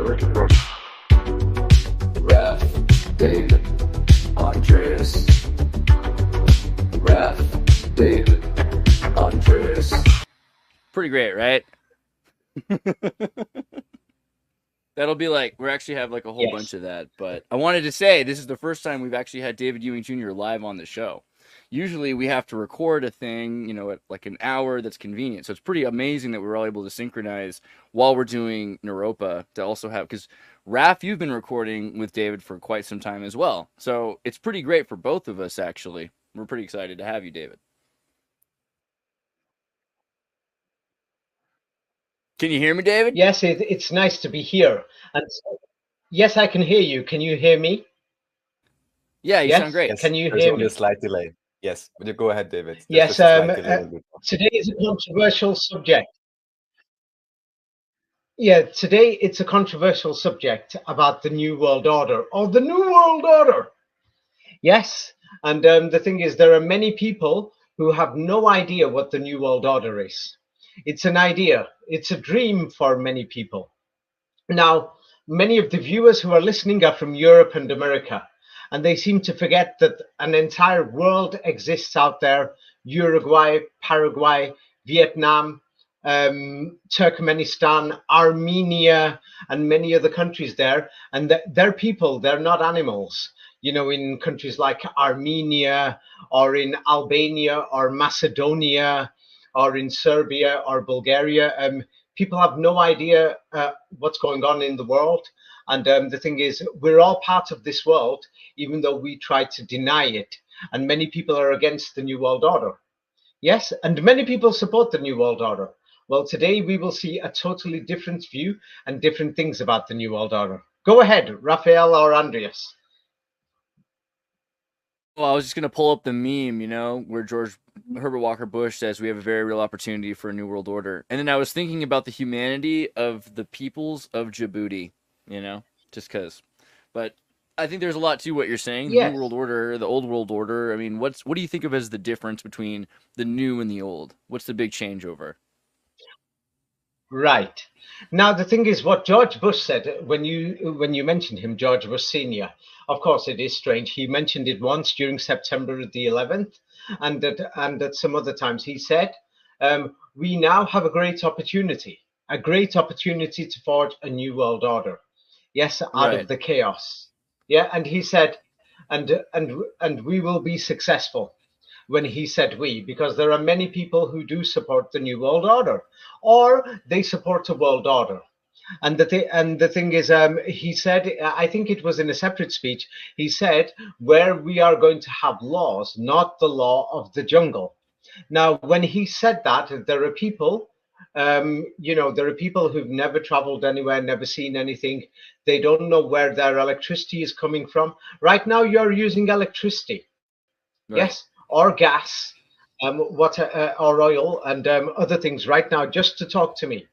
Raf, David, Andreas. Raf, David, Andreas. Pretty great, right? That'll be like, we actually have like a whole bunch of that. But I wanted to say, this is the first time we've actually had David Ewing Jr. live on the show. Usually we have to record a thing, at like an hour that's convenient. So it's pretty amazing that we're all able to synchronize while we're doing Naropa to also have, because Raf, you've been recording with David for quite some time as well. So it's pretty great for both of us, actually. We're pretty excited to have you, David. Can you hear me, David? Yes, it's nice to be here. And yes, I can hear you. Can you hear me? Yeah, you sound great. Yes, Can you there's hear only me? a slight delay. Yes, but you go ahead, David. There's Yes, just a slight delay. today is a controversial subject. Yeah, today it's a controversial subject about the New World Order or the New World Order. Yes, and the thing is, there are many people who have no idea what the New World Order is. It's an idea, it's a dream for many people. Now, many of the viewers who are listening are from Europe and America, and they seem to forget that an entire world exists out there: Uruguay, Paraguay, Vietnam, Turkmenistan, Armenia, and many other countries there. And they're people, they're not animals. In countries like Armenia or in Albania or Macedonia or in Serbia or Bulgaria, people have no idea what's going on in the world. And the thing is, we're all part of this world, even though we try to deny it. And many people are against the New World Order. Yes, and many people support the New World Order. Well, today we will see a totally different view and different things about the New World Order. Go ahead, Raphael or Andreas. Well, I was just going to pull up the meme, where George Herbert Walker Bush says we have a very real opportunity for a new world order. And then I was thinking about the humanity of the peoples of Djibouti, just because. But I think there's a lot to what you're saying. The Yes. New World Order, the Old World Order. I mean, what do you think of as the difference between the new and the old? What's the big changeover? Right. Now, the thing is, what George Bush said when you mentioned him, George Bush Sr., of course, it is strange. He mentioned it once during September the 11th, and at some other times he said, we now have a great opportunity to forge a new world order. Yes, out of the chaos. Yeah, and he said, and we will be successful. When he said we, because there are many people who do support the New World Order, or they support a world order. And the thing is, he said, I think it was in a separate speech, he said, where we are going to have laws, not the law of the jungle. Now, when he said that, there are people, there are people who've never traveled anywhere, never seen anything. They don't know where their electricity is coming from. Right now, you're using electricity. Right. Yes, or gas, water, or oil, and other things right now just to talk to me.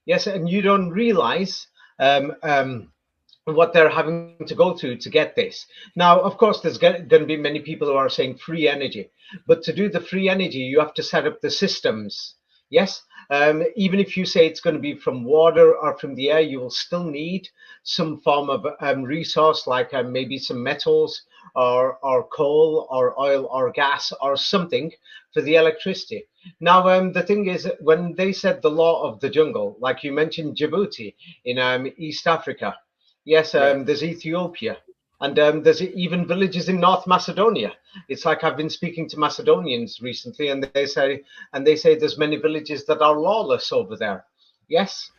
Yes, and you don't realize what they're having to go through to get this. Now, of course, there's going to be many people who are saying free energy, but to do the free energy, you have to set up the systems. Yes, even if you say it's going to be from water or from the air, you will still need some form of resource, like maybe some metals or coal or oil or gas or something for the electricity. Now, the thing is, when they said the law of the jungle, like you mentioned Djibouti in East Africa, yes, there's Ethiopia. And there's even villages in North Macedonia. It's like I've been speaking to Macedonians recently, and they say there's many villages that are lawless over there. Yes,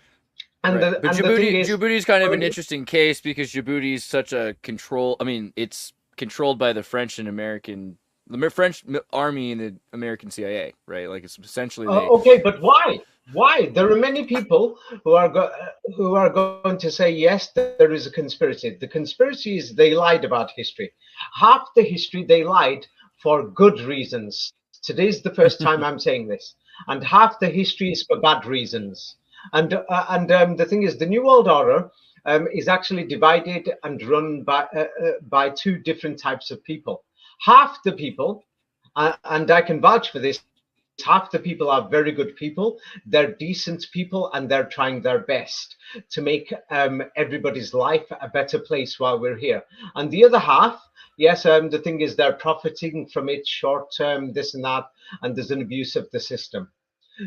and but Djibouti is kind of an interesting case because Djibouti is such a control. I mean, it's controlled by the French and American, the French army and the American CIA, right? Like it's essentially. Okay, but why? Why? There are many people who are going to say, yes, there is a conspiracy. The conspiracy is they lied about history. Half the history they lied for good reasons. Today's the first time I'm saying this. And half the history is for bad reasons. And the thing is, the New World Order is actually divided and run by two different types of people. Half the people, and I can vouch for this, half the people are very good people, they're decent people, and they're trying their best to make everybody's life a better place while we're here. And the other half, yes, the thing is they're profiting from it short term, this and that, and there's an abuse of the system.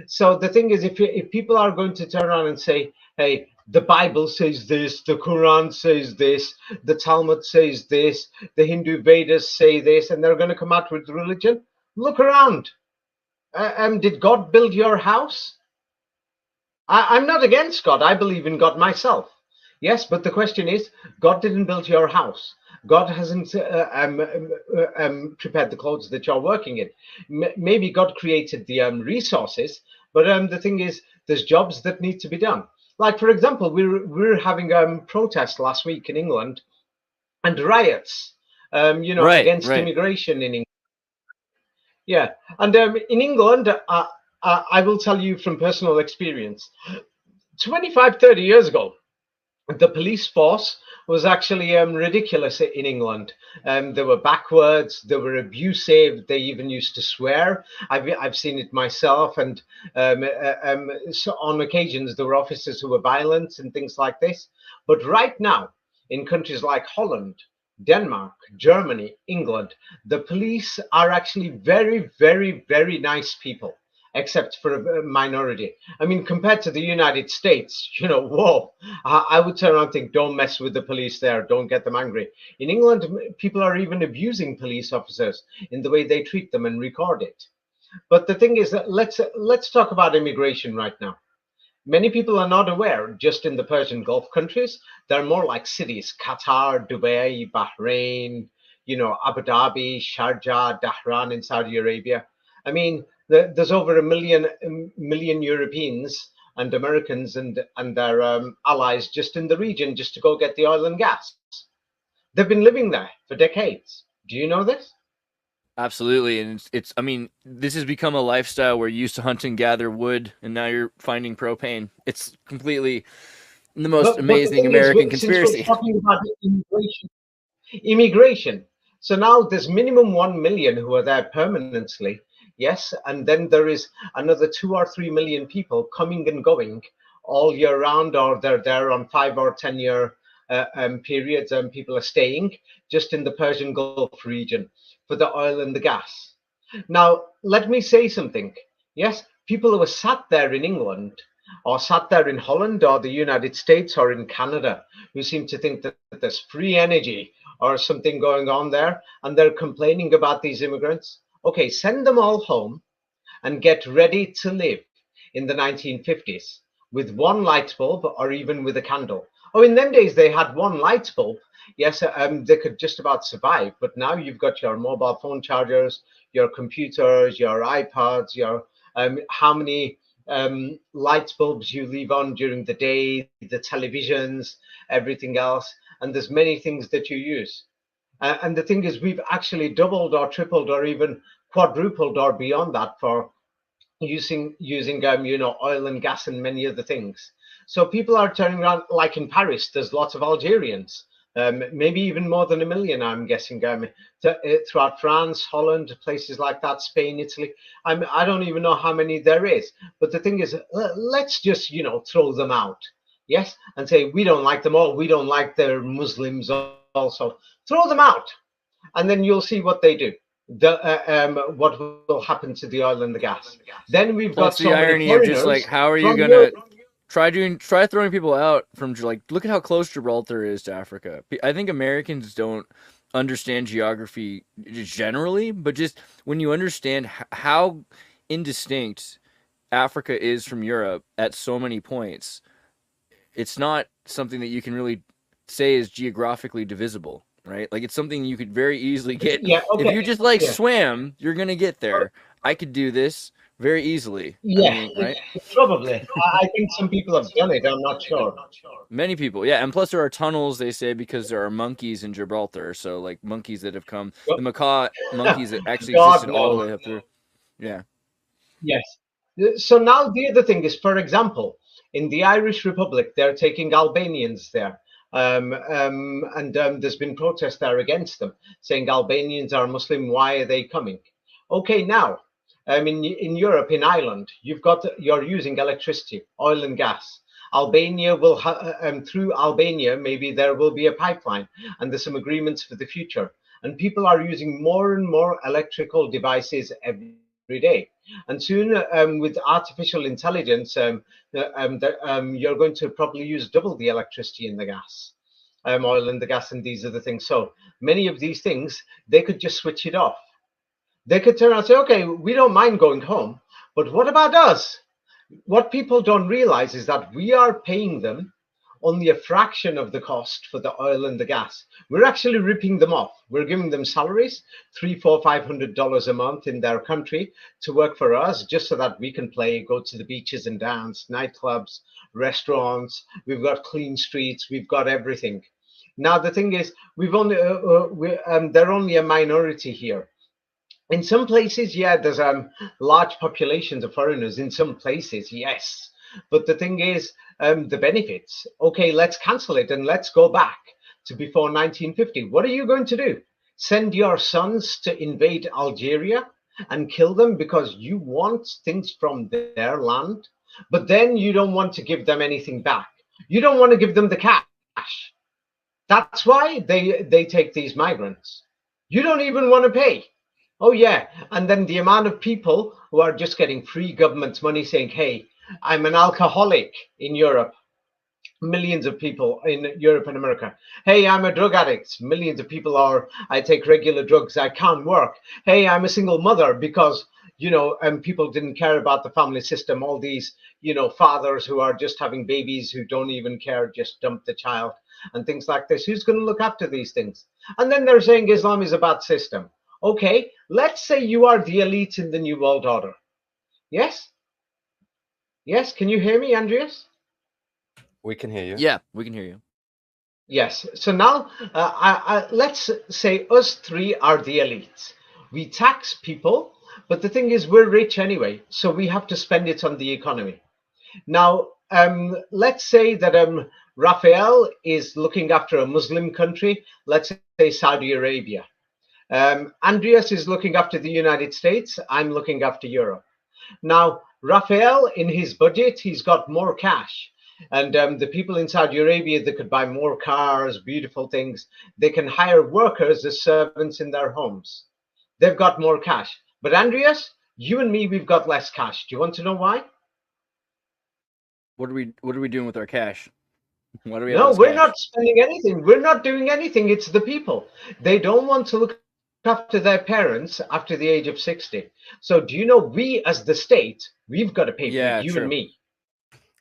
So the thing is, if people are going to turn around and say, hey, the Bible says this, the Quran says this, the Talmud says this, the Hindu Vedas say this, and they're going to come out with religion, look around. Did God build your house? I'm not against God. I believe in God myself. Yes, but the question is, God didn't build your house. God hasn't prepared the clothes that you're working in. Maybe God created the resources, but the thing is, there's jobs that need to be done. Like, for example, we're having protest last week in England and riots, against immigration in England. Yeah, and in England, I will tell you from personal experience, 25, 30 years ago, the police force was actually ridiculous in England. They were backwards, they were abusive, they even used to swear. I've seen it myself, and so on occasions there were officers who were violent and things like this. But right now, in countries like Holland, Denmark, Germany, England, the police are actually very, very, very nice people, except for a minority. I mean, compared to the United States, whoa, I would turn around and think, don't mess with the police there, don't get them angry. In England, people are even abusing police officers in the way they treat them and record it. But the thing is that let's talk about immigration right now. Many people are not aware, just in the Persian Gulf countries, they're more like cities: Qatar, Dubai, Bahrain, Abu Dhabi, Sharjah, Dhahran in Saudi Arabia. I mean, there's over a million Europeans and Americans and their allies just in the region, just to go get the oil and gas. They've been living there for decades. Do you know this? Absolutely, and it's I mean, this has become a lifestyle where you used to hunt and gather wood, and now you're finding propane. It's completely the most amazing American conspiracy. Since we're talking about immigration, so now there's minimum 1 million who are there permanently, yes, and then there is another 2 or 3 million people coming and going all year round, or they're there on 5 or 10 year periods, and people are staying just in the Persian Gulf region for the oil and the gas. Now, let me say something. Yes, people who are sat there in England, or sat there in Holland, or the United States, or in Canada, who seem to think that there's free energy or something going on there, and they're complaining about these immigrants. Okay, send them all home and get ready to live in the 1950s with one light bulb, or even with a candle. Oh, in them days, they had one light bulb. Yes, they could just about survive. But now you've got your mobile phone chargers, your computers, your iPads, your how many light bulbs you leave on during the day, the televisions, everything else. And there's many things that you use. And the thing is, we've actually doubled or tripled or even quadrupled or beyond that for using oil and gas and many other things. So people are turning around, like in Paris, there's lots of Algerians, maybe even more than 1 million, I'm guessing, throughout France, Holland, places like that, Spain, Italy. I don't even know how many there is. But the thing is, let's just, throw them out, yes, and say, we don't like them all. We don't like their Muslims also. Throw them out, and then you'll see what they do. What will happen to the oil and the gas. Then we've got the irony of just like, how are you gonna try throwing people out from, like, look at how close Gibraltar is to Africa. I think Americans don't understand geography generally, but just when you understand how indistinct Africa is from Europe at so many points, it's not something that you can really say is geographically divisible. Right, like it's something you could very easily get. Yeah, okay. If you just swam, you're gonna get there. I could do this very easily. Yeah, I mean, right? Probably. I think some people have done it. I'm not sure. Many people, yeah, and plus there are tunnels. They say because there are monkeys in Gibraltar, so like monkeys that have come, the macaw monkeys that actually existed all the way up through. Yeah. Yes. So now the other thing is, for example, in the Irish Republic, they're taking Albanians there. And there's been protests there against them, saying Albanians are Muslim, why are they coming? Okay, now, In Europe, in Ireland, you're using electricity, oil and gas. Albania through Albania, maybe there will be a pipeline, and there's some agreements for the future. And people are using more and more electrical devices every day. And soon, with artificial intelligence, you're going to probably use double the electricity and the gas, oil and the gas, and these other things. So many of these things, they could just switch it off. They could turn around and say, okay, we don't mind going home, but what about us? What people don't realize is that we are paying them only a fraction of the cost for the oil and the gas. We're actually ripping them off. We're giving them salaries, $300, $400, $500 a month in their country to work for us, just so that we can play, go to the beaches and dance, nightclubs, restaurants. We've got clean streets. We've got everything. Now the thing is, they're only a minority here. In some places, yeah, there's large populations of foreigners. In some places, yes. But the thing is, the benefits, okay, let's cancel it and let's go back to before 1950. What are you going to do? Send your sons to invade Algeria and kill them because you want things from their land, but then you don't want to give them anything back. You don't want to give them the cash. That's why they take these migrants. You don't even want to pay. Oh, yeah. And then the amount of people who are just getting free government money saying, hey, I'm an alcoholic in Europe. Millions of people in Europe and America. Hey, I'm a drug addict. Millions of people are, I take regular drugs. I can't work. Hey, I'm a single mother because, people didn't care about the family system. All these, fathers who are just having babies who don't even care, just dump the child and things like this. Who's going to look after these things? And then they're saying Islam is a bad system. Okay, let's say you are the elite in the New World Order. Yes? Yes, can you hear me, Andreas? We can hear you. Yeah, we can hear you. Yes, so now let's say us three are the elites. We tax people, but the thing is we're rich anyway, so we have to spend it on the economy. Now, let's say that Raphael is looking after a Muslim country, let's say Saudi Arabia. Andreas is looking after the United States. I'm looking after Europe. Now, Raphael, in his budget, he's got more cash. And the people in Saudi Arabia, they could buy more cars, beautiful things. They can hire workers as servants in their homes. They've got more cash. But Andreas, you and me, we've got less cash. Do you want to know why? What are we doing with our cash? Why do we No, have we're cash? not spending anything. We're not doing anything. It's the people. They don't want to look after their parents after the age of 60. So do you know, we as the state, we've got to pay for you and me.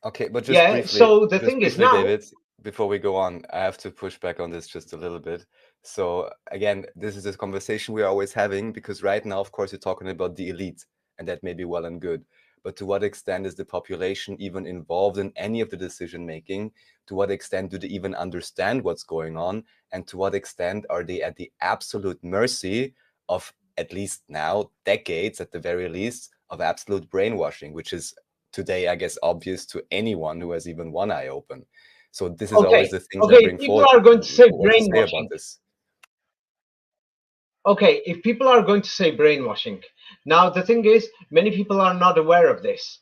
Okay, but just briefly, so the thing is now, David, before we go on, I have to push back on this just a little bit. So again, this is this conversation we're always having, because right now, of course, you're talking about the elite, and that may be well and good. But to what extent is the population even involved in any of the decision making? To what extent do they even understand what's going on? And to what extent are they at the absolute mercy of, at least now, decades at the very least, of absolute brainwashing, which is today, I guess, obvious to anyone who has even one eye open. So this is always the thing that bring people forward. Are going to say what to say about this. Okay, if people are going to say brainwashing, now the thing is, many people are not aware of this.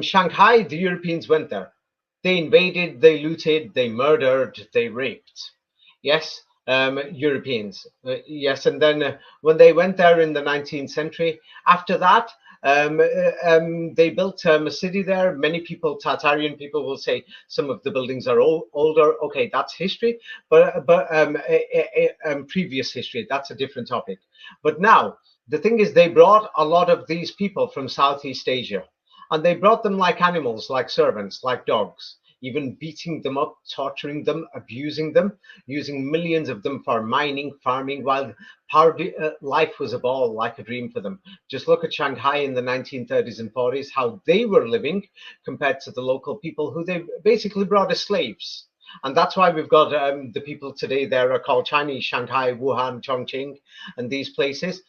Shanghai, the Europeans went there. They invaded, they looted, they murdered, they raped. Yes, Europeans. Yes, and then when they went there in the 19th century, after that, they built a city there. Many people, Tartarian people, will say some of the buildings are older. Okay, that's history, but previous history, that's a different topic. But now, the thing is, they brought a lot of these people from Southeast Asia, and they brought them like animals, like servants, like dogs, even beating them up, torturing them, abusing them, using millions of them for mining, farming, while life was a ball, like a dream for them. Just look at Shanghai in the 1930s and 40s, how they were living compared to the local people who they basically brought as slaves. And that's why we've got the people today there are called Chinese, Shanghai, Wuhan, Chongqing, and these places.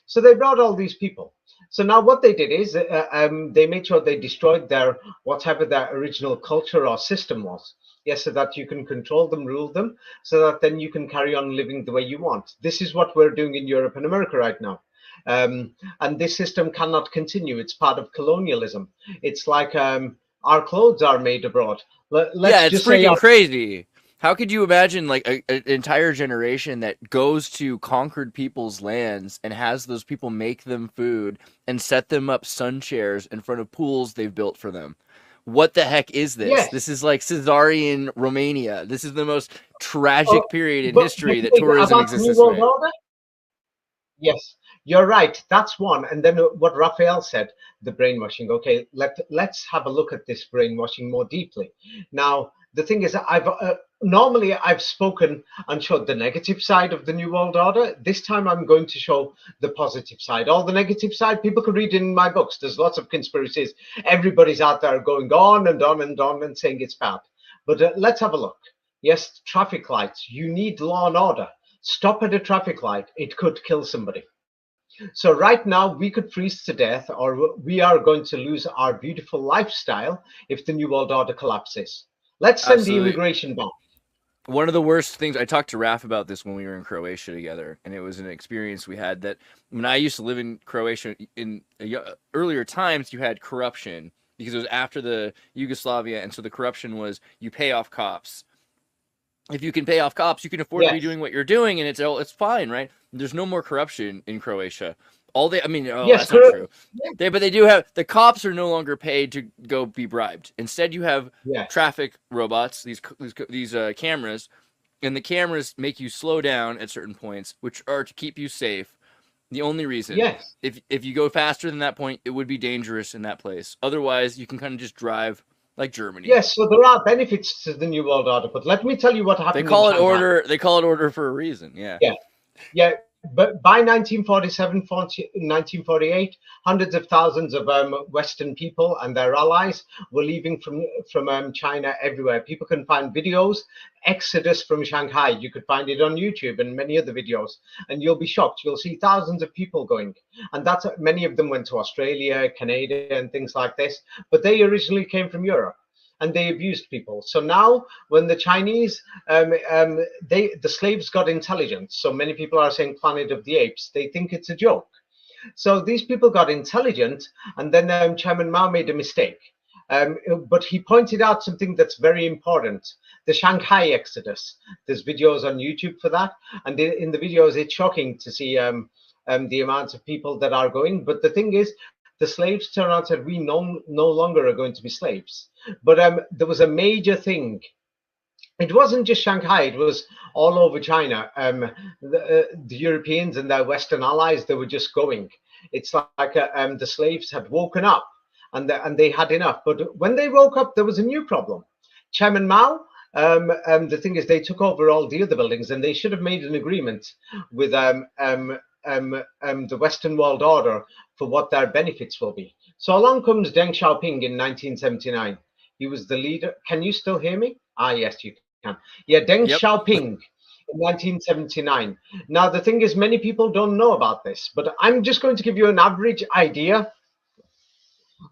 So they brought all these people. So now what they did is they made sure they destroyed their whatever their original culture or system was. Yes, so that you can control them, rule them, so that then you can carry on living the way you want. This is what we're doing in Europe and America right now. And this system cannot continue. It's part of colonialism. It's like our clothes are made abroad. Let's Yeah, it's just say freaking crazy. How could you imagine like an entire generation that goes to conquered people's lands and has those people make them food and set them up sun chairs in front of pools they've built for them? What the heck is this? yes. This is like Caesarian Romania. This is the most tragic period in But history that think tourism about exists New this World way. Order. Yes, you're right. That's one. And then what Raphael said, the brainwashing. Okay, let's have a look at this brainwashing more deeply. Now, the thing is, I've normally I've spoken and showed the negative side of the New World Order. This time, I'm going to show the positive side. All the negative side, people can read in my books. There's lots of conspiracies. Everybody's out there going on and on and on and saying it's bad. But let's have a look. Yes, traffic lights. You need law and order. Stop at a traffic light, it could kill somebody. So right now we could freeze to death, or we are going to lose our beautiful lifestyle if the New World Order collapses. Let's send the immigration back. One of the worst things, I talked to Raf about this when we were in Croatia together, and it was an experience we had that when I used to live in Croatia in earlier times, you had corruption because it was after the Yugoslavia, and so the corruption was you pay off cops. If you can pay off cops, you can afford to be doing what you're doing, and it's fine, right? There's no more corruption in Croatia. That's not true. But they do have, the cops are no longer paid to go be bribed. Instead, you have traffic robots, these cameras, and the cameras make you slow down at certain points, which are to keep you safe. The only reason, if you go faster than that point, it would be dangerous in that place. Otherwise, you can kind of just drive like Germany. Yes, so there are benefits to the New World Order, but let me tell you what happened. They call it order. They call it order for a reason. Yeah. But by 1947, 1948, hundreds of thousands of Western people and their allies were leaving from China everywhere. People can find videos, Exodus from Shanghai. You could find it on YouTube and many other videos, and you'll be shocked. You'll see thousands of people going, and that's many of them went to Australia, Canada, and things like this. But they originally came from Europe. And they abused people. So now, when the Chinese, the slaves got intelligence. So many people are saying Planet of the Apes. They think it's a joke. So these people got intelligent, and then Chairman Mao made a mistake. But he pointed out something that's very important: the Shanghai Exodus. There's videos on YouTube for that, and in the videos, it's shocking to see the amount of people that are going. But the thing is, the slaves turned out and said, we no longer are going to be slaves. But there was a major thing. It wasn't just Shanghai, it was all over China. The Europeans and their Western allies, they were just going. It's like the slaves had woken up and they had enough. But when they woke up, there was a new problem. Chairman Mao, the thing is, they took over all the other buildings, and they should have made an agreement with the Western World Order for what their benefits will be. So along comes Deng Xiaoping in 1979. He was the leader. Can you still hear me? Ah, yes, you can. Yeah, Deng Xiaoping in 1979. Now, the thing is, many people don't know about this, but I'm just going to give you an average idea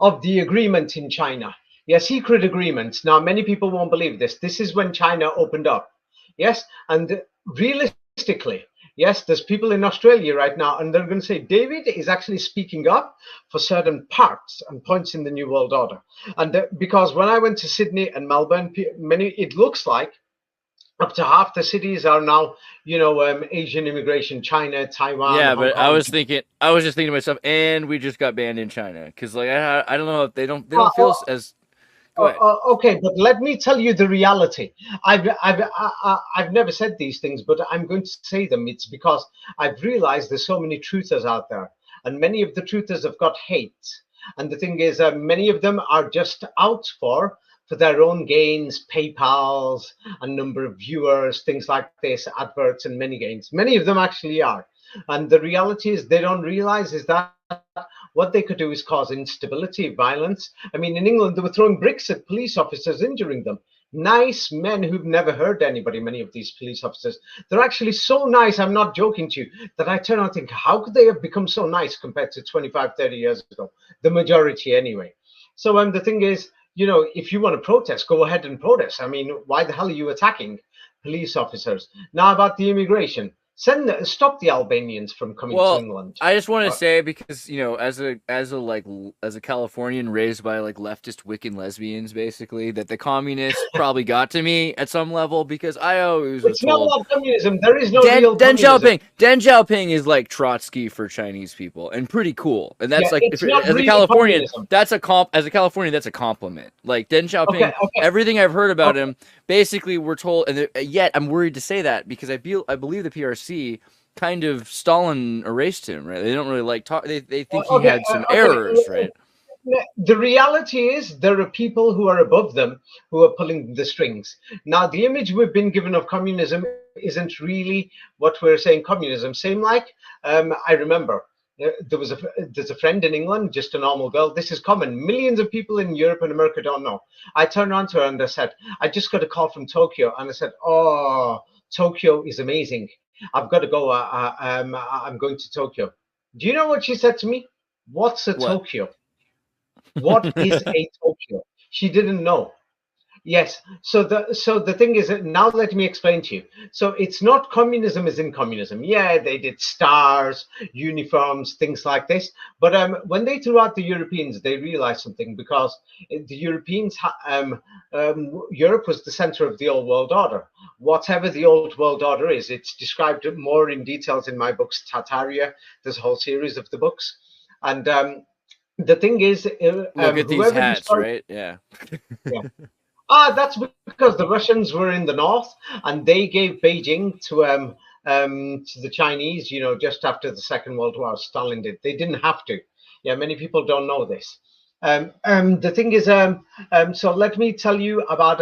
of the agreement in China. Yeah, secret agreements. Now, many people won't believe this. This is when China opened up. Yes, and realistically, yes, there's people in Australia right now, and they're going to say David is actually speaking up for certain parts and points in the New World Order. And because when I went to Sydney and Melbourne, it looks like up to half the cities are now, Asian immigration, China, Taiwan. Yeah, but I was just thinking to myself, and we just got banned in China because, like, I don't know if they don't feel as. Okay, but let me tell you the reality. I've never said these things, but I'm going to say them. It's because I've realized there's so many truthers out there, and many of the truthers have got hate. And the thing is, many of them are just out for their own gains, PayPals, a number of viewers, things like this, adverts, and many gains. Many of them actually are. And the reality is, they don't realize is that what they could do is cause instability, violence. I mean, in England, they were throwing bricks at police officers, injuring them. Nice men who've never hurt anybody, many of these police officers. They're actually so nice, I'm not joking to you, that I turn out and think, how could they have become so nice compared to 25, 30 years ago? The majority anyway. So the thing is, if you want to protest, go ahead and protest. I mean, why the hell are you attacking police officers? Now about the immigration. Stop the Albanians from coming to Well, England. I just want to say, because as a Californian raised by like leftist Wiccan lesbians, basically, that the communists probably got to me at some level, because I always was It's not told about communism. There is no real communism. Deng Xiaoping is like Trotsky for Chinese people, and pretty cool. And that's Yeah, like, it's not as a really Californian, communism. that's a compliment. Like Deng Xiaoping, Okay. everything I've heard about him, basically, we're told, and yet I'm worried to say that, because I believe the PRC kind of Stalin erased him, right? They don't really like talk. They think he had some errors, right? The reality is there are people who are above them who are pulling the strings. Now, the image we've been given of communism isn't really what we're saying communism. Same like, I remember there's a friend in England, just a normal girl. This is common. Millions of people in Europe and America don't know. I turned around to her and I said, I just got a call from Tokyo. And I said, oh, Tokyo is amazing. I've got to go. I'm going to Tokyo. Do you know what she said to me? What's a What? Tokyo? What is a Tokyo? She didn't know. Yes. So the thing is that now let me explain to you. So it's not communism as in communism. Yeah, they did stars, uniforms, things like this. But when they threw out the Europeans, they realized something, because the Europeans, Europe was the center of the old world order. Whatever the old world order is, it's described more in details in my books, Tartaria. There's a whole series of the books, and the thing is, Look at these whoever hats, destroyed, right? Yeah. yeah. That's because the Russians were in the north and they gave Beijing to the Chinese, just after the Second World War. Stalin did. They didn't have to. Yeah, many people don't know this. The thing is, so let me tell you about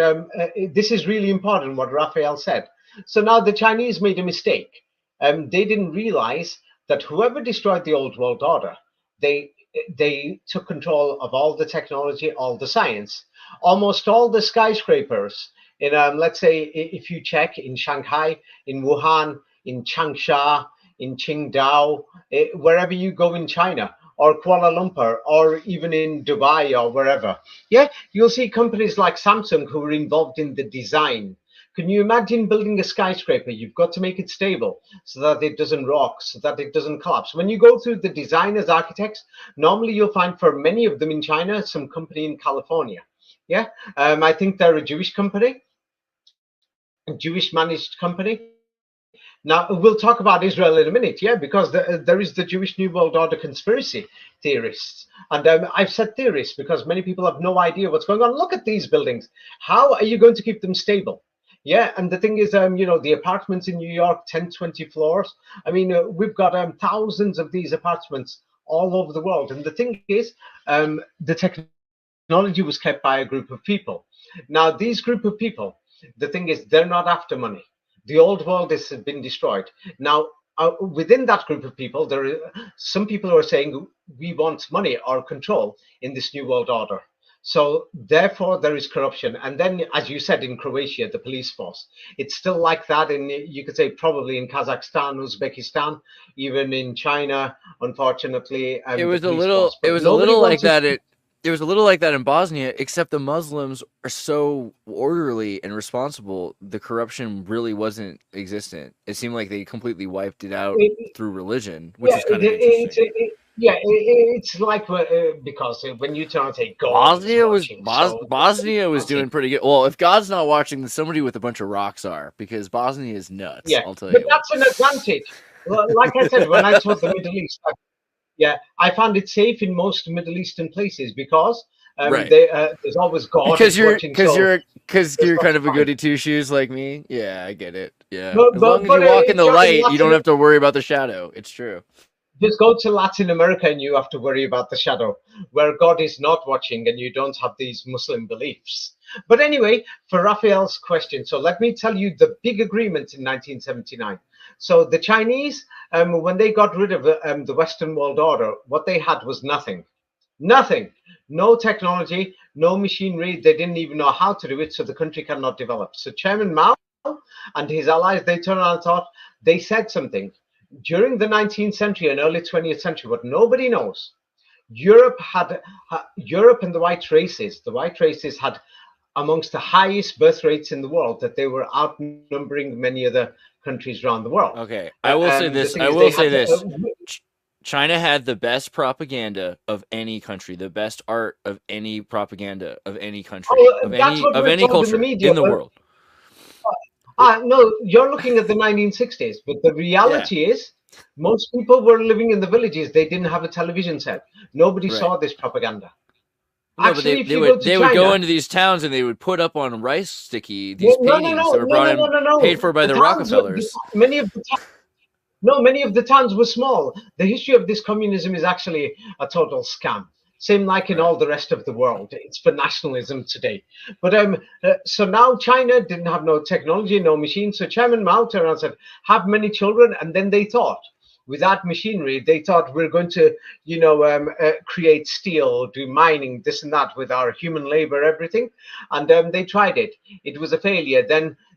this is really important what Raphael said. So now the Chinese made a mistake. They didn't realize that whoever destroyed the old world order, they took control of all the technology, all the science. Almost all the skyscrapers in, let's say, if you check in Shanghai, in Wuhan, in Changsha, in Qingdao, wherever you go in China, or Kuala Lumpur, or even in Dubai or wherever, yeah, you'll see companies like Samsung who are involved in the design. Can you imagine building a skyscraper? You've got to make it stable so that it doesn't rock, so that it doesn't collapse. When you go through the designers, architects, normally you'll find for many of them in China, some company in California. Yeah, I think they're a Jewish company, a Jewish managed company. Now, we'll talk about Israel in a minute, yeah, because there is the Jewish New World Order conspiracy theorists. And I've said theorists because many people have no idea what's going on. Look at these buildings. How are you going to keep them stable? Yeah, and the thing is, the apartments in New York, 10, 20 floors. I mean, we've got thousands of these apartments all over the world. And the thing is, the technology was kept by a group of people. Now, these group of people, the thing is, they're not after money. The old world has been destroyed. Now, within that group of people, there are some people who are saying we want money or control in this new world order. So therefore, there is corruption. And then, as you said, in Croatia, the police force, it's still like that. And you could say probably in Kazakhstan, Uzbekistan, even in China, unfortunately. It was a little like that. It was a little like that in Bosnia, except the Muslims are so orderly and responsible. The corruption really wasn't existent. It seemed like they completely wiped it out through religion, which is kind of interesting. It's like because when you turn and say God Bosnia was doing pretty good. Well, if God's not watching, then somebody with a bunch of rocks are, because Bosnia is nuts. Yeah, I'll tell but you. That's an advantage. Like I said, when I taught the Middle East, I found it safe in most Middle Eastern places because right. There's always God. Because you're kind of a goody two shoes like me. Yeah, I get it. Yeah, as long as you walk in the light, you don't have to worry about the shadow. It's true. Just go to Latin America and you have to worry about the shadow, where God is not watching and you don't have these Muslim beliefs. But anyway, for Raphael's question, so let me tell you the big agreement in 1979. So the Chinese, when they got rid of the Western world order, what they had was nothing. No technology, no machinery. They didn't even know how to do it, so the country cannot develop. So Chairman Mao and his allies, they turned around and thought, they said something. During the 19th century and early 20th century, what nobody knows, Europe and the white races had amongst the highest birth rates in the world, that they were outnumbering many other countries around the world. Okay, I will say The this. thing I is, will they say had this. China had the best propaganda of any country, the best art of any propaganda of any country, that's what we're told in the culture media. in the world. No, you're looking at the 1960s, but the reality is most people were living in the villages. They didn't have a television set. Nobody Right. saw this propaganda. No, Actually, but if you go to they would go China, into these towns and they would put up on rice sticky these no, paintings that were brought in, paid for by the Rockefellers. Many of the towns were small. The history of this communism is actually a total scam. Same like in all the rest of the world. It's for nationalism today. But so now China didn't have no technology, no machine. So Chairman Mao turned around and said, have many children. And then they thought, without machinery, they thought we're going to, create steel, do mining, this and that with our human labor, everything. And they tried it. It was a failure.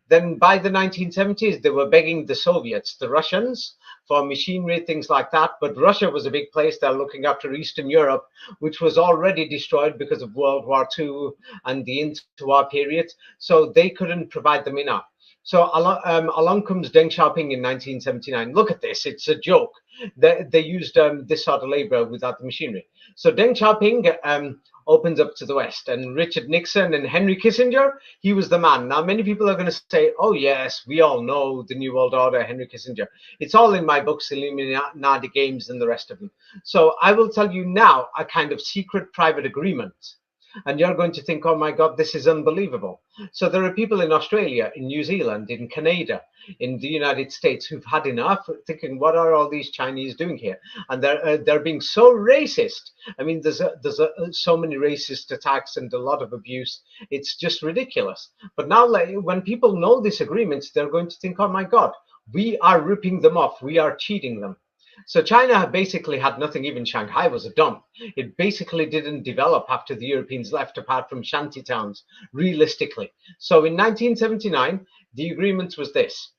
Then by the 1970s, they were begging the Soviets, the Russians, for machinery, things like that. But Russia was a big place. They're looking after Eastern Europe, which was already destroyed because of World War II and the interwar period. So they couldn't provide them enough. So along comes Deng Xiaoping in 1979. Look at this. It's a joke. They used this sort of labor without the machinery. So Deng Xiaoping opens up to the West, and Richard Nixon and Henry Kissinger, he was the man. Now, many people are going to say, oh, yes, we all know the New World Order, Henry Kissinger. It's all in my books, Illuminati Games and the rest of them. So I will tell you now a kind of secret private agreement. And you're going to think, oh, my God, this is unbelievable. So there are people in Australia, in New Zealand, in Canada, in the United States who've had enough, thinking, what are all these Chinese doing here? And they're being so racist. I mean, there's so many racist attacks and a lot of abuse. It's just ridiculous. But now, when people know this agreement, they're going to think, oh, my God, we are ripping them off. We are cheating them. So China basically had nothing. Even Shanghai was a dump. It basically didn't develop after the Europeans left, apart from shanty towns, realistically. So in 1979, the agreement was this,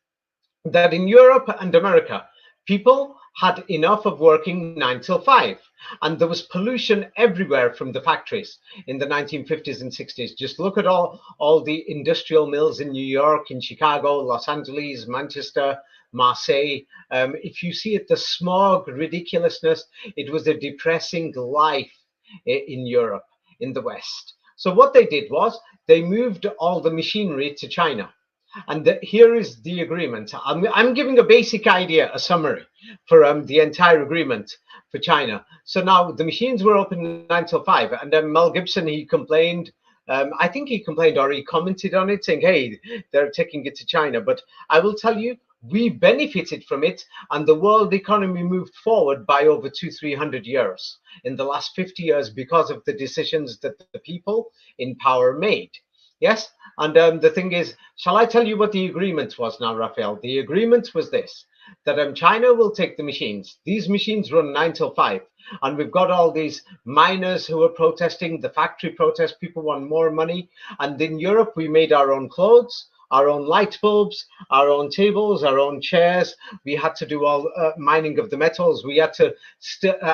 that in Europe and America, people had enough of working 9 till 5. And there was pollution everywhere from the factories in the 1950s and 60s. Just look at all the industrial mills in New York, in Chicago, Los Angeles, Manchester, Marseille. If you see it, the smog, ridiculousness, it was a depressing life in Europe, in the West. So what they did was they moved all the machinery to China. And here is the agreement. I'm giving a basic idea, a summary for the entire agreement for China. So now the machines were open 9 till 5. And then Mel Gibson, he complained. I think he complained or he commented on it saying, hey, they're taking it to China. But I will tell you, we benefited from it, and the world economy moved forward by over 200-300 years in the last 50 years because of the decisions that the people in power made. Yes, and the thing is, shall I tell you what the agreement was now, Raphael? The agreement was this, that China will take the machines. These machines run 9 till 5. And we've got all these miners who are protesting, the factory protest, people want more money. And in Europe, we made our own clothes, our own light bulbs, our own tables, our own chairs. We had to do all mining of the metals. We had to,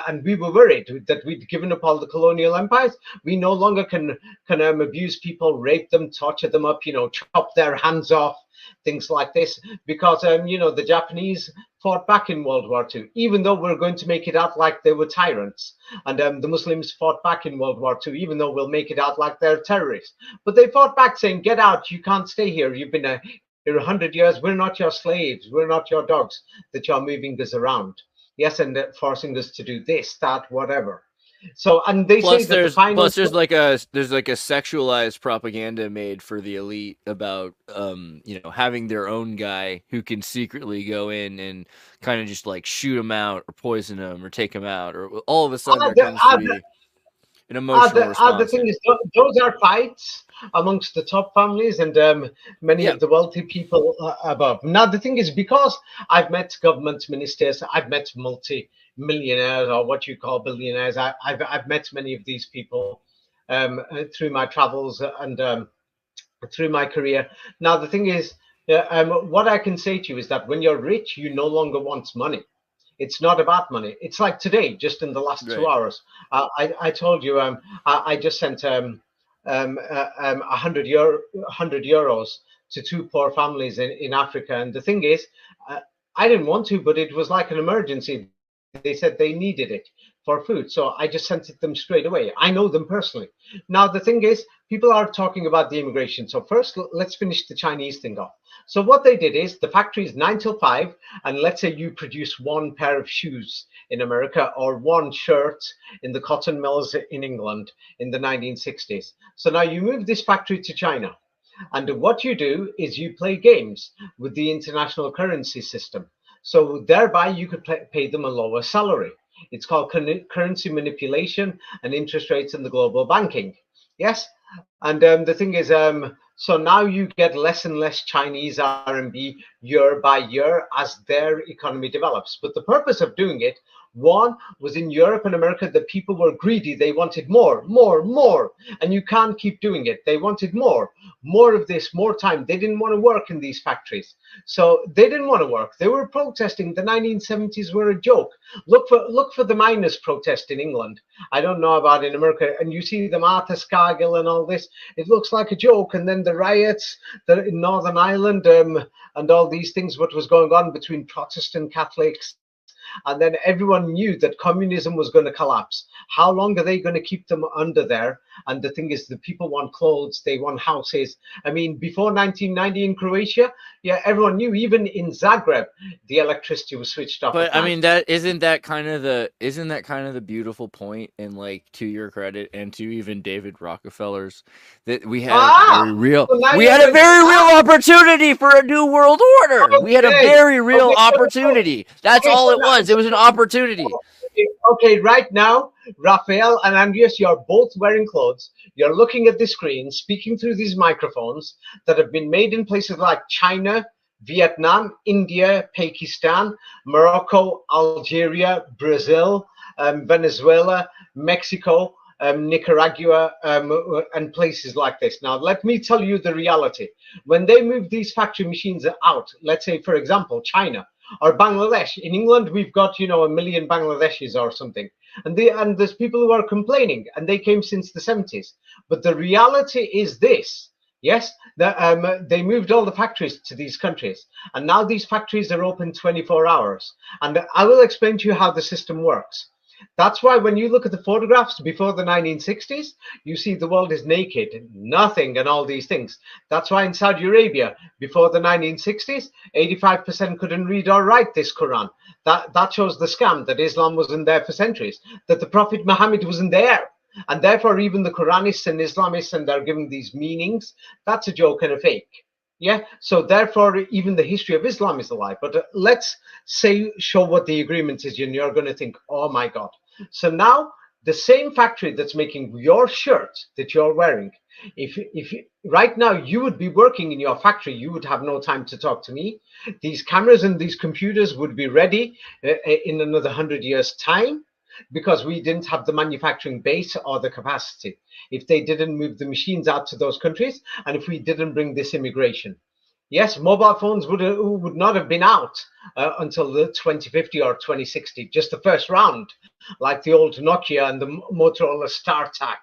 and we were worried that we'd given up all the colonial empires. We no longer can abuse people, rape them, torture them up, chop their hands off, things like this, because the Japanese fought back in World War II, even though we're going to make it out like they were tyrants. And the Muslims fought back in World War II, even though we'll make it out like they're terrorists. But they fought back saying, get out, you can't stay here. You've been here 100 years. We're not your slaves. We're not your dogs that you're moving us around. Yes, and forcing us to do this, that, whatever. So, and they say that the final... there's like a sexualized propaganda made for the elite about having their own guy who can secretly go in and kind of just like shoot them out or poison them or take them out, or all of a sudden there tends to be an emotional response. The thing is, those are fights amongst the top families and many of the wealthy people above. Now, the thing is, because I've met government ministers, I've met multi-millionaires or what you call billionaires. I've met many of these people through my travels and through my career. Now, the thing is, what I can say to you is that when you're rich, you no longer want money. It's not about money. It's like today, just in the last 2 hours. I told you, I just sent 100 euros to two poor families in Africa. And the thing is, I didn't want to, but it was like an emergency. They said they needed it for food. So I just sent it them straight away. I know them personally. Now, the thing is, people are talking about the immigration. So first, let's finish the Chinese thing off. So what they did is the factory is 9 till 5. And let's say you produce one pair of shoes in America or one shirt in the cotton mills in England in the 1960s. So now you move this factory to China. And what you do is you play games with the international currency system. So thereby you could pay them a lower salary. It's called currency manipulation and interest rates in the global banking. Yes. And the thing is, so now you get less and less Chinese RMB year by year as their economy develops. But the purpose of doing it, one, was in Europe and America, the people were greedy. They wanted more, more, more. And you can't keep doing it. They wanted more of this, more time. They didn't want to work in these factories. So they didn't want to work. They were protesting. The 1970s were a joke. Look for the miners' protest in England. I don't know about in America. And you see the Martha Scargill and all this. It looks like a joke. And then the riots in Northern Ireland and all these things, what was going on between Protestant Catholics. And then everyone knew that communism was going to collapse. How long are they going to keep them under there? And the thing is, the people want clothes, they want houses. I mean, before 1990 in Croatia, yeah, everyone knew. Even in Zagreb, the electricity was switched off. But I mean, isn't that kind of the beautiful point? And like, to your credit, and to even David Rockefeller's, that we had a very real opportunity for a new world order. Okay. We had a very real opportunity. That's all it was. It was an opportunity. Okay, right now, Raphael and Andreas, you're both wearing clothes. You're looking at the screen, speaking through these microphones that have been made in places like China, Vietnam, India, Pakistan, Morocco, Algeria, Brazil, Venezuela, Mexico, Nicaragua, and places like this. Now, let me tell you the reality. When they move these factory machines out, let's say, for example, China, or Bangladesh. In England, we've got, 1 million Bangladeshis or something. And there's people who are complaining, and they came since the 70s. But the reality is this. Yes, they moved all the factories to these countries. And now these factories are open 24 hours. And I will explain to you how the system works. That's why when you look at the photographs before the 1960s, you see the world is naked, nothing, and all these things. That's why in Saudi Arabia, before the 1960s, 85% couldn't read or write this Quran. That shows the scam that Islam wasn't there for centuries, that the Prophet Muhammad wasn't there. And therefore, even the Quranists and Islamists, and they're giving these meanings, that's a joke and a fake. Yeah, so therefore, even the history of Islam is a lie. But let's show what the agreement is, and you're going to think, oh my God. So now, the same factory that's making your shirt that you're wearing, if right now you would be working in your factory, you would have no time to talk to me. These cameras and these computers would be ready in another 100 years' time, because we didn't have the manufacturing base or the capacity, if they didn't move the machines out to those countries, and if we didn't bring this immigration. Yes, mobile phones would not have been out until the 2050 or 2060, just the first round, like the old Nokia and the Motorola StarTAC,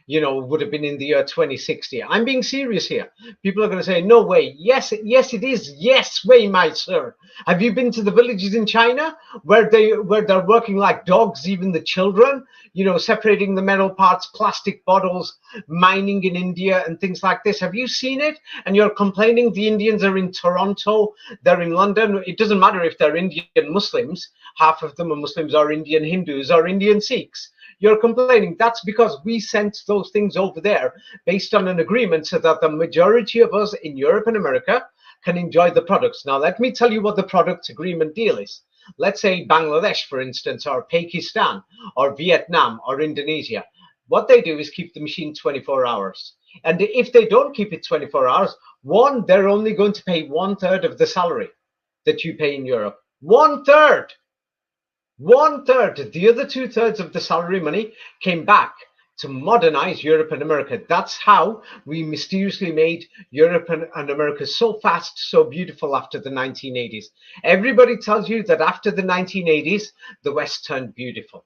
would have been in the year 2060. I'm being serious here. People are going to say, no way. Yes, it is. Yes way, my sir. Have you been to the villages in China where they're working like dogs, even the children, separating the metal parts, plastic bottles, mining in India and things like this? Have you seen it? And you're complaining the Indians are in Toronto, they're in London. It doesn't matter if they're Indian Muslims. Half of them are Muslims, or Indian Hindus, or Indian Sikhs. You're complaining. That's because we sent those things over there based on an agreement so that the majority of us in Europe and America can enjoy the products. Now, let me tell you what the product agreement deal is. Let's say Bangladesh, for instance, or Pakistan, or Vietnam, or Indonesia. What they do is keep the machine 24 hours. And if they don't keep it 24 hours, one, they're only going to pay 1/3 of the salary that you pay in Europe. 1/3. 1/3. The other 2/3 of the salary money came back to modernize Europe and America. That's how we mysteriously made Europe and America so fast, so beautiful after the 1980s. Everybody tells you that after the 1980s, the West turned beautiful.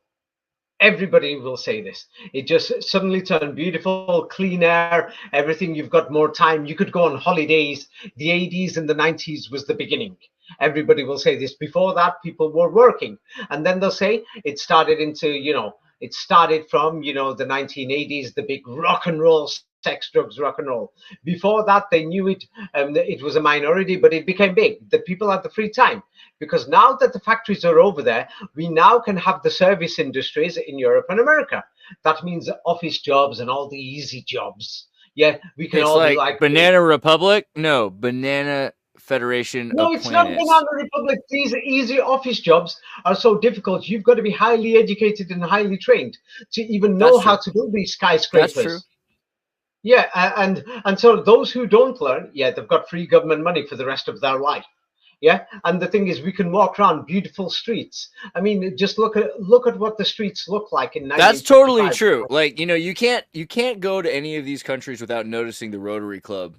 Everybody will say this. It just suddenly turned beautiful, clean air, everything. You've got more time. You could go on holidays. The 80s and the 90s was the beginning. Everybody will say this. Before that, people were working. And then they'll say it started into, it started from, the 1980s, the big rock and roll, sex, drugs, rock and roll. Before that, they knew it. It was a minority, but it became big. The people had the free time. Because now that the factories are over there, we now can have the service industries in Europe and America. That means office jobs and all the easy jobs. Yeah, we can It's all like be like Banana Republic. No, Banana Federation No, of it's not Planets. Banana Republic. These easy office jobs are so difficult. You've got to be highly educated and highly trained to even know how to build these skyscrapers. That's true. Yeah, and so those who don't learn, yeah, they've got free government money for the rest of their life. Yeah, and the thing is, we can walk around beautiful streets. I mean, just look at what the streets look like in 1955. That's totally true. Like, you can't go to any of these countries without noticing the Rotary Club.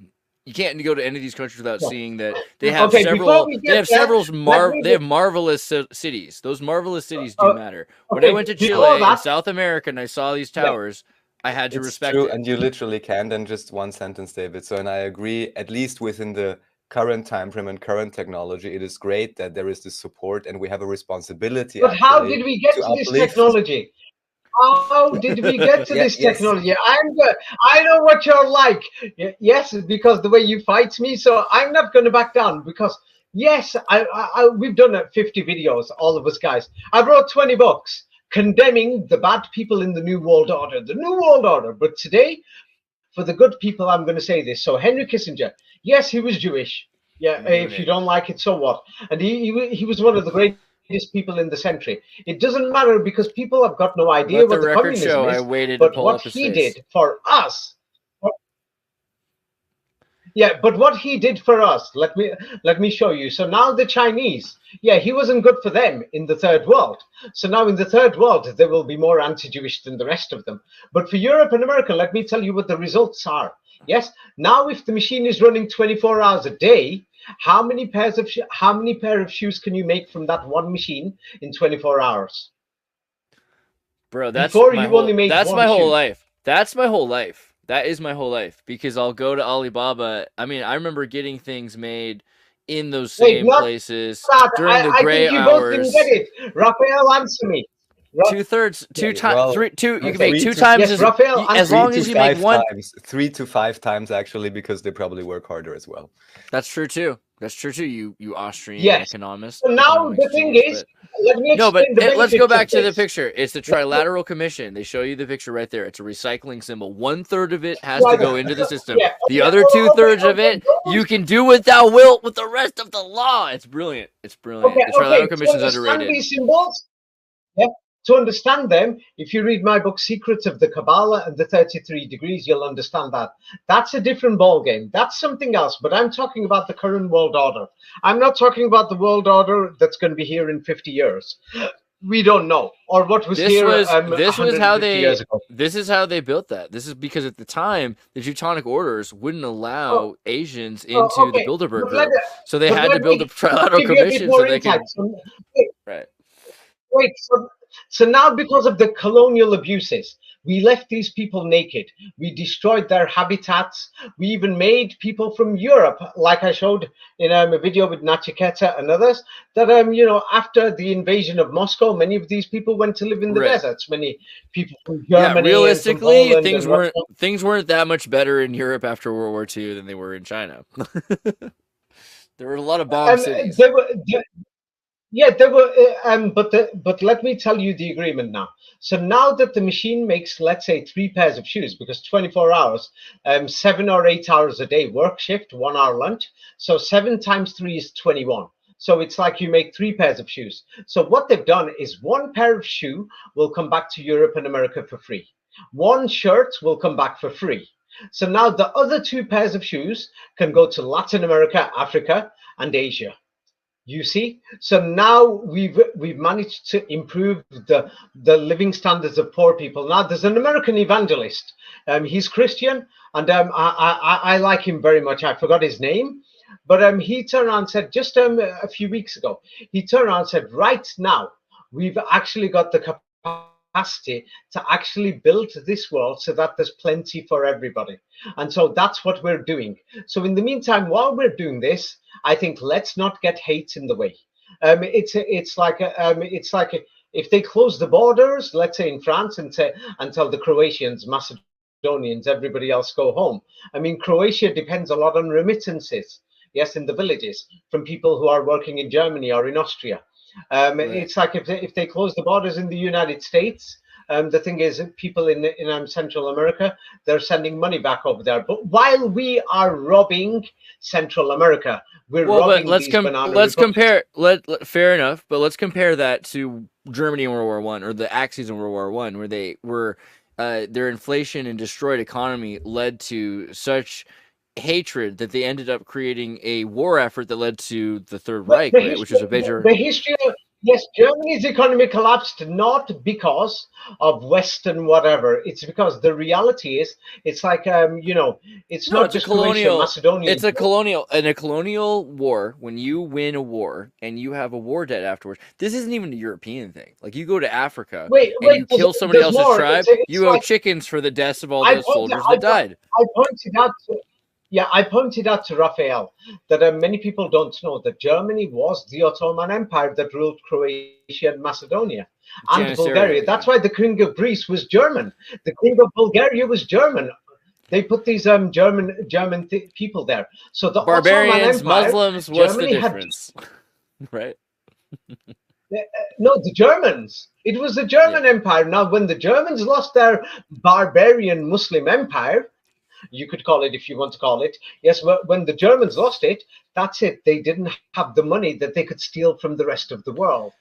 You can't go to any of these countries without seeing that they have they have marvelous cities. Those marvelous cities do matter. When I went to Chile in South America and I saw these towers, I had to respect it. And you literally can. And just one sentence, David. So, and I agree, at least within the current time frame and current technology, it is great that there is this support and we have a responsibility. But how did we get to this technology? How did we get to this technology? I know what you're like. Yes, because the way you fight me, so I'm not going to back down. Because yes, we've done 50 videos, all of us guys. I wrote 20 books condemning the bad people in the New World Order. The New World Order. But today, for the good people, I'm going to say this. So Henry Kissinger, yes, he was Jewish. Yeah, if you don't like it, so what? And he was one of the greatest people in the century. It doesn't matter because people have got no idea what the communism is. I waited but to pull what up his he face. did for us. Yeah, but what he did for us, let me show you. So now the Chinese, yeah, he wasn't good for them in the third world. So now in the third world, they will be more anti-Jewish than the rest of them. But for Europe and America, let me tell you what the results are. Yes, now if the machine is running 24 hours a day, how many pair of shoes can you make from that one machine in 24 hours? Bro, that's Before my you whole, only made that's one my whole shoe. life. That's my whole life. That is my whole life because I'll go to Alibaba. I mean, I remember getting things made in those same places during the gray I think you hours. both didn't get it. Raphael, answer me. You can make two times. times Yes, Raphael, as long as you make one. 3 to 5 times actually, because they probably work harder as well. That's true too. You Austrian economist. So now the thing is, let me explain let's go back to the picture. It's the Trilateral Commission. They show you the picture right there. It's a recycling symbol. 1/3 of it has to go into the system. The other 2/3 of it, you can do what thou wilt with the rest of the law. It's brilliant. It's brilliant. The Trilateral Commission is underrated. These symbols, to understand them, if you read my book, Secrets of the Kabbalah and the 33 Degrees, you'll understand that. That's a different ballgame. That's something else. But I'm talking about the current world order. I'm not talking about the world order that's going to be here in 50 years. We don't know. Or what was here this is how they built that. This is because at the time, the Teutonic orders wouldn't allow Asians into the Bilderberg group. So they had to build a Trilateral Commission so they could... Right. Wait, so now because of the colonial abuses, we left these people naked. We destroyed their habitats. We even made people from Europe, like I showed in a video with Nachiketa and others, that after the invasion of Moscow, many of these people went to live in the deserts. Many people from Germany. Yeah, realistically, things weren't that much better in Europe after World War II than they were in China. There were a lot of bomb cities. Yeah, there were, but let me tell you the agreement now. So now that the machine makes, let's say, 3 pairs of shoes, because 24 hours, 7 or 8 hours a day work shift, 1 hour lunch. So 7 times 3 is 21. So it's like you make 3 pairs of shoes. So what they've done is 1 pair of shoe will come back to Europe and America for free. 1 shirt will come back for free. So now the other 2 pairs of shoes can go to Latin America, Africa, and Asia. You see, so now we've managed to improve the living standards of poor people. Now there's an American evangelist. He's Christian, and I like him very much. I forgot his name, but he turned around and said just a few weeks ago. He turned around and said, right now we've actually got the capacity to actually build this world so that there's plenty for everybody. And so that's what we're doing. So in the meantime, while we're doing this, I think let's not get hate in the way. It's like if they close the borders, let's say in France, and tell the Croatians, Macedonians, everybody else go home. I mean, Croatia depends a lot on remittances, yes, in the villages from people who are working in Germany or in Austria. Right. It's like if they close the borders in the United States, the thing is, people in Central America, they're sending money back over there. But while we are robbing Central America, we're robbing these banana let's republics. compare. Fair enough, but let's compare that to Germany in World War One, or the Axis in World War One, where they were their inflation and destroyed economy led to such hatred that they ended up creating a war effort that led to the Third Reich, right? Which is a major. The history of, yes, Germany's economy collapsed not because of Western whatever. It's because the reality is, it's like it's No, not it's a just Croatia, colonial. Macedonia. It's a colonial war. When you win a war and you have a war debt afterwards, this isn't even a European thing. Like you go to Africa Wait, and you kill somebody there's else's more. tribe, It's you owe like chickens for the deaths of all I those pointed, soldiers that died. I pointed out to, yeah, I pointed out to Raphael that many people don't know that Germany was the Ottoman Empire that ruled Croatia and Macedonia and Janissaries, Bulgaria. That's why the King of Greece was German. The King of Bulgaria was German. They put these German people there. So the Barbarians, Ottoman Empire, Muslims. What's Germany the had difference? Right. no, the Germans. It was the German Empire. Now, when the Germans lost their barbarian Muslim empire, you could call it if you want to call it. Yes, when the Germans lost it, that's it. They didn't have the money that they could steal from the rest of the world.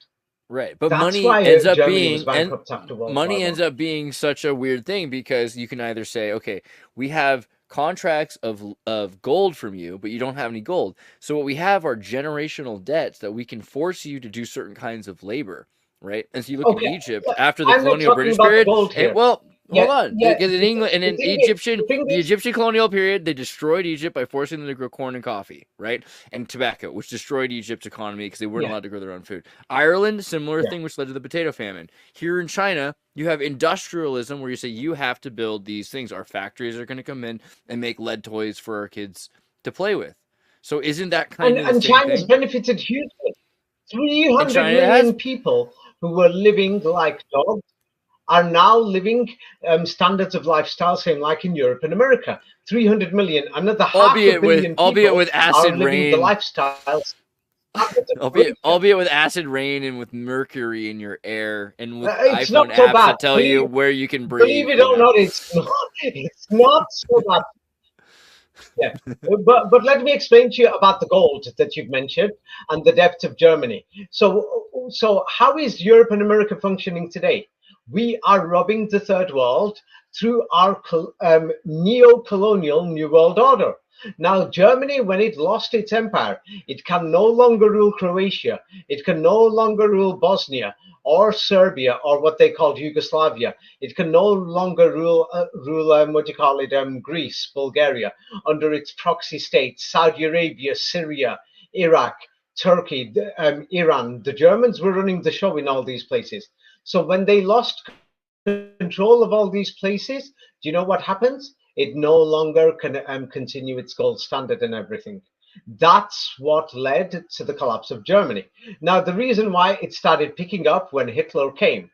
Right, but That's money why ends up Germany was being bankrupt after World War money I. ends up being such a weird thing because you can either say, okay, we have contracts of gold from you, but you don't have any gold. So what we have are generational debts that we can force you to do certain kinds of labor, right? And so you look at Okay, Egypt after the I'm not colonial talking British about the period, gold and here. well, Yeah, hold on, yeah. because in England and in The Egyptian colonial period, they destroyed Egypt by forcing them to grow corn and coffee, right, and tobacco, which destroyed Egypt's economy because they weren't allowed to grow their own food. Ireland, similar thing, which led to the potato famine. Here in China, you have industrialism where you say you have to build these things. Our factories are going to come in and make lead toys for our kids to play with. So isn't that kind of the and same China's thing? benefited hugely. 300 China million people who were living like dogs are now living standards of lifestyle, same like in Europe and America. 300 million, another half a billion people with are acid living the rain. lifestyles. Albeit with acid rain and with mercury in your air and with It's iPhone not so apps bad. that tell you where you can breathe. Believe it or not, it's not so bad. Yeah, but let me explain to you about the gold that you've mentioned and the depth of Germany. So how is Europe and America functioning today? We are robbing the third world through our neo-colonial New World Order. Now, Germany, when it lost its empire, it can no longer rule Croatia. It can no longer rule Bosnia or Serbia or what they called Yugoslavia. It can no longer rule Greece, Bulgaria, under its proxy states, Saudi Arabia, Syria, Iraq, Turkey, Iran. The Germans were running the show in all these places. So when they lost control of all these places, do you know what happens? It no longer can continue its gold standard and everything. That's what led to the collapse of Germany. Now, the reason why it started picking up when Hitler came.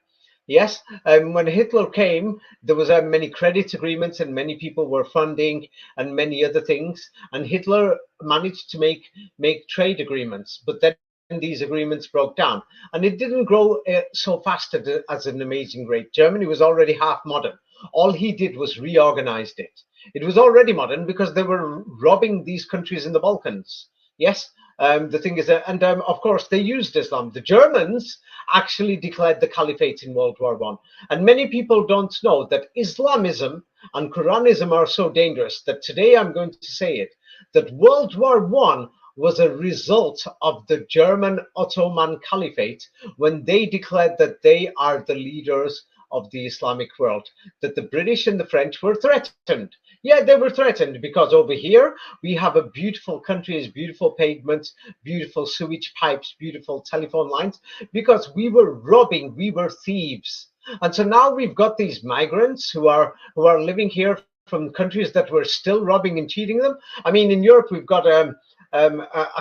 Yes, when Hitler came, there was many credit agreements and many people were funding and many other things. And Hitler managed to make trade agreements, but then these agreements broke down. And it didn't grow so fast as an amazing rate. Germany was already half modern. All he did was reorganized it. It was already modern because they were robbing these countries in the Balkans. Yes, the thing is, of course, they used Islam. The Germans actually declared the caliphate in World War I. And many people don't know that Islamism and Quranism are so dangerous that today I'm going to say it, that World War I was a result of the German Ottoman Caliphate when they declared that they are the leaders of the Islamic world, that the British and the French were threatened. Yeah, they were threatened because over here we have a beautiful country, beautiful pavements, beautiful sewage pipes, beautiful telephone lines, because we were robbing, we were thieves. And so now we've got these migrants who are living here from countries that were still robbing and cheating them. I mean, in Europe, we've got a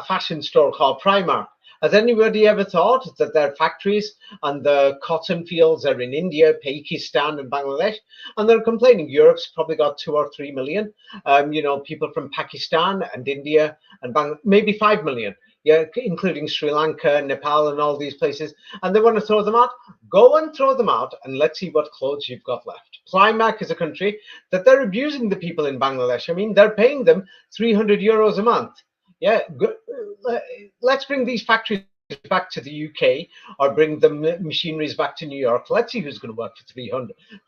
fashion store called Primark. Has anybody ever thought that their factories and the cotton fields are in India, Pakistan, and Bangladesh? And they're complaining. Europe's probably got 2 or 3 million, people from Pakistan and India and maybe 5 million, yeah, including Sri Lanka, Nepal, and all these places. And they want to throw them out. Go and throw them out, and let's see what clothes you've got left. Primark is a country that they're abusing the people in Bangladesh. I mean, they're paying them €300 a month. Yeah, let's bring these factories back to the UK or bring the machineries back to New York. Let's see who's going to work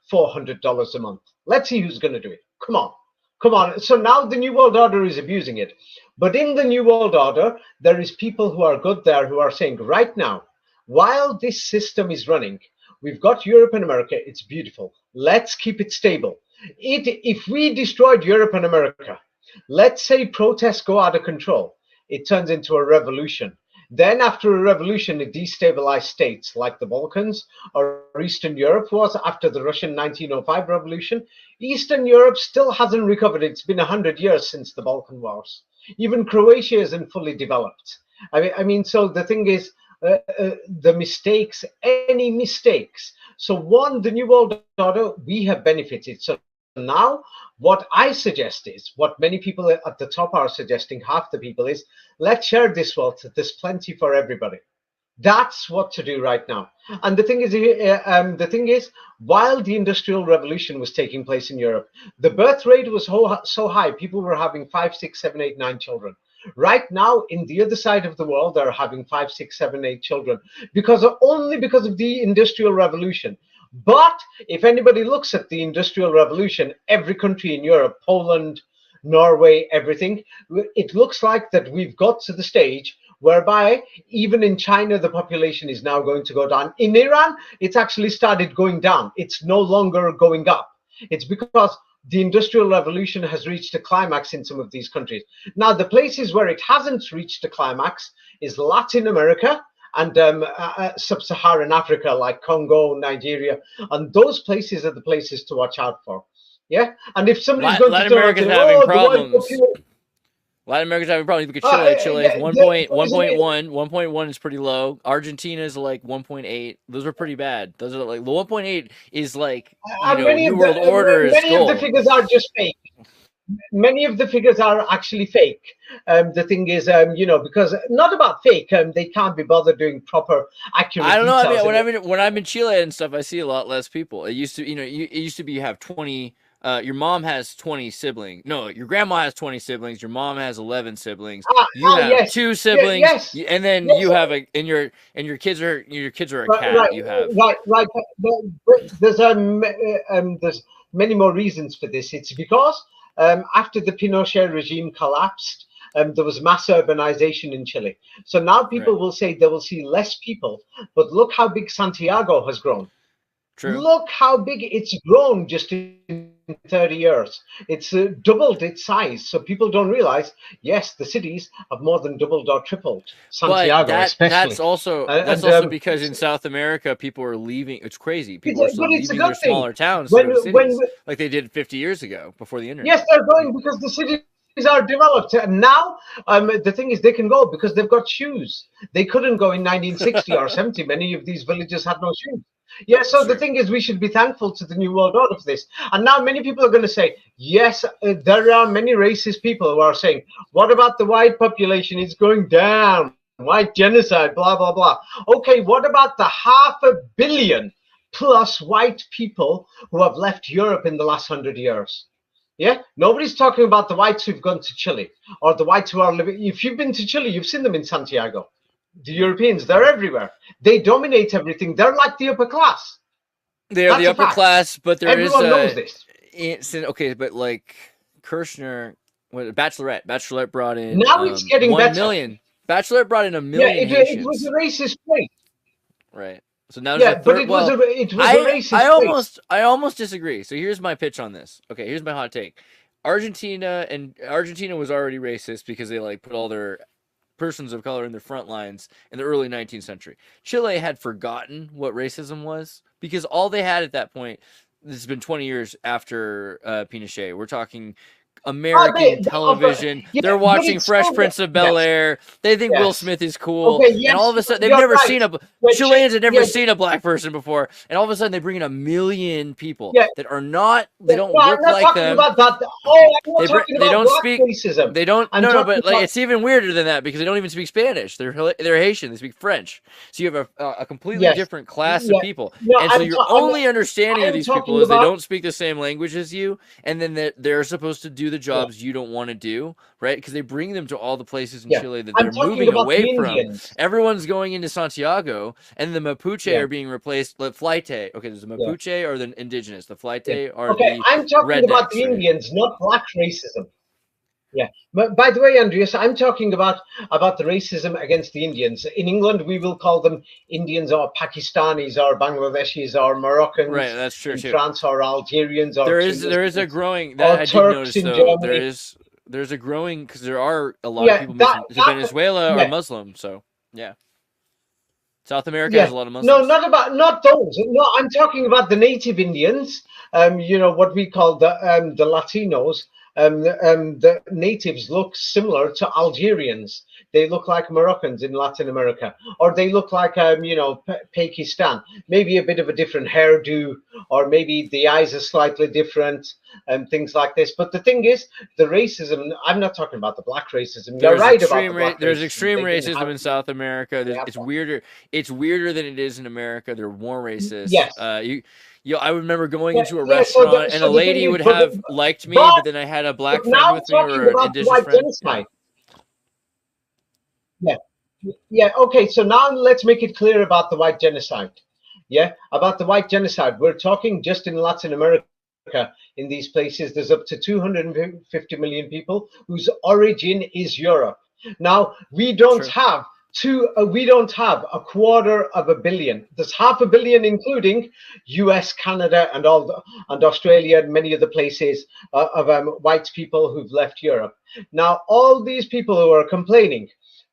for $400 a month. Let's see who's going to do it. Come on. So now the New World Order is abusing it. But in the New World Order, there is people who are good there who are saying right now, while this system is running, we've got Europe and America. It's beautiful. Let's keep it stable. If we destroyed Europe and America, let's say protests go out of control, it turns into a revolution. Then after a revolution, it destabilized states like the Balkans or Eastern Europe was after the Russian 1905 revolution. Eastern Europe still hasn't recovered. It's been 100 years since the Balkan Wars. Even Croatia isn't fully developed. I mean, so the thing is, the mistakes, any mistakes. So one, the New World Order, we have benefited. So now what I suggest is, what many people at the top are suggesting, half the people, is let's share this wealth. There's plenty for everybody. That's what to do right now. And the thing is, while the Industrial Revolution was taking place in Europe, the birth rate was so high, people were having 5, 6, 7, 8, 9 children. Right now, in the other side of the world, they're having 5, 6, 7, 8 children only because of the Industrial Revolution. But if anybody looks at the Industrial Revolution, every country in Europe, Poland, Norway, everything, it looks like that we've got to the stage whereby even in China, the population is now going to go down. In Iran, it's actually started going down. It's no longer going up. It's because the Industrial Revolution has reached a climax in some of these countries. Now, the places where it hasn't reached a climax is Latin America and sub-Saharan Africa, like Congo, Nigeria. And those places are the places to watch out for. Yeah? And if somebody's going Latin to America's having problems. Latin America's having problems because Chile is 1.1 is pretty low. Argentina is like 1.8. Those are pretty bad. Those are like the 1.8 is like New World Order is many of the figures are just fake. Many of the figures are actually fake. The thing is, because not about fake. They can't be bothered doing proper, accurate. I don't know. I mean, when I'm in Chile and stuff, I see a lot less people. It used to, you have 20. Your mom has 20 siblings. No, your grandma has 20 siblings. Your mom has 11 siblings. You have 2 siblings, and then you have and your kids are a cat. Right, you have right. There's many more reasons for this. It's because after the Pinochet regime collapsed, there was mass urbanization in Chile. So now people will say they will see less people, but look how big Santiago has grown. True. Look how big it's grown just in 30 years. It's doubled its size. So people don't realize, yes, the cities have more than doubled or tripled. Santiago, especially. That's also because in South America, people are leaving. It's crazy. People are still leaving their smaller towns to go to cities, like they did 50 years ago before the internet. Yes, they're going because the cities are developed. And now the thing is they can go because they've got shoes. They couldn't go in 1960 or 70. Many of these villages had no shoes. Yeah, so the thing is, we should be thankful to the New World Order for this. And now many people are going to say, yes, there are many racist people who are saying, what about the white population? It's going down. White genocide, blah, blah, blah. Okay, what about the 500 million plus white people who have left Europe in the last 100 years? Yeah, nobody's talking about the whites who've gone to Chile or the whites who are living. If you've been to Chile, you've seen them in Santiago. The Europeans, they're everywhere. They dominate everything. They're like the upper class. They're the upper class, but everyone knows this. Okay, but like Kirshner, Bachelorette brought in. Now it's getting 1 better. million. Bachelorette brought in 1 million. Yeah, it was a racist place. Right. So now but it was a racist place. I almost disagree. So here's my pitch on this. Okay, here's my hot take. Argentina was already racist because they put all their persons of color in the front lines in the early 19th century. Chile had forgotten what racism was, because all they had at that point, this has been 20 years after Pinochet. We're talking American television. Yeah, they're but watching it's Fresh still Prince of yes, Bel-Air. They think Will yes. Smith is cool. Okay, And all yes, of a sudden, they've you're never right. seen a Which, Chileans had never yeah, seen a black person before. And all of a sudden, they bring in 1 million people yeah, that are not. They yeah. don't No, I'm look not like talking them. about that. Oh, I'm not talking They about don't black speak. racism. They don't. I'm No, talking but like about, it's even weirder than that because they don't even speak Spanish. They're Haitian. They speak French. So you have a completely yes, different class of yeah. people. No, And so your only understanding of I'm these people talking is they about, don't speak the same language as you, and then they're supposed to do the yeah, jobs you don't want to do, right? Because they bring them to all the places in yeah. Chile that I'm they're talking moving about the away from. Indians. Everyone's going into Santiago, and the Mapuche Yeah, are being replaced. The Flaite, okay, there's the yeah, Mapuche are the indigenous. The Flaite yeah. are Okay, the I'm talking about rednecks, the right? Indians, not black racism. Yeah. But by the way, Andreas, I'm talking about the racism against the Indians. In England, we will call them Indians or Pakistanis or Bangladeshis or Right, Moroccans. that's true In too. France, or Algerians or There is a Tunisians growing that or I did Turks notice in though. Germany. There's a growing because there are a lot of Yeah, people that Muslim. that Venezuela are yeah. Muslim, so yeah. South America has Yeah, a lot of no, Muslims. not those. No, I'm talking about the native Indians. What we call the Latinos. The natives look similar to Algerians. They look like Moroccans in Latin America, or they look like Pakistan. Maybe a bit of a different hairdo, or maybe the eyes are slightly different, and things like this. But the thing is, the racism. I'm not talking about the black racism. You're right about the black There's racism. extreme They didn't racism have. in South America. They have It's weirder. It's weirder than it is in America. They're more racist. yes. I remember going Yeah, into a yeah. restaurant and a So the thing lady is, would have liked me, but but then I had a but black now friend I'm with me talking or an about the indigenous white friend. Yeah. genocide. Yeah, yeah. Okay, so now let's make it clear about the white genocide. Yeah, about the white genocide. We're talking just in Latin America. In these places, there's up to 250 million people whose origin is Europe. Now we don't True. have we don't have 250 million. There's 500 million, including U.S., Canada, and and Australia, and many other places of white people who've left Europe. Now, all these people who are complaining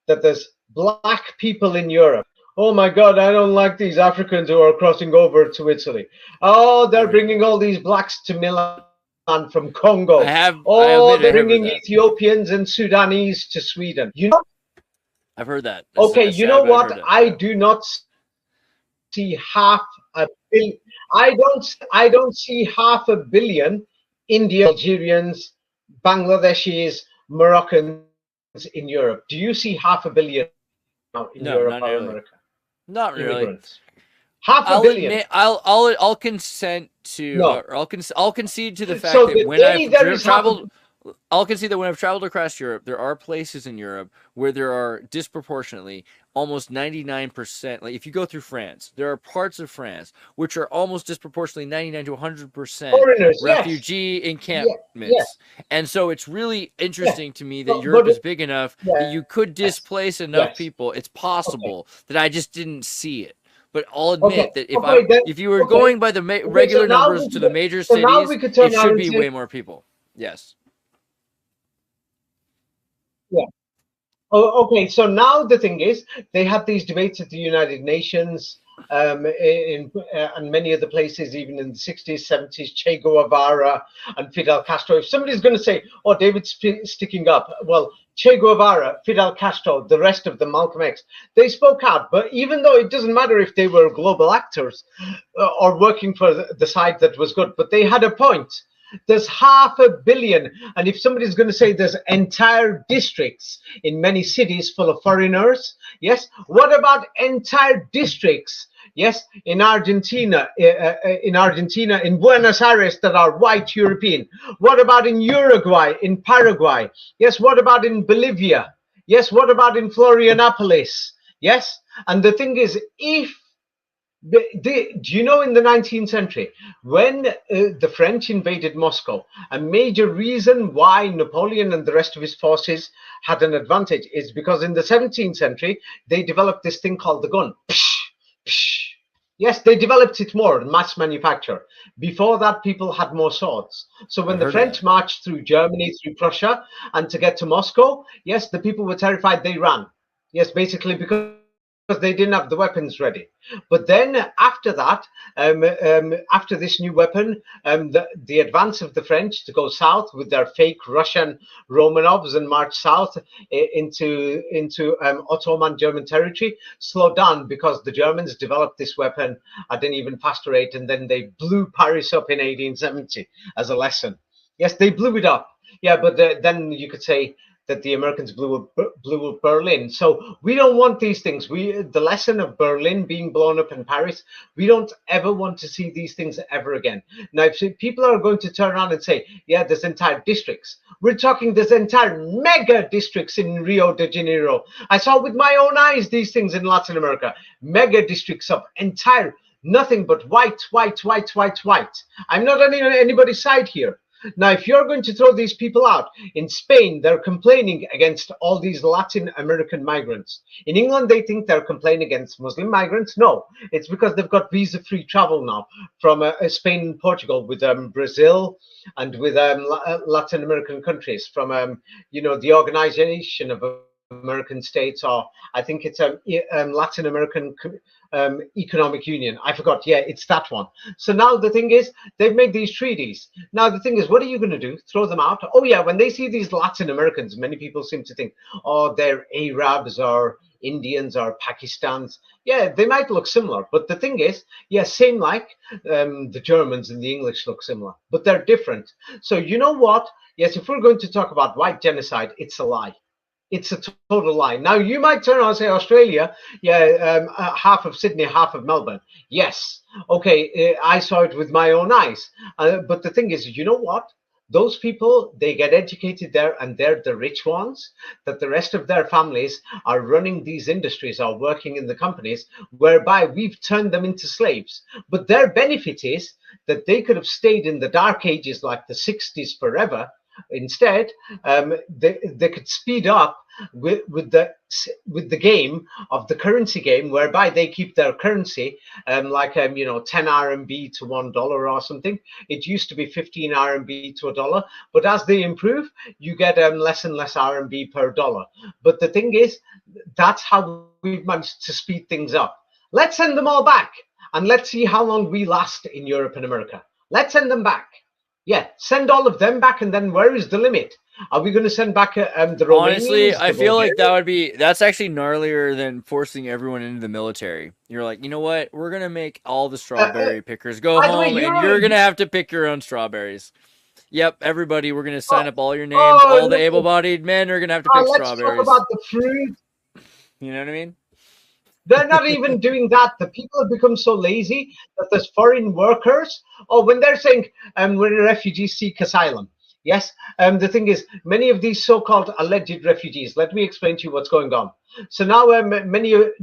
that there's black people in Europe. Oh my God, I don't like these Africans who are crossing over to Italy. Oh, they're bringing all these blacks to Milan from Congo. I Oh, admit they're I have heard bringing that. Ethiopians and Sudanese to Sweden. I've heard that. Okay, It's you sad, know but I've what? heard it. I Yeah. do not see half a billion. I don't see 500 million Indian, Algerians, Bangladeshis, Moroccans in Europe. Do you see 500 million now in No, Europe not or nearly. America? Not really. Immigrants. 500 million. Admit I'll consent to No. or I'll concede to the fact So that the when day I've there is traveled I'll concede that when I've traveled across Europe, there are places in Europe where there are disproportionately almost 99%. Like if you go through France, there are parts of France which are almost disproportionately 99 to 100% foreigners, yes. refugee encampments. Yes. And so it's really interesting to me that But- Europe but- is big enough that you could displace enough Yes. people. It's possible that I just didn't see it. But I'll admit that if you were okay. going by the regular so now numbers we to could- the major so now cities, we could turn it around should and be say- way more people. Yes. Oh, okay, so now the thing is, they had these debates at the United Nations, and many other places, even in the 60s, 70s, Che Guevara and Fidel Castro. If somebody's going to say, oh, David's sticking up, well, Che Guevara, Fidel Castro, the rest of them, Malcolm X, they spoke out. But even though it doesn't matter if they were global actors or working for the side that was good, but they had a point. There's 500 million, and if somebody's going to say there's entire districts in many cities full of foreigners, yes, what about entire districts, yes, in Argentina, in Buenos Aires that are white European? What about in Uruguay, in Paraguay? Yes, what about in Bolivia? Yes, what about in Florianopolis? Yes, and the thing is, do you know in the 19th century, when the French invaded Moscow, a major reason why Napoleon and the rest of his forces had an advantage is because in the 17th century, they developed this thing called the gun. Psh, psh. Yes, they developed it more, mass manufacture. Before that, people had more swords. So when the French marched through Germany, through Prussia, and to get to Moscow, yes, the people were terrified, they ran. Yes, basically because they didn't have the weapons ready. But then after that, after this new weapon, the advance of the French to go south with their fake Russian Romanovs and march south into Ottoman German territory slowed down because the Germans developed this weapon at an even faster rate, and then they blew Paris up in 1870 as a lesson. Yes, they blew it up. Yeah, but then you could say that the Americans blew up Berlin. So we don't want these things. The lesson of Berlin being blown up in Paris, we don't ever want to see these things ever again. Now, if people are going to turn around and say, yeah, there's entire districts. We're talking there's entire mega districts in Rio de Janeiro. I saw with my own eyes these things in Latin America. Mega districts of entire, nothing but white. I'm not on anybody's side here. Now, if you're going to throw these people out, in Spain, they're complaining against all these Latin American migrants. In England, they think they're complaining against Muslim migrants. No, it's because they've got visa-free travel now from Spain and Portugal with Brazil and with Latin American countries from, the Organization of American States, or I think it's Latin American Economic Union. I forgot. Yeah, it's that one. So now the thing is, they've made these treaties. Now the thing is, what are you going to do? Throw them out? Oh yeah, when they see these Latin Americans, many people seem to think, oh, they're Arabs or Indians or Pakistans. Yeah, they might look similar, but the thing is, yeah, same like the Germans and the English look similar, but they're different. So you know what? Yes, if we're going to talk about white genocide, it's a lie. It's a total lie. Now, you might turn around and say, Australia, yeah, half of Sydney, half of Melbourne. Yes. Okay, I saw it with my own eyes. But the thing is, you know what? Those people, they get educated there and they're the rich ones, that the rest of their families are running these industries or working in the companies whereby we've turned them into slaves. But their benefit is that they could have stayed in the dark ages like the 60s forever. Instead, they could speed up with the game of the currency game, whereby they keep their currency 10 RMB to $1 or something. It used to be 15 RMB to $1, but as they improve, you get less and less RMB per dollar. But the thing is, that's how we've managed to speed things up. Let's send them all back, and let's see how long we last in Europe and America. Let's send them back. Yeah, send all of them back, and then where is the limit? Are we going to send back the Romanians? Honestly, I feel like that's actually gnarlier than forcing everyone into the military. You're like, you know what? We're going to make all the strawberry pickers go home, and you're going to have to pick your own strawberries. Yep, everybody, we're going to sign up all your names. All the able-bodied men are going to have to pick strawberries. Let's talk about the fruit. You know what I mean? They're not even doing that. The people have become so lazy that there's foreign workers. Oh, when they're saying when refugees seek asylum. Yes, the thing is, many of these so-called alleged refugees, let me explain to you what's going on. So now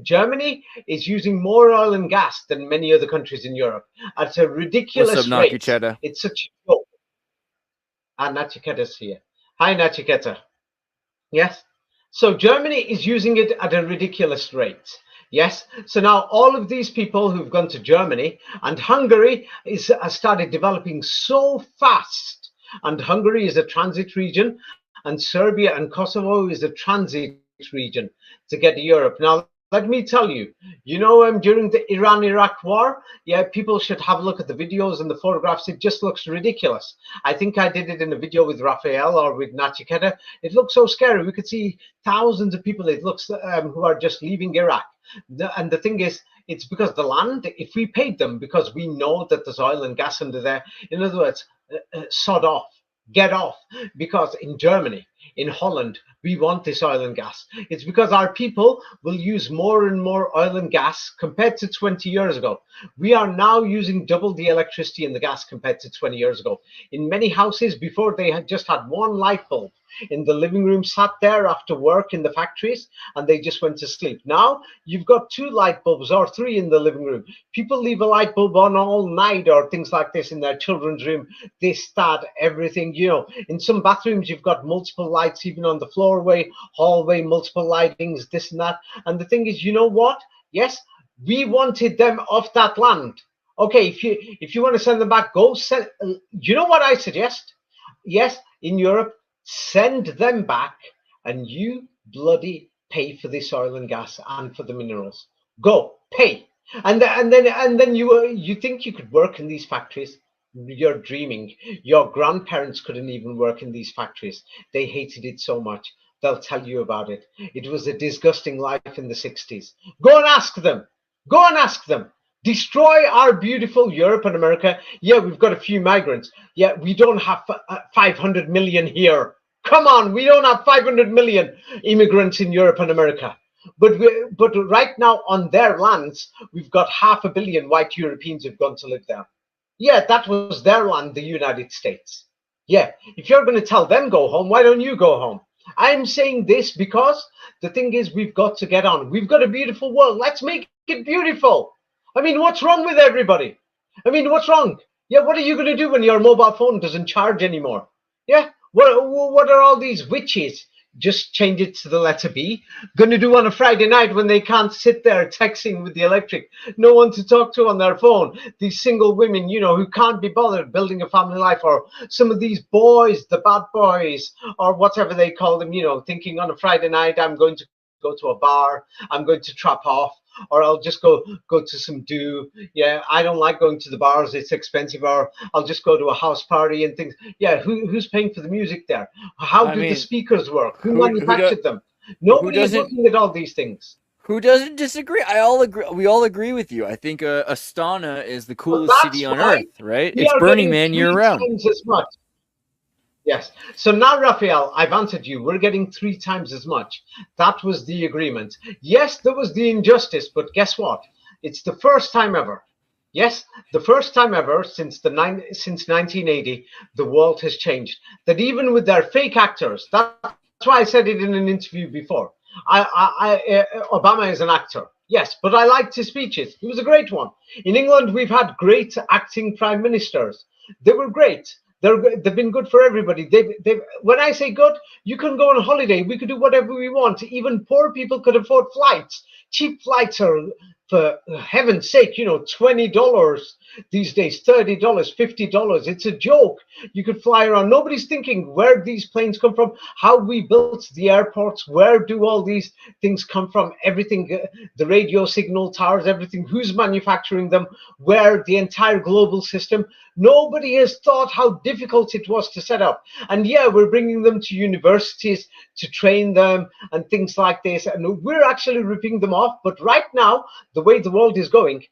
Germany is using more oil and gas than many other countries in Europe at a ridiculous rate. It's such a joke. Nachiketa's here. Hi, Nachiketa. Yes. So Germany is using it at a ridiculous rate. Yes. So now all of these people who've gone to Germany, and Hungary has started developing so fast. And Hungary is a transit region, and Serbia and Kosovo is a transit region to get to Europe. Now, let me tell you, during the Iran-Iraq war, yeah, people should have a look at the videos and the photographs. It just looks ridiculous. I think I did it in a video with Raphael or with Nachiketa. It looks so scary. We could see thousands of people, it looks, who are just leaving Iraq. And the thing is, it's because the land, if we paid them, because we know that there's oil and gas under there, in other words, sod off, get off, because in Germany, in Holland, we want this oil and gas. It's because our people will use more and more oil and gas compared to 20 years ago. We are now using double the electricity and the gas compared to 20 years ago. In many houses, before they had just had one light bulb in the living room, sat there after work in the factories, and they just went to sleep. Now you've got 2 light bulbs or 3 in the living room. People leave a light bulb on all night or things like this in their children's room. They start everything, in some bathrooms you've got multiple lights even on the floorway, hallway, multiple lightings, this and that. And the thing is, you know what? Yes, we wanted them off that land. Okay, if you want to send them back, go send. You know what I suggest? Yes, in Europe, send them back, and you bloody pay for this oil and gas and for the minerals. Go pay, and then you think you could work in these factories. You're dreaming. Your grandparents couldn't even work in these factories. They hated it so much. They'll tell you about it. It was a disgusting life in the 60s. Go and ask them. Go and ask them. Destroy our beautiful Europe and America. Yeah, we've got a few migrants. Yeah, we don't have 500 million here. Come on, we don't have 500 million immigrants in Europe and America. But right now on their lands, we've got 500 million white Europeans who've gone to live there. Yeah, that was their land, the United States. Yeah, if you're going to tell them go home, why don't you go home? I'm saying this because the thing is, we've got to get on. We've got a beautiful world. Let's make it beautiful. I mean, what's wrong with everybody? I mean, what's wrong? Yeah, what are you going to do when your mobile phone doesn't charge anymore? Yeah, what are all these witches? Just change it to the letter B. Going to do on a Friday night when they can't sit there texting with the electric, no one to talk to on their phone. These single women, who can't be bothered building a family life, or some of these boys, the bad boys, or whatever they call them, thinking on a Friday night, I'm going to go to a bar, I'm going to trap off, or I'll just go to some do. Yeah, I don't like going to the bars, it's expensive, or I'll just go to a house party and things. Yeah, who's paying for the music there? How do the speakers work? Who manufactured them? Nobody is looking at all these things. Who doesn't disagree? We all agree with you. I think Astana is the coolest city on earth, right? It's Burning Man year round. As much. Yes. So now, Raphael, I've answered you. We're getting 3 times as much. That was the agreement. Yes, there was the injustice, but guess what? It's the first time ever. Yes, the first time ever since 1980, the world has changed. That even with their fake actors, that's why I said it in an interview before. Obama is an actor. Yes, but I liked his speeches. He was a great one. In England, we've had great acting prime ministers. They were great. They've been good for everybody. When I say good, you can go on holiday. We could do whatever we want. Even poor people could afford flights. Cheap flights are, for heaven's sake, $20 these days, $30, $50. It's a joke. You could fly around. Nobody's thinking where these planes come from, how we built the airports, where do all these things come from, everything, the radio signal towers, everything, who's manufacturing them, where the entire global system. Nobody has thought how difficult it was to set up. And yeah, we're bringing them to universities to train them and things like this. And we're actually ripping them off. But right now, the way the world is going,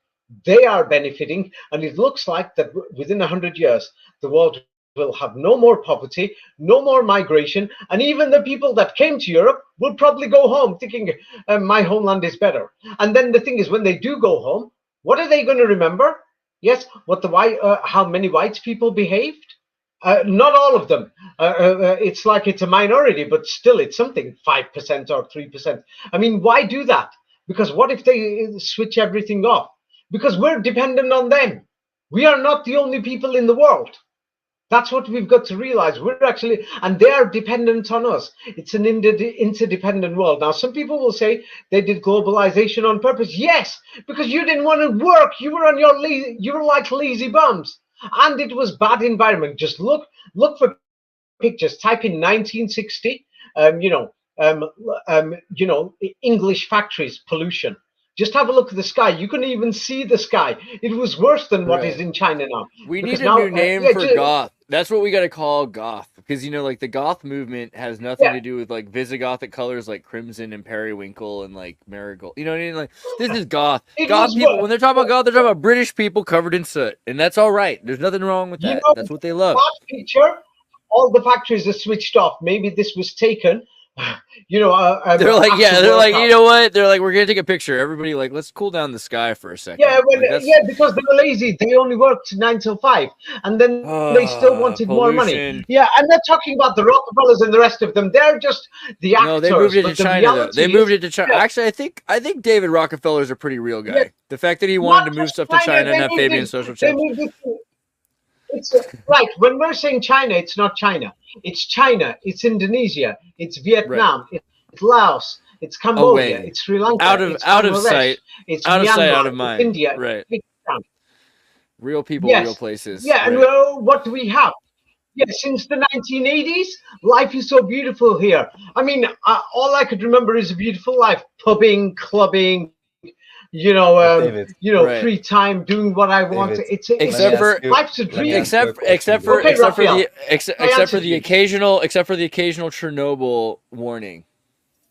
they are benefiting. And it looks like that within 100 years, the world will have no more poverty, no more migration. And even the people that came to Europe will probably go home thinking my homeland is better. And then the thing is, when they do go home, what are they going to remember? Yes, how many white people behaved? Not all of them. It's like it's a minority, but still it's something, 5% or 3%. I mean, why do that? Because what if they switch everything off? Because we're dependent on them. We are not the only people in the world. That's what we've got to realize. And they are dependent on us. It's an interdependent world. Now, some people will say they did globalization on purpose. Yes, because you didn't want to work. You were you were like lazy bums. And it was bad environment. Just look for pictures. Type in 1960, English factories, pollution. Just have a look at the sky. You couldn't even see the sky. It was worse than what is in China now. We need a new name for goth. That's what we got to call goth. Because, like the goth movement has nothing to do with like Visigothic colors like crimson and periwinkle and like marigold. You know what I mean? Like, this is goth. Goth people, when they're talking about goth, they're talking about British people covered in soot. And that's all right. There's nothing wrong with that. That's what they love. That picture, all the factories are switched off. Maybe this was taken. They're like, they're like, you know what? They're like, we're gonna take a picture. Everybody, like, let's cool down the sky for a second. Yeah, because they were lazy. They only worked 9 till 5, and then they still wanted more money. Yeah, I'm not talking about the Rockefellers and the rest of them. They're just the actors. No, they moved it to China. Though. They moved it to China. Yeah. Actually, I think David Rockefeller is a pretty real guy. Yeah. The fact that he wanted to move stuff to China and have Fabian social change. It's right. When we're saying China, it's not China. It's China. It's Indonesia. It's Vietnam. Right. It's Laos. It's Cambodia. It's Sri Lanka. Out of sight. It's out Myanmar, of sight, out of mind. India. Right. Real people, real places. Yeah, right. And what do we have? Yeah, since the 1980s, life is so beautiful here. I mean, all I could remember is a beautiful life: pubbing, clubbing, But David, Right. free time, doing what I want. David, It's let me Except just ask for you. life's a Let me dream. ask you a question, David. Okay, Raphael, I except for answered the you. Chernobyl warning.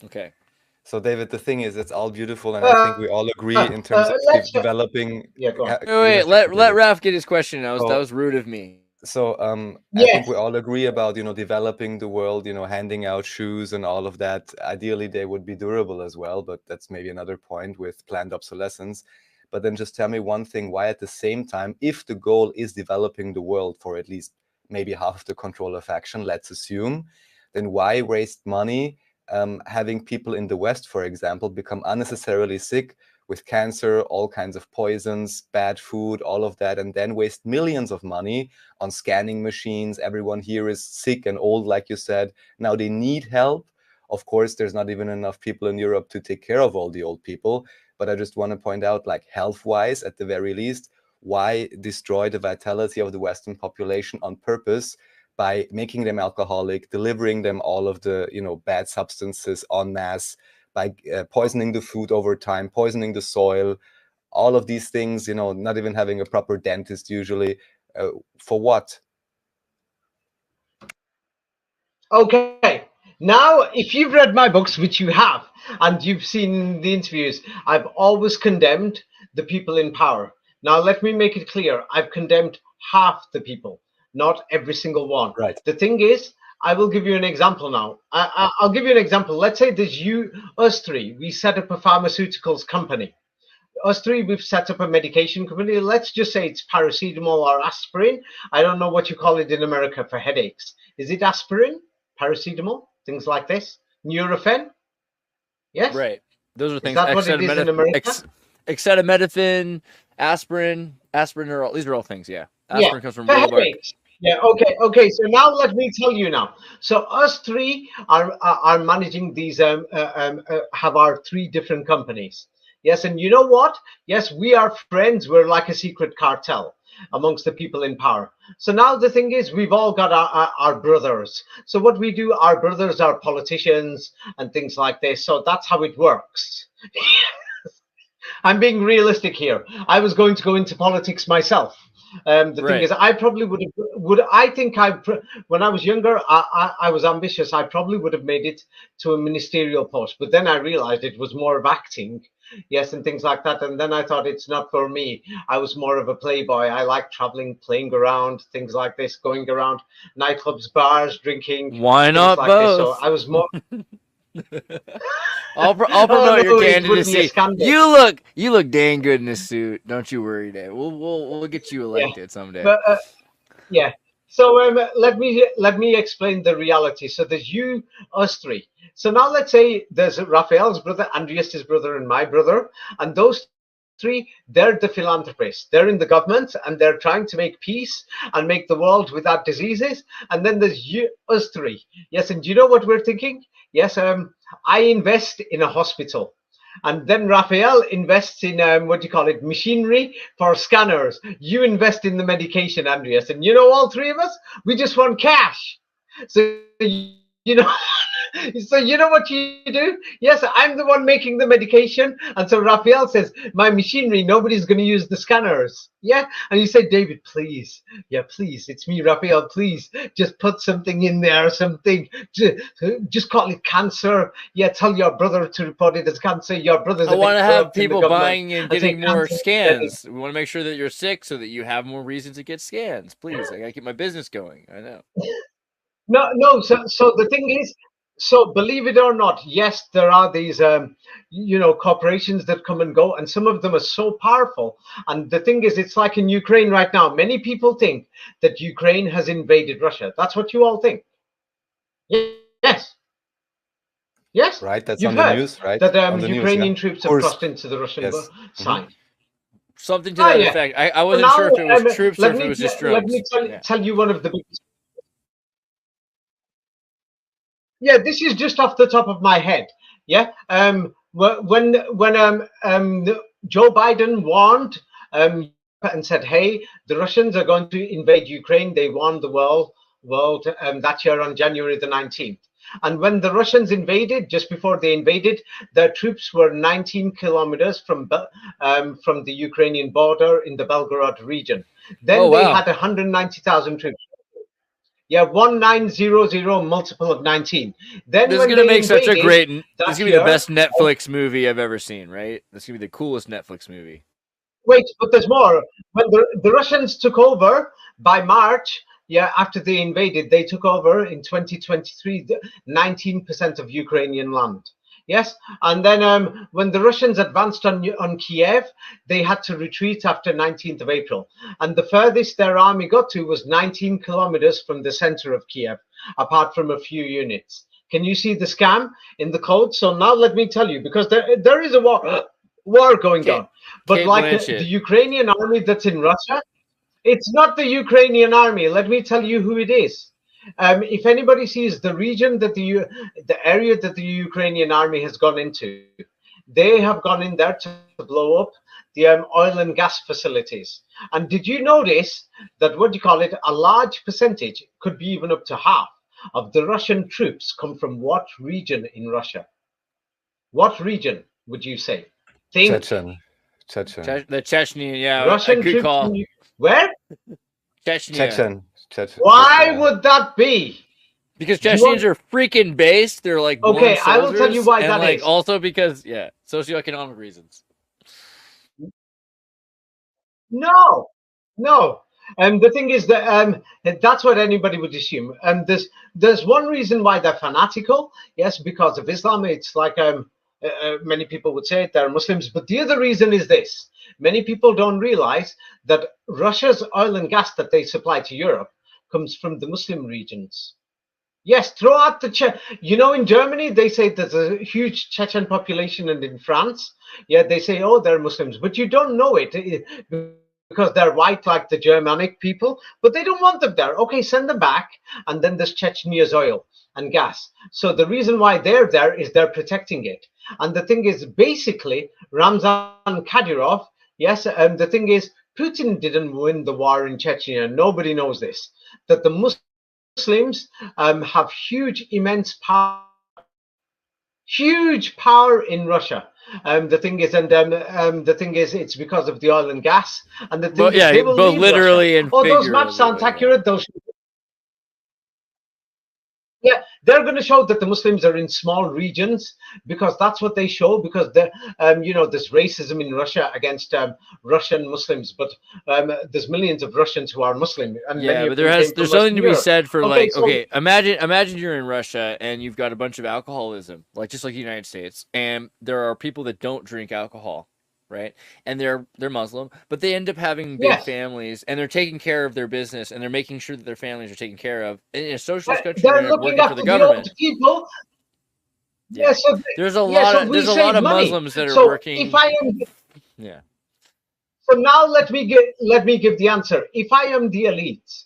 Okay. So, David, the thing is, it's all beautiful, and I think Uh, we all agree in terms of let's. developing. Yeah, go on. Wait, Give me a wait. second, Let David. Raf get his question. That So, was rude of me. I think Yes. we all agree about, developing the world, handing out shoes and all of that. Ideally, they would be durable as well, but that's maybe another point with planned obsolescence. But then just tell me one thing, why at the same time, if the goal is developing the world for at least maybe half of the controller faction, let's assume, then why waste money having people in the West, for example, become unnecessarily sick with cancer, all kinds of poisons, bad food, all of that, and then waste millions of money on scanning machines. Everyone here is sick and old, like you said. Now they need help. Of course, there's not even enough people in Europe to take care of all the old people. But I just want to point out, like health-wise, at the very least, why destroy the vitality of the Western population on purpose by making them alcoholic, delivering them all of the bad substances en masse, by poisoning the food over time, poisoning the soil, all of these things, not even having a proper dentist usually. For what? Okay. Now, if you've read my books, which you have, and you've seen the interviews, I've always condemned the people in power. Now, let me make it clear. I've condemned half the people, not every single one. Right. The thing is, I will give you an example now. I'll give you an example. Let's say there's us three. We set up a pharmaceuticals company. Us three, we've set up a medication company. Let's just say it's paracetamol or aspirin. I don't know what you call it in America for headaches. Is it aspirin, paracetamol, things like this? Nurofen? Yes? Right. Those are Is things. that what it is in America? Acetaminophen, aspirin. These are all things. Yeah. Yeah, Aspirin comes from for rhubarb. headaches. Yeah, okay. So now let me tell you now. So us three are managing these have our three different companies. Yes, and you know what? Yes, we are friends. We're like a secret cartel amongst the people in power. So now the thing is, we've all got our brothers. So what we do, our brothers are politicians and things like this. So that's how it works. I'm being realistic here. I was going to go into politics myself. The thing is, I probably I think when I was younger, I was ambitious. I probably would have made it to a ministerial post, but then I realized it was more of acting, yes, and things like that. And then I thought it's not for me. I was more of a playboy. I like traveling, playing around, things like this, going around nightclubs, bars, drinking, Why things not like this. So both? I was more. I'll Oh promote your no, it would be a candidacy. scandal. You look dang good in a suit. Don't you worry, Dave. We'll get you Yeah, elected someday. but yeah. So let me explain the reality. So there's us three. So now let's say there's Raphael's brother, Andreas' brother, and my brother, and those three, they're the philanthropists. They're in the government and they're trying to make peace and make the world without diseases. And then there's us three. Yes, and do you know what we're thinking? Yes, I invest in a hospital. And then Raphael invests in what do you call it, machinery for scanners. You invest in the medication, Andreas. And all three of us, we just want cash. So you know, so you know what you do? Yes, I'm the one making the medication. And so Raphael says, my machinery, nobody's going to use the scanners. Yeah. And you say, David, please. Yeah, please. It's me, Raphael. Please just put something in there, something. Just call it cancer. Yeah, tell your brother to report it as cancer. Your brother's I want to have people government buying and getting more cancer. scans. We want to make sure that you're sick so that you have more reasons to get scans. Please, I gotta keep my business going. I know. No. So the thing is, so believe it or not, yes, there are these, corporations that come and go, and some of them are so powerful. And the thing is, it's like in Ukraine right now. Many people think that Ukraine has invaded Russia. That's what you all think. Yes. Yes. Right, that's You've on the heard news, right? that On the news, Ukrainian yeah. troops have crossed into the Russian Yes. side. Something to that yeah. effect. I wasn't Now, sure if it was troops or if it was just let drones. me Yeah. tell you one of the biggest. Yeah, this is just off the top of my head. Yeah. When Joe Biden warned and said, "Hey, the Russians are going to invade Ukraine," they warned the world that year on January the 19th. And when the Russians invaded, just before they invaded, their troops were 19 kilometers from the Ukrainian border in the Belgorod region. Then they had 190,000 troops. Yeah, 1900 multiple of 19. Then this is when gonna they make such a invaded great. This that is gonna be the year, best Netflix movie I've ever seen. Right? This is gonna be the coolest Netflix movie. wait, but there's more. When the Russians took over by March, yeah, after they invaded, they took over in 2023 19% of Ukrainian land. Yes, and then when the Russians advanced on Kiev, they had to retreat after 19th of April, and the furthest their army got to was 19 kilometers from the center of Kiev, apart from a few units. Can you see the scam in the code? So now let me tell you, because there is a war going on, but Kate like Blanchett. the Ukrainian army that's in Russia, it's not the Ukrainian army. Let me tell you who it is. If anybody sees the region that the area that the Ukrainian army has gone into, they have gone in there to blow up the oil and gas facilities. And did you notice that, what do you call it, a large percentage, could be even up to half, of the Russian troops come from what region in Russia? What region would you say? Think. Chechen. The Chechnya, yeah, Russian a good troops call. Where? Chechnya. Why would that be? Because Chechens are freaking based. They're like okay. I will tell you why and that like is. Also because socioeconomic reasons. No. And the thing is that that's what anybody would assume. And there's one reason why they're fanatical. Yes, because of Islam. It's like many people would say they're Muslims. But the other reason is this: many people don't realize that Russia's oil and gas that they supply to Europe comes from the Muslim regions. Yes, throughout in Germany, they say there's a huge Chechen population, and in France, yeah, they say, oh, they're Muslims, but you don't know it because they're white like the Germanic people, but they don't want them there. Okay, send them back, and then there's Chechnya's oil and gas. So the reason why they're there is they're protecting it. And the thing is, basically, Ramzan Kadyrov, yes, the thing is, Putin didn't win the war in Chechnya. Nobody knows this, that the Muslims have immense power in Russia. The thing is, it's because of the oil and gas. And the thing is, they will leave literally Russia. and those maps sound accurate. Yeah, they're going to show that the Muslims are in small regions because that's what they show. Because there's racism in Russia against Russian Muslims, but there's millions of Russians who are Muslim. And but there's something to be said for imagine you're in Russia and you've got a bunch of alcoholism, just like the United States, and there are people that don't drink alcohol. Right, and they're Muslim, but they end up having big families, and they're taking care of their business, and they're making sure that their families are taken care of. In a socialist country, they're working for the government. People. Yeah, so there's a lot of Muslims that are working. So now let me give the answer. If I am the elite,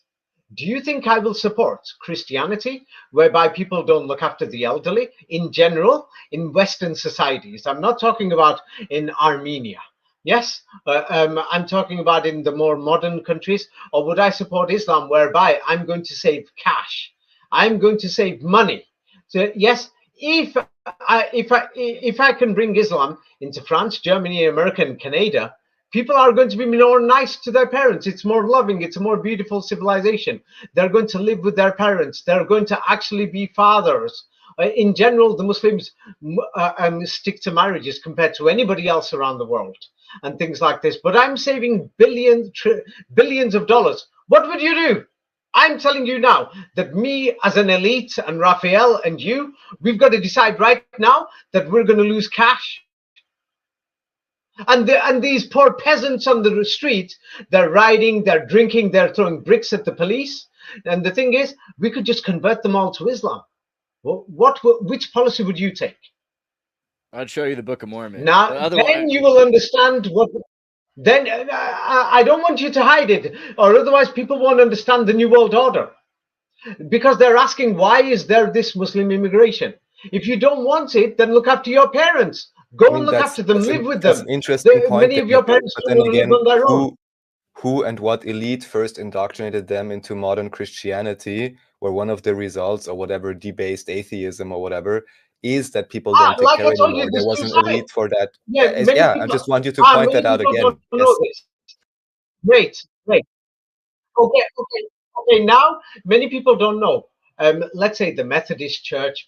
do you think I will support Christianity, whereby people don't look after the elderly in general in Western societies? I'm not talking about in Armenia. Yes, I'm talking about in the more modern countries. Or would I support Islam, whereby I'm going to save cash? I'm going to save money. So yes, if I can bring Islam into France, Germany, America, and Canada, people are going to be more nice to their parents. It's more loving. It's a more beautiful civilization. They're going to live with their parents. They're going to actually be fathers. In general, the Muslims stick to marriages compared to anybody else around the world and things like this. But I'm saving billions of dollars. What would you do? I'm telling you now that me as an elite and Raphael and you, we've got to decide right now that we're going to lose cash. And these poor peasants on the street, they're riding, they're drinking, they're throwing bricks at the police. And the thing is, we could just convert them all to Islam. Well, which policy would you take? I'd show you the Book of Mormon. Now, then you will understand what. Then I don't want you to hide it, or otherwise people won't understand the New World Order, because they're asking, why is there this Muslim immigration? If you don't want it, then look after your parents. Go and look after them, live with them. That's an interesting point. Many of your parents but then again, live on their own. who and what elite first indoctrinated them into modern Christianity where one of the results, or whatever, debased atheism or whatever, is that people don't take Like care I told you, anymore. There there's was two an sides. elite for that. Yeah, many I people. just want you to point Many that out people again. don't know Yes. this. Wait. Okay. Now, many people don't know. Let's say the Methodist Church,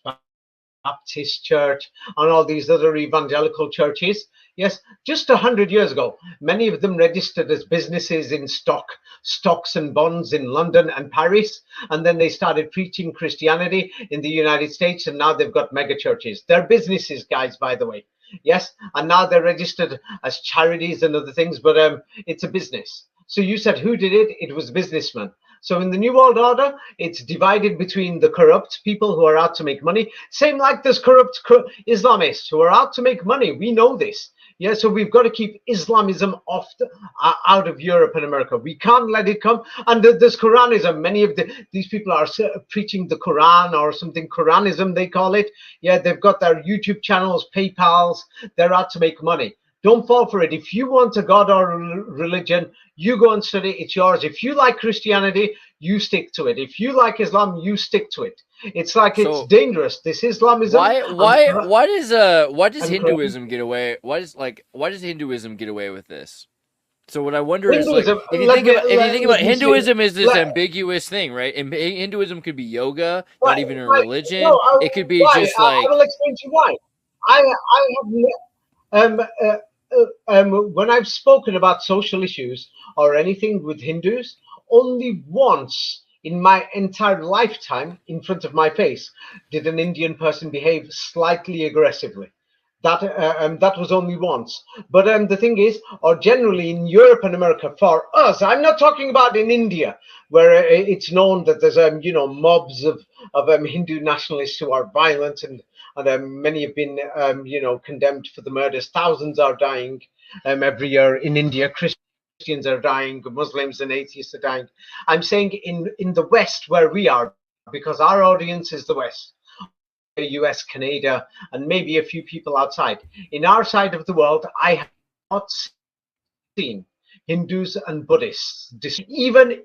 Baptist Church, and all these other evangelical churches. Yes, just 100 years ago, many of them registered as businesses in stocks and bonds in London and Paris, and then they started preaching Christianity in the United States, and now they've got mega churches. They're businesses, guys, by the way. Yes, and now they're registered as charities and other things, but it's a business. So you said who did it? It was businessmen. So in the New World Order, it's divided between the corrupt people who are out to make money. Same like there's corrupt Islamists who are out to make money. We know this. Yeah, so we've got to keep Islamism out of Europe and America. We can't let it come. And there's Quranism. Many of these people are preaching the Quran or something. Quranism, they call it. Yeah, they've got their YouTube channels, PayPals. They're out to make money. Don't fall for it. If you want a God or a religion, you go and study. It's yours. If you like Christianity, you stick to it. If you like Islam, you stick to it. It's like it's dangerous. This Islamism. Why does Hinduism get away? Why does Hinduism get away with this? So what I wonder is, like, if you think about Hinduism is this ambiguous thing, right? And Hinduism could be yoga, not even a religion. It could be just like. I will explain to you why. When I've spoken about social issues or anything with Hindus, only once in my entire lifetime, in front of my face, did an Indian person behave slightly aggressively. That was only once. But the thing is, or generally in Europe and America, for us, I'm not talking about in India, where it's known that there's mobs of Hindu nationalists who are violent, and many have been condemned for the murders. Thousands are dying every year in India. Christians are dying, Muslims and atheists are dying. I'm saying in the West, where we are, because our audience is the West, US, Canada, and maybe a few people outside. In our side of the world, I have not seen Hindus and Buddhists. Even,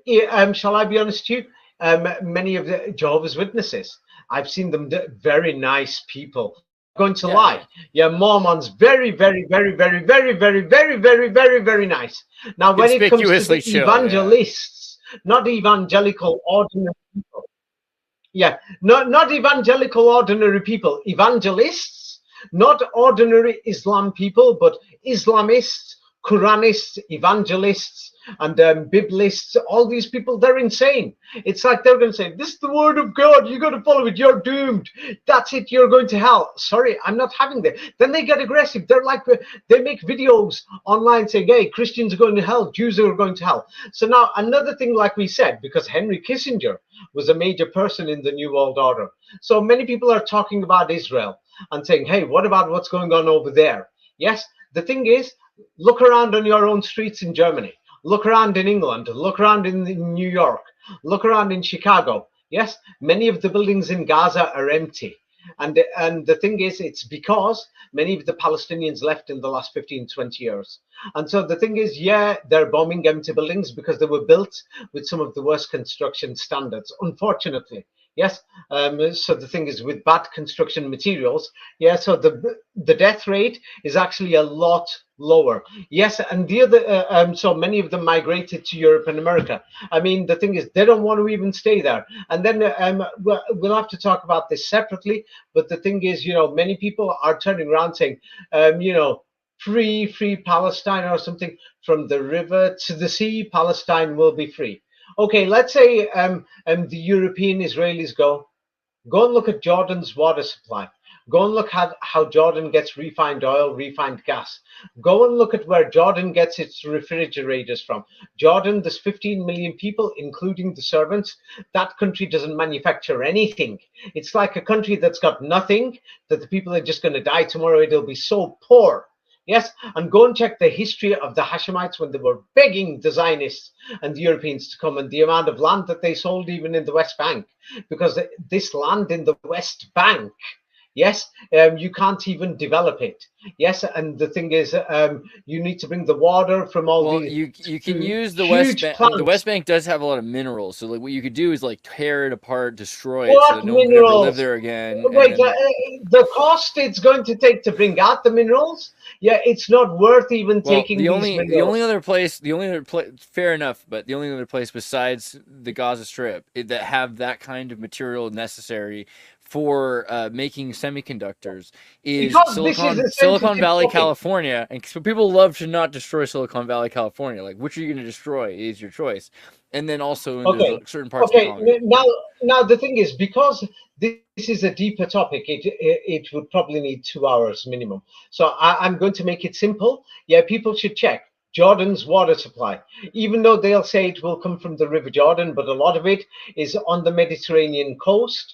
shall I be honest with you, many of the Jehovah's Witnesses, I've seen them very nice people. I'm going to lie. Yeah, Mormons, very, very, very, very, very, very, very, very, very, very nice. Now, when it comes to the evangelists, not evangelical ordinary people. Yeah, not evangelical ordinary people, evangelists, not ordinary Islam people, but Islamists, Quranists, evangelists, and Biblists. All these people, they're insane. It's like they're going to say, this is the word of God, you got to follow it, you're doomed, that's it, you're going to hell. Sorry, I'm not having that. Then they get aggressive. They're like, they make videos online saying, hey, Christians are going to hell, Jews are going to hell. So now another thing, like we said, because Henry Kissinger was a major person in the New World Order, so many people are talking about Israel and saying, hey, what about what's going on over there? Yes, the thing is, look around on your own streets in Germany. Look around in England. Look around in New York. Look around in Chicago. Yes, many of the buildings in Gaza are empty. And the thing is, it's because many of the Palestinians left in the last 15, 20 years. And so the thing is, yeah, they're bombing empty buildings because they were built with some of the worst construction standards, unfortunately. Yes. So the thing is, with bad construction materials, yeah, so the death rate is actually a lot lower. Yes, and the other, so many of them migrated to Europe and America. I mean, the thing is, they don't want to even stay there. And then we'll have to talk about this separately. But the thing is, many people are turning around saying, free Palestine or something. From the river to the sea, Palestine will be free. Okay, let's say the European Israelis go and look at Jordan's water supply. Go and look at how Jordan gets refined oil, refined gas. Go and look at where Jordan gets its refrigerators from. Jordan, there's 15 million people, including the servants. That country doesn't manufacture anything. It's like a country that's got nothing, that the people are just going to die tomorrow. It'll be so poor. Yes, and go and check the history of the Hashemites when they were begging the Zionists and the Europeans to come, and the amount of land that they sold even in the West Bank. Because this land in the West Bank, Yes, you can't even develop it. Yes, and the thing is, you need to bring the water from all Well, the you can use the West huge Bank. The West plants. Bank does have a lot of minerals, so like what you could do is like tear it apart, destroy it, so that What no one could ever live minerals? there again, and Wait, then the cost it's going to take to bring out the minerals, yeah, it's not worth even well, taking these minerals. fair enough, but the only other place besides the Gaza Strip that have that kind of material necessary for making semiconductors is Because this is a Silicon sensitive Valley, topic. California, and so people love to not destroy Silicon Valley, California. Like, which are you going to destroy is your choice, and then also in those Okay. certain parts of Okay. Congo. Now the thing is, because this is a deeper topic, it would probably need 2 hours minimum. So I'm going to make it simple. Yeah, people should check Jordan's water supply, even though they'll say it will come from the River Jordan, but a lot of it is on the Mediterranean coast.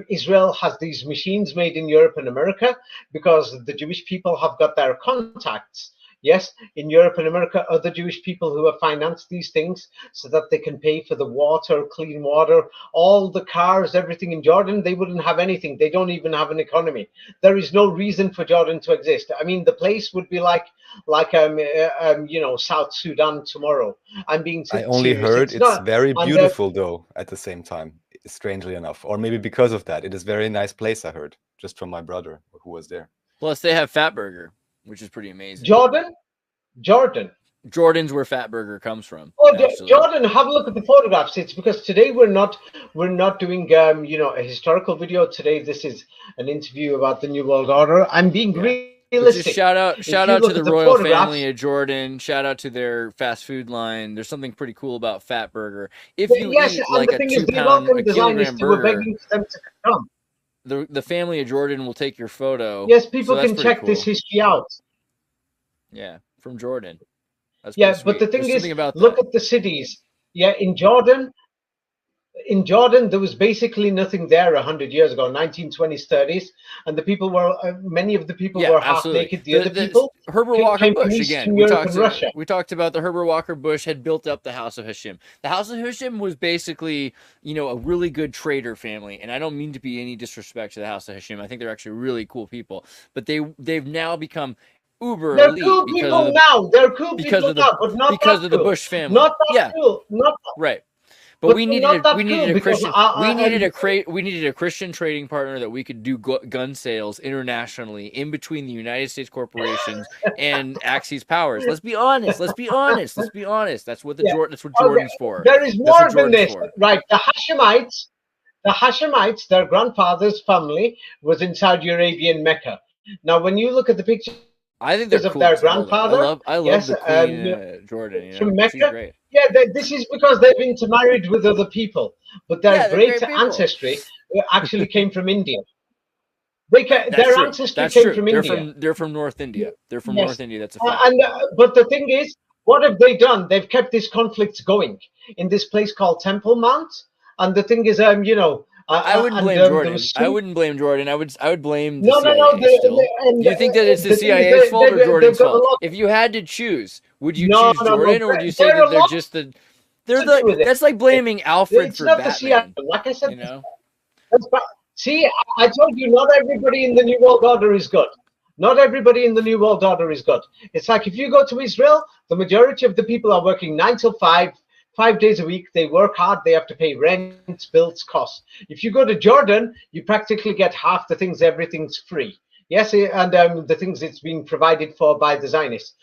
Israel has these machines made in Europe and America because the Jewish people have got their contacts. Yes, in Europe and America, other Jewish people who have financed these things so that they can pay for the water, clean water, all the cars, everything in Jordan. They wouldn't have anything. They don't even have an economy. There is no reason for Jordan to exist. I mean, the place would be like South Sudan tomorrow. I'm being I only serious. heard It's it's not. very And beautiful though at the same time, strangely enough, or maybe because of that. It is a very nice place, I heard, just from my brother who was there. Plus, they have Fatburger, which is pretty amazing. Jordan. Jordan's where Fatburger comes from. Oh, Actually. Jordan, have a look at the photographs. It's because today we're not doing a historical video. Today this is an interview about the New World Order. I'm being But realistic. just shout out If you to look the at the royal photographs- family of Jordan. Shout out to their fast food line. There's something pretty cool about Fatburger. If you Yes, eat and like the a thing is, 2 they pound, welcome a the kilogram Zionists who were burger, begging for them to come. the family of Jordan will take your photo. Yes, so people that's can pretty check cool. this history out. Yeah, from Jordan. That's Yeah, pretty but the sweet. thing There's is, something about look that. at the cities. Yeah, in Jordan, there was basically nothing there 100 years ago, 1920s, 30s, and the people were many of the people Yeah, were half absolutely. naked. The other people Herbert came Walker from Bush Eastern again. Europe and Russia. We talked about the Herbert Walker Bush had built up the House of Hashim. The House of Hashim was basically, a really good trader family, and I don't mean to be any disrespect to the House of Hashim. I think they're actually really cool people, but they've now become uber They're elite cool because people of the now. They're cool because people of the now, but not because that of the cool. Bush family. Not that Yeah, cool. Not that. right. But But we not that needed cool a because Christian we needed a Christian trading partner that we could do gun sales internationally in between the United States corporations and Axis powers. Let's be honest. That's what Yeah. That's what Jordan's for. There is That's more what than Jordan's this, for. right? The Hashemites, their grandfather's family was in Saudi Arabia and Mecca. Now, when you look at the picture I think they're of cool their as hell, though. grandfather, I love yes, the Queen Jordan. from She's Mecca, great. yeah, this is because they've intermarried with other people, but their Yeah, they're great great people. ancestry actually came from India. That's Their true. ancestry That's came true. from India. They're from North India. They're from Yes. North India. That's a fact. But the thing is, what have they done? They've kept this conflict going in this place called Temple Mount. And the thing is, I wouldn't blame Jordan. I wouldn't blame Jordan. I would blame the CIA still. Do you think that it's the CIA's fault or Jordan's fault? If you had to choose, would you choose Jordan or would you say that they're just that's like blaming Alfred for Batman. The CIA. Like I said, see, I told you, not everybody in the New World Order is good. Not everybody in the New World Order is good. It's like if you go to Israel, the majority of the people are working 9 till 5. 5 days a week, they work hard, they have to pay rent, bills, costs. If you go to Jordan, you practically get half the things, everything's free. Yes, and the things it's being provided for by the Zionists.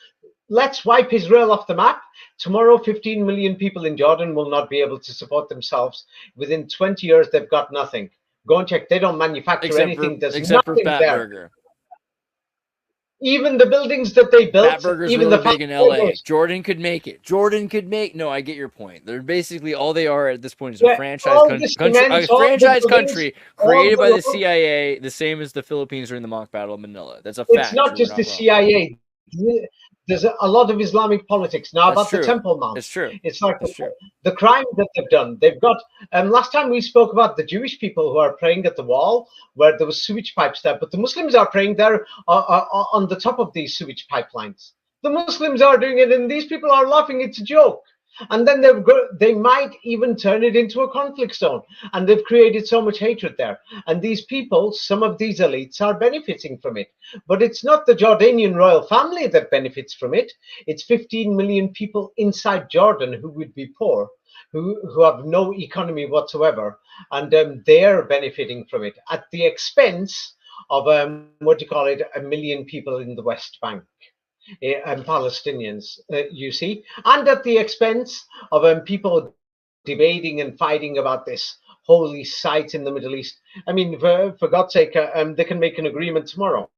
Let's wipe Israel off the map. Tomorrow, 15 million people in Jordan will not be able to support themselves. Within 20 years, they've got nothing. Go and check. They don't manufacture anything. There's nothing there. Even the buildings that they built, Fatburger's even really the big in LA. Jordan could make it. No, I get your point. They're basically all they are at this point is a franchise country created by the CIA, the same as the Philippines during the mock battle of Manila. That's a fact. It's not just the CIA. There's a lot of Islamic politics now about the Temple Mount. It's true. It's like the crime that they've done. They've got. Last time we spoke about the Jewish people who are praying at the wall where there was sewage pipes there, but the Muslims are praying there on the top of these sewage pipelines. The Muslims are doing it, and these people are laughing. It's a joke. And then they might even turn it into a conflict zone. And they've created so much hatred there. And these people, some of these elites are benefiting from it. But it's not the Jordanian royal family that benefits from it. It's 15 million people inside Jordan who would be poor, who have no economy whatsoever. And they're benefiting from it at the expense of, what do you call it, 1 million people in the West Bank. And Palestinians, you see, and at the expense of people debating and fighting about this holy site in the Middle East. I mean, for God's sake, they can make an agreement tomorrow.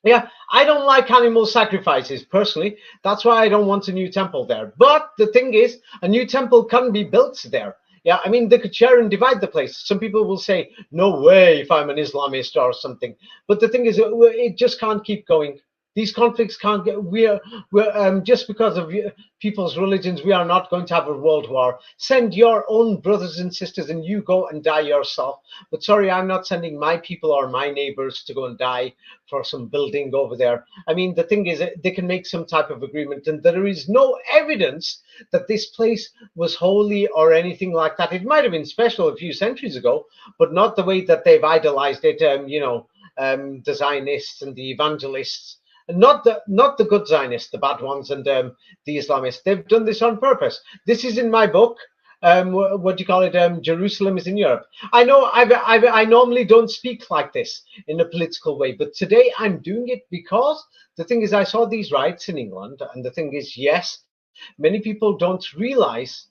Yeah, I don't like animal sacrifices personally. That's why I don't want a new temple there. But the thing is, a new temple can be built there. Yeah, I mean, they could share and divide the place. Some people will say, no way if I'm an Islamist or something. But the thing is, it just can't keep going. These conflicts can't get, we're just because of people's religions, we are not going to have a world war. Send your own brothers and sisters and you go and die yourself. But sorry, I'm not sending my people or my neighbors to go and die for some building over there. I mean, the thing is, they can make some type of agreement, and there is no evidence that this place was holy or anything like that. It might have been special a few centuries ago, but not the way that they've idolized it, the Zionists and the evangelists. Not the good Zionists, the bad ones, and the Islamists. They've done this on purpose. This is in my book. What do you call it? Jerusalem is in Europe. I know I normally don't speak like this in a political way, but today I'm doing it because the thing is, I saw these riots in England, and the thing is, yes, many people don't realize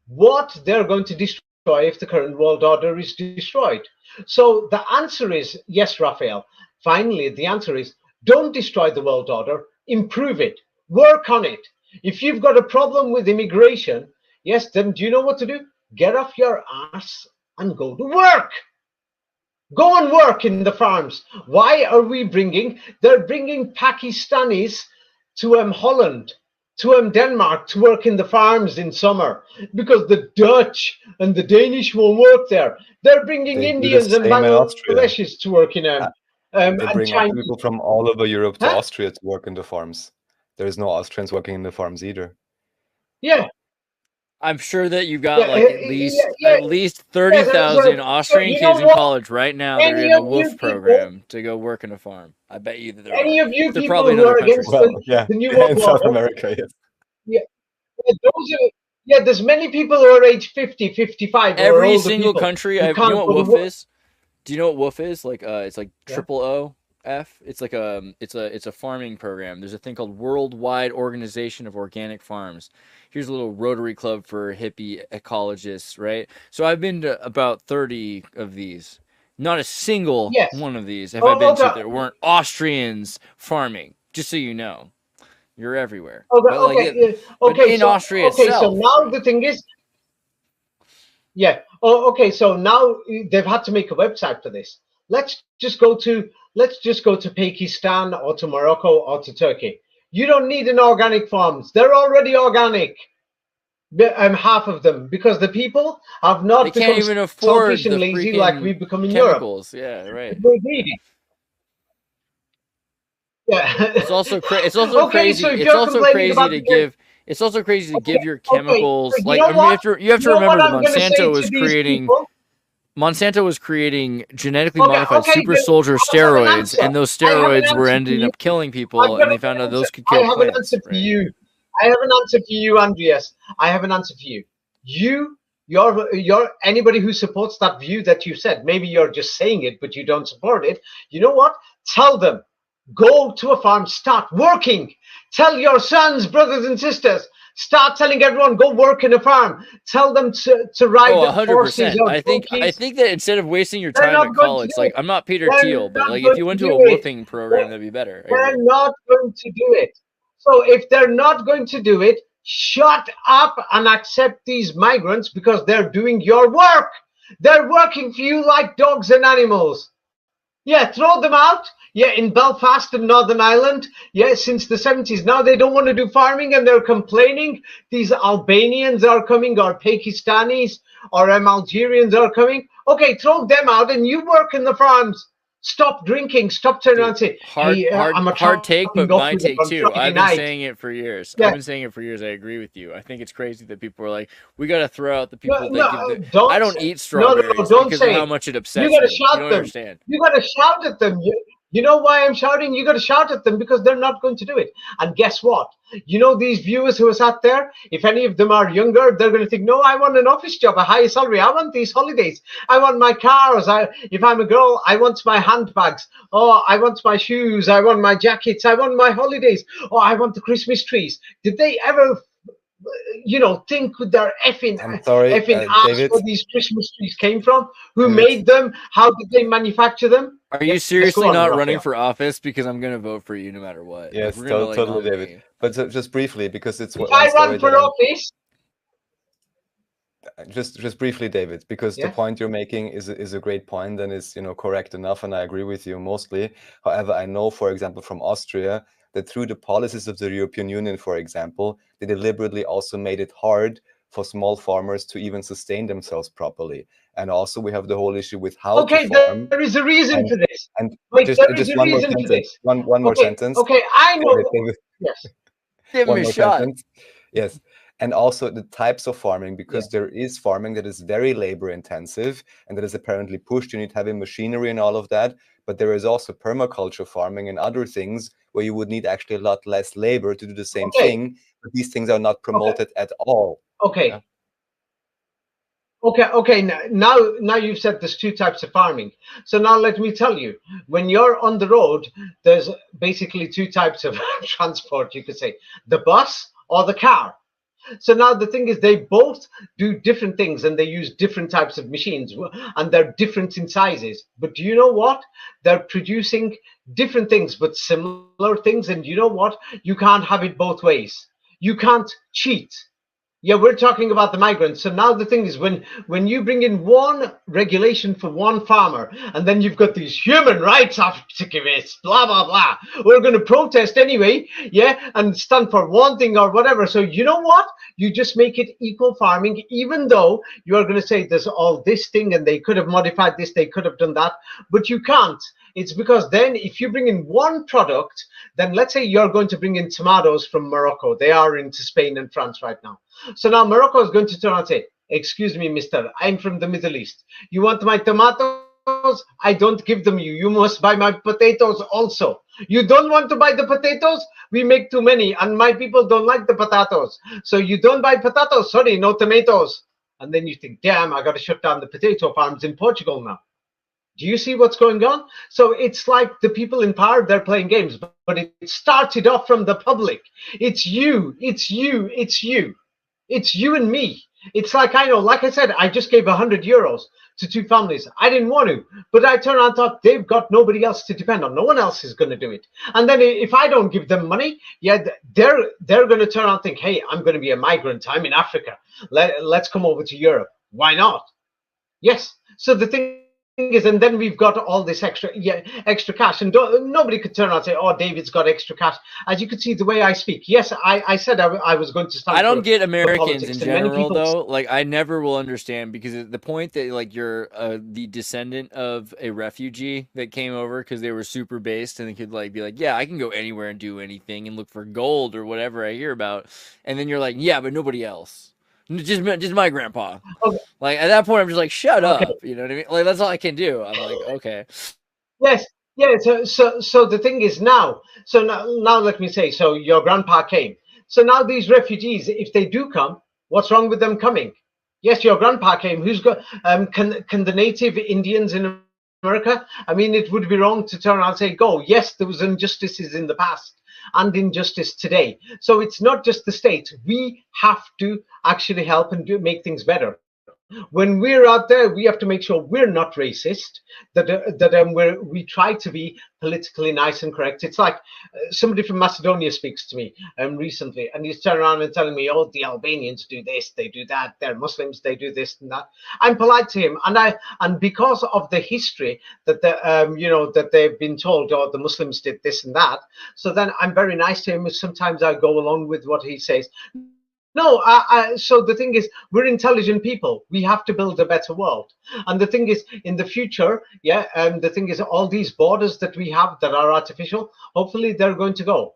what they're going to destroy if the current world order is destroyed. So the answer is yes, Raphael. Finally, the answer is, don't destroy the world order, improve it, work on it. If you've got a problem with immigration, yes, then do you know what to do? Get off your ass and go to work. Go and work in the farms. Why are we they're bringing Pakistanis to Holland, to Denmark to work in the farms in summer because the Dutch and the Danish won't work there. They're bringing Indians and Bangladeshis to work in they bring up people from all over Europe to Austria to work in the farms. There's no Austrians working in the farms either. Yeah. I'm sure that you've got at least 30,000 Austrian kids in college right now. They're in the WOOF program to go work in a farm. I bet you that there any are. of you they're people probably in who other are countries. against the New World in Order, South America, yes. There's many people who are age 50, 55. Every single country. You know what WOOF is? Do you know what WOOF is? Like it's like OOF. It's like it's a farming program. There's a thing called Worldwide Organization of Organic Farms. Here's a little Rotary Club for hippie ecologists, right? So I've been to about 30 of these. Not a single one of these have I been to that weren't Austrians farming. Just so you know, you're everywhere. But in Austria itself. So now the thing is, so now they've had to make a website for this. Let's just go to Pakistan or to Morocco or to Turkey. You don't need an organic farms. They're already organic. Half of them, because the people have not can't even afford selfish and lazy like we've become in chemicals. Europe. Yeah, right. We're greedy. Yeah. It's also crazy. It's also crazy to give. It's also crazy to give your chemicals. So you have to remember that Monsanto was creating genetically modified super soldier steroids, and those steroids were ending up killing people, and they found out those could kill plants. I have an answer for you. I have an answer for you, Andreas. I have an answer for you. You're anybody who supports that view that you said. Maybe you're just saying it, but you don't support it. You know what? Tell them. Go to a farm. Start working. Tell your sons, brothers, and sisters. Start telling everyone, go work in a farm. Tell them to ride 100%. I think that instead of wasting your time at college, like I'm not Peter Thiel, but like if you went to a woofing program, that'd be better. They're not going to do it. So if they're not going to do it, shut up and accept these migrants because they're doing your work. They're working for you like dogs and animals. Yeah, throw them out. Yeah, in Belfast and Northern Ireland. Yeah, since the 70s. Now they don't want to do farming and they're complaining. These Albanians are coming, or Pakistanis, or Algerians are coming. Okay, throw them out and you work in the farms. Stop drinking. Stop turning around and say, "Hey, I'm a hard take, but off my with take on too. Friday I've been night." saying it for years. Yeah. I've been saying it for years. I agree with you. I think it's crazy that people are like, we got to throw out the No, people that no, give the. don't I don't say, eat no, strawberries don't because of say how it. much it You upsets got to me. You shout don't them. understand. You got to shout at them. You know why I'm shouting? You got to shout at them because they're not going to do it. And guess what? You know, these viewers who are sat there, if any of them are younger, they're going to think, no, I want an office job, a high salary. I want these holidays. I want my cars. If I'm a girl, I want my handbags. Oh, I want my shoes. I want my jackets. I want my holidays. Oh, I want the Christmas trees. Did they ever, think with their effing I'm sorry, ass David. where these Christmas trees came from? Who David. made them? How did they manufacture them? Are you Yes, seriously go on, not Raphael. running for office? Because I'm gonna vote for you no matter what. Yes, We're gonna totally, nominate David. you. But just briefly, because it's If one I story run for that office, just briefly, David, because the yeah. point you're making is a great point and is correct enough, and I agree with you mostly. However, I know, for example, from Austria, that through the policies of the European Union, for example, they deliberately also made it hard for small farmers to even sustain themselves properly. And also, we have the whole issue with how Okay, to farm. there is a reason for this. And Wait, just there is just a one more reason for sentence. this. One more sentence. Okay, I know. David, Yes. Give him one a more shot. sentence. Yes. And also the types of farming, because Yeah. there is farming that is very labor intensive and that is apparently pushed. You need heavy machinery and all of that. But there is also permaculture farming and other things where you would need actually a lot less labor to do the same Okay. thing. But these things are not promoted at all. Okay. Yeah. Okay. Now you've said there's two types of farming. So now let me tell you, when you're on the road, there's basically two types of transport, you could say, the bus or the car. So now the thing is, they both do different things and they use different types of machines and they're different in sizes. But do you know what? They're producing different things, but similar things. And you know what? You can't have it both ways. You can't cheat. Yeah, we're talking about the migrants. So now the thing is, when you bring in one regulation for one farmer, and then you've got these human rights activists, blah blah blah, we're going to protest anyway, yeah, and stand for one thing or whatever. So you know what? You just make it equal farming, even though you are going to say there's all this thing, and they could have modified this, they could have done that, but you can't. It's because then if you bring in one product, then let's say you're going to bring in tomatoes from Morocco. They are into Spain and France right now. So now Morocco is going to turn and say, excuse me, mister, I'm from the Middle East. You want my tomatoes? I don't give them you. You must buy my potatoes also. You don't want to buy the potatoes? We make too many and my people don't like the potatoes. So you don't buy potatoes? Sorry, no tomatoes. And then you think, damn, I got to shut down the potato farms in Portugal now. Do you see what's going on? So it's like the people in power, they're playing games, but it started off from the public. It's you, it's you, it's you. It's you and me. It's like, I know, like I said, I just gave €100 to two families. I didn't want to, but I turned around and thought they've got nobody else to depend on. No one else is going to do it. And then if I don't give them money, yeah, they're going to turn around and think, hey, I'm going to be a migrant. I'm in Africa. Let's come over to Europe. Why not? Yes. So the thing is, and then we've got all this extra cash, and nobody could turn around and say, oh, David's got extra cash. As you could see the way I speak, yes, I said I was going to start. I don't get Americans in general, people, though. Like, I never will understand, because the point that, like, you're the descendant of a refugee that came over because they were super based and they could, like, be like, yeah, I can go anywhere and do anything and look for gold or whatever I hear about. And then you're like, yeah, but nobody else. Just my grandpa. Okay. Like, at that point, I'm just like, shut up. You know what I mean? Like, that's all I can do. I'm like, okay. Yes. Yeah. So the thing is now. So now let me say. So your grandpa came. So now these refugees, if they do come, what's wrong with them coming? Yes, your grandpa came. Who's got? Can the native Indians in America? I mean, it would be wrong to turn around and say, go. Yes, there was injustices in the past and injustice today. So it's not just the state. We have to actually help and make things better. When we're out there, we have to make sure we're not racist, that we try to be politically nice and correct. It's like somebody from Macedonia speaks to me recently, and he's turning around and telling me, oh, the Albanians do this, they do that, they're Muslims, they do this and that. I'm polite to him, and because of the history that that they've been told, oh, the Muslims did this and that, so then I'm very nice to him. Sometimes I go along with what he says. No, so the thing is, we're intelligent people. We have to build a better world. And the thing is, in the future, yeah, and the thing is, all these borders that we have that are artificial, hopefully they're going to go.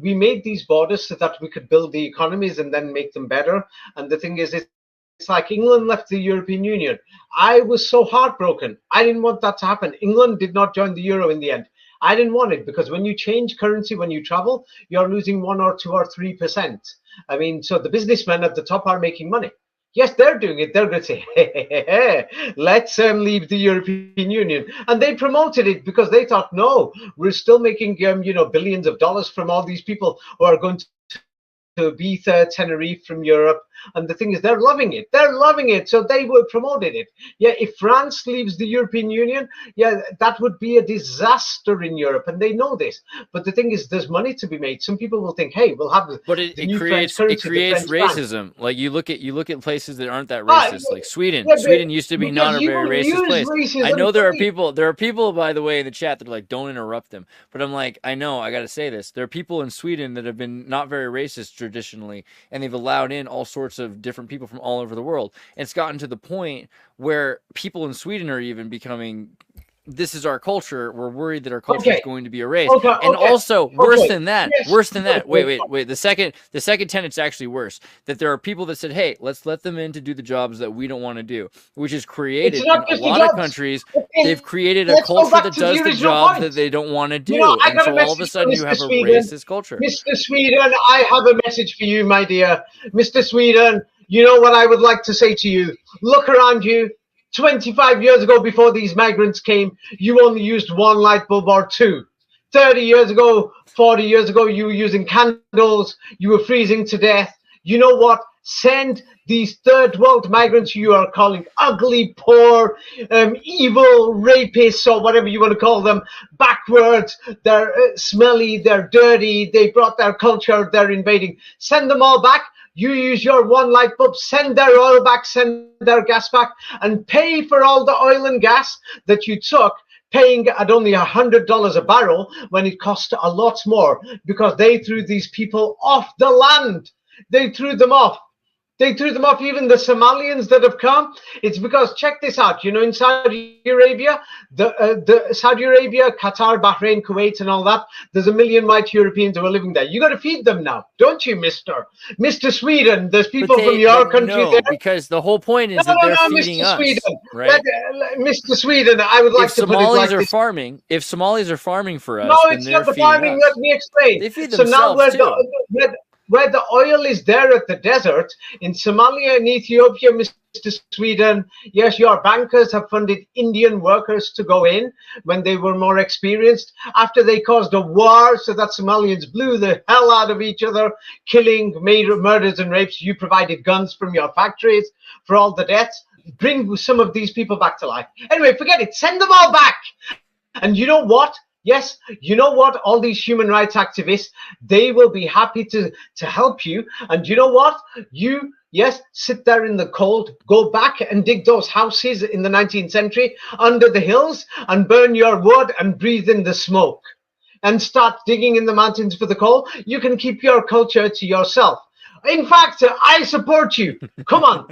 We made these borders so that we could build the economies and then make them better. And the thing is, it's like England left the European Union. I was so heartbroken. I didn't want that to happen. England did not join the euro in the end. I didn't want it because when you change currency, when you travel, you're losing 1 or 2 or 3%. I mean, so the businessmen at the top are making money. Yes, they're doing it. They're going to say, hey, let's leave the European Union. And they promoted it because they thought, no, we're still making, billions of dollars from all these people who are going to Ibiza, Tenerife from Europe. And the thing is, they're loving it. They're loving it. So they would promoted it. Yeah, if France leaves the European Union, yeah, that would be a disaster in Europe. And they know this. But the thing is, there's money to be made. Some people will think, hey, we'll have the it creates racism. Like you look at places that aren't that Ah, racist, like Sweden. yeah, Sweden used to be not a because you very use racist place. I racism know there for are people, by the way, in the chat that are like, don't interrupt them. But I'm like, I know, I got to say this. There are people in Sweden that have been not very racist traditionally, and they've allowed in all sorts of different people from all over the world. And it's gotten to the point where people in Sweden are even becoming, this is our culture. We're worried that our culture is going to be erased. And also, worse than that, wait. The second tenet's actually worse. That there are people that said, hey, let's let them in to do the jobs that we don't want to do, which is created in a lot of countries. They've created a culture that does the jobs that they don't want to do. And so all of a sudden you have a racist culture. Mr. Sweden, I have a message for you, my dear. Mr. Sweden, you know what I would like to say to you? Look around you. 25 years ago, before these migrants came, you only used 1 light bulb or 2. 30 years ago, 40 years ago, you were using candles. You were freezing to death. You know what? Send these third world migrants you are calling ugly, poor, evil rapists, or whatever you want to call them, backwards. They're smelly, they're dirty, they brought their culture, they're invading. Send them all back. You use your 1 light bulb, send their oil back, send their gas back, and pay for all the oil and gas that you took, paying at only $100 a barrel when it cost a lot more, because they threw these people off the land. They threw them off. They threw them off, even the Somalians that have come. It's because, check this out, in Saudi Arabia, the Saudi Arabia, Qatar, Bahrain, Kuwait, and all that, there's 1 million white Europeans who are living there. You got to feed them now, don't you, Mr. Sweden? There's people from your country there. Because the whole point is that they're feeding Mr. us, Sweden, right? Mr. Sweden, I would like to put it like this. If Somalis are farming for us, no, then it's they're not the feeding farming. us. Let me explain. They feed So now themselves too. where the oil is there at the desert, in Somalia and Ethiopia, Mr. Sweden, yes, your bankers have funded Indian workers to go in when they were more experienced, after they caused a war so that Somalians blew the hell out of each other, killing, murders and rapes. You provided guns from your factories for all the deaths. Bring some of these people back to life. Anyway, forget it. Send them all back. And you know what? Yes, you know what? All these human rights activists, they will be happy to help you. And you know what? You, yes, sit there in the cold, go back and dig those houses in the 19th century under the hills and burn your wood and breathe in the smoke and start digging in the mountains for the coal. You can keep your culture to yourself. In fact, I support you. Come on,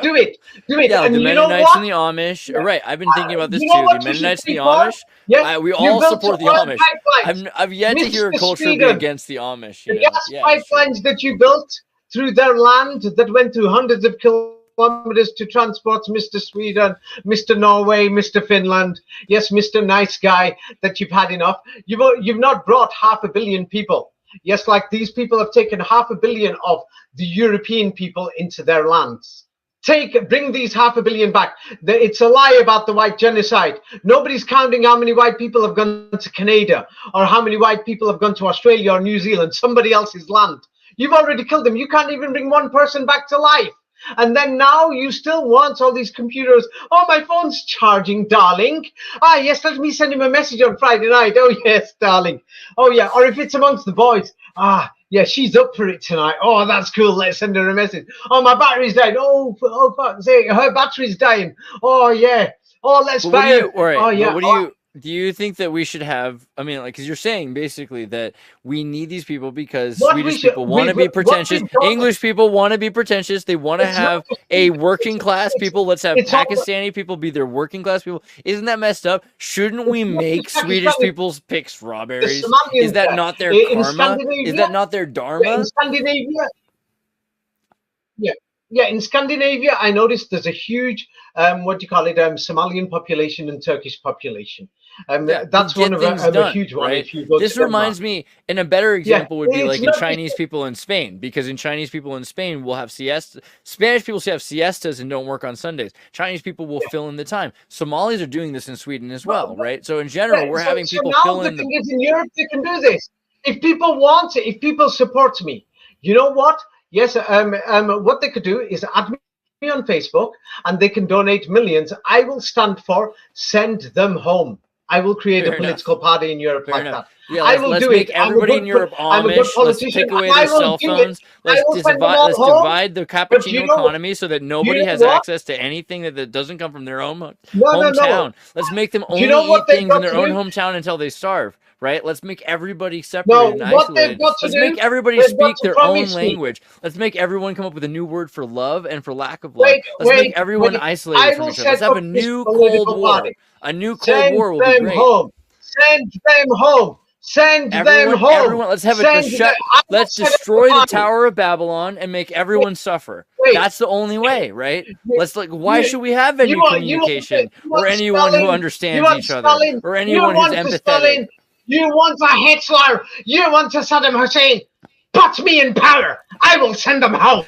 do it. Yeah, and the you know Mennonites what? and the Amish. Right, I've been thinking about this You know too. what The you should Mennonites and the speak for? Amish. Yeah, We you all built support the oil Amish. pipelines. I've yet to hear a Mr. culture be Sweden, against the Amish. the You know? gas pipelines that you built through their land that went through hundreds of kilometers to transport Mr. Sweden, Mr. Norway, Mr. Finland, yes, Mr. Nice Guy, that you've had enough. You've not brought 500 million people. Yes, like these people have taken 500 million of the European people into their lands. Bring these 500 million back. It's a lie about the white genocide. Nobody's counting how many white people have gone to Canada or how many white people have gone to Australia or New Zealand, somebody else's land. You've already killed them. You can't even bring one person back to life. And then now you still want all these computers. Oh, my phone's charging, darling. Ah, yes, let me send him a message on Friday night. Oh, yes, darling. Oh, yeah. Or if it's amongst the boys. Ah, yeah, she's up for it tonight. Oh, that's cool. Let's send her a message. Oh, my battery's dying. Oh, fuck's sake, her battery's dying. Oh, yeah. Oh, let's fire. Oh, yeah. Do you think that we should have? I mean, like, because you're saying basically that we need these people because What we Swedish should, people want to be what pretentious, we've done, English people want to be pretentious. They want to it's not have just a Swedish, working class people. Let's have it's all, Pakistani people be their working class people. Isn't that messed up? Shouldn't we it's not make just Swedish Pakistani, people pick the strawberries? Is Somalians that there. not their In karma? Is Scandinavia, that not their in dharma? Scandinavia, yeah, yeah. In Scandinavia, I noticed there's a huge, what do you call it, Somalian population and Turkish population. Yeah, That's get one of things a done, huge one. right? If you go This to Denmark, reminds me, and a better yeah, example would be it's like in not Chinese people in Spain, because in Chinese people in Spain will have siestas. Spanish people have siestas and don't work on Sundays. Chinese people will fill in the time. Somalis are doing this in Sweden as well, right? So in general, we're having so people now fill the in the. thing is, in Europe, they can do this. If people want it, if people support me, you know what? Yes, what they could do is add me on Facebook, and they can donate millions. I will stand for send them home. I will create Fair a enough. political party in Europe Fair like enough. that. Yeah, I will let's do make it. everybody in Europe I'm a good Amish. Let's politician. take away And their I will cell do it. phones. I will send them all Let's home. divide the But you cappuccino know, economy so that nobody has what? access to anything that doesn't come from their own No. hometown. Let's make them Do you only know what eat they've things in got their to own do? hometown until they starve, right? Let's make everybody No, separated and what they've isolated. got to Let's do, make everybody they've got speak to their own promise me. language. Let's make everyone come up with a new word for love and for lack of love. Wait, Let's make wait, everyone wait. isolated I from will each other. Let's set have up a this new Cold political War. party. A new Cold Send War will be them great. home. Send them home. Send them home. Everyone, let's have it. Let's destroy the Tower of Babylon and make everyone suffer. Wait, That's the only way, right? Let's why you, should we have any communication or anyone who understands each other or anyone who's empathetic? You want a Hitler. You want a Saddam Hussein. Put me in power. I will send them home.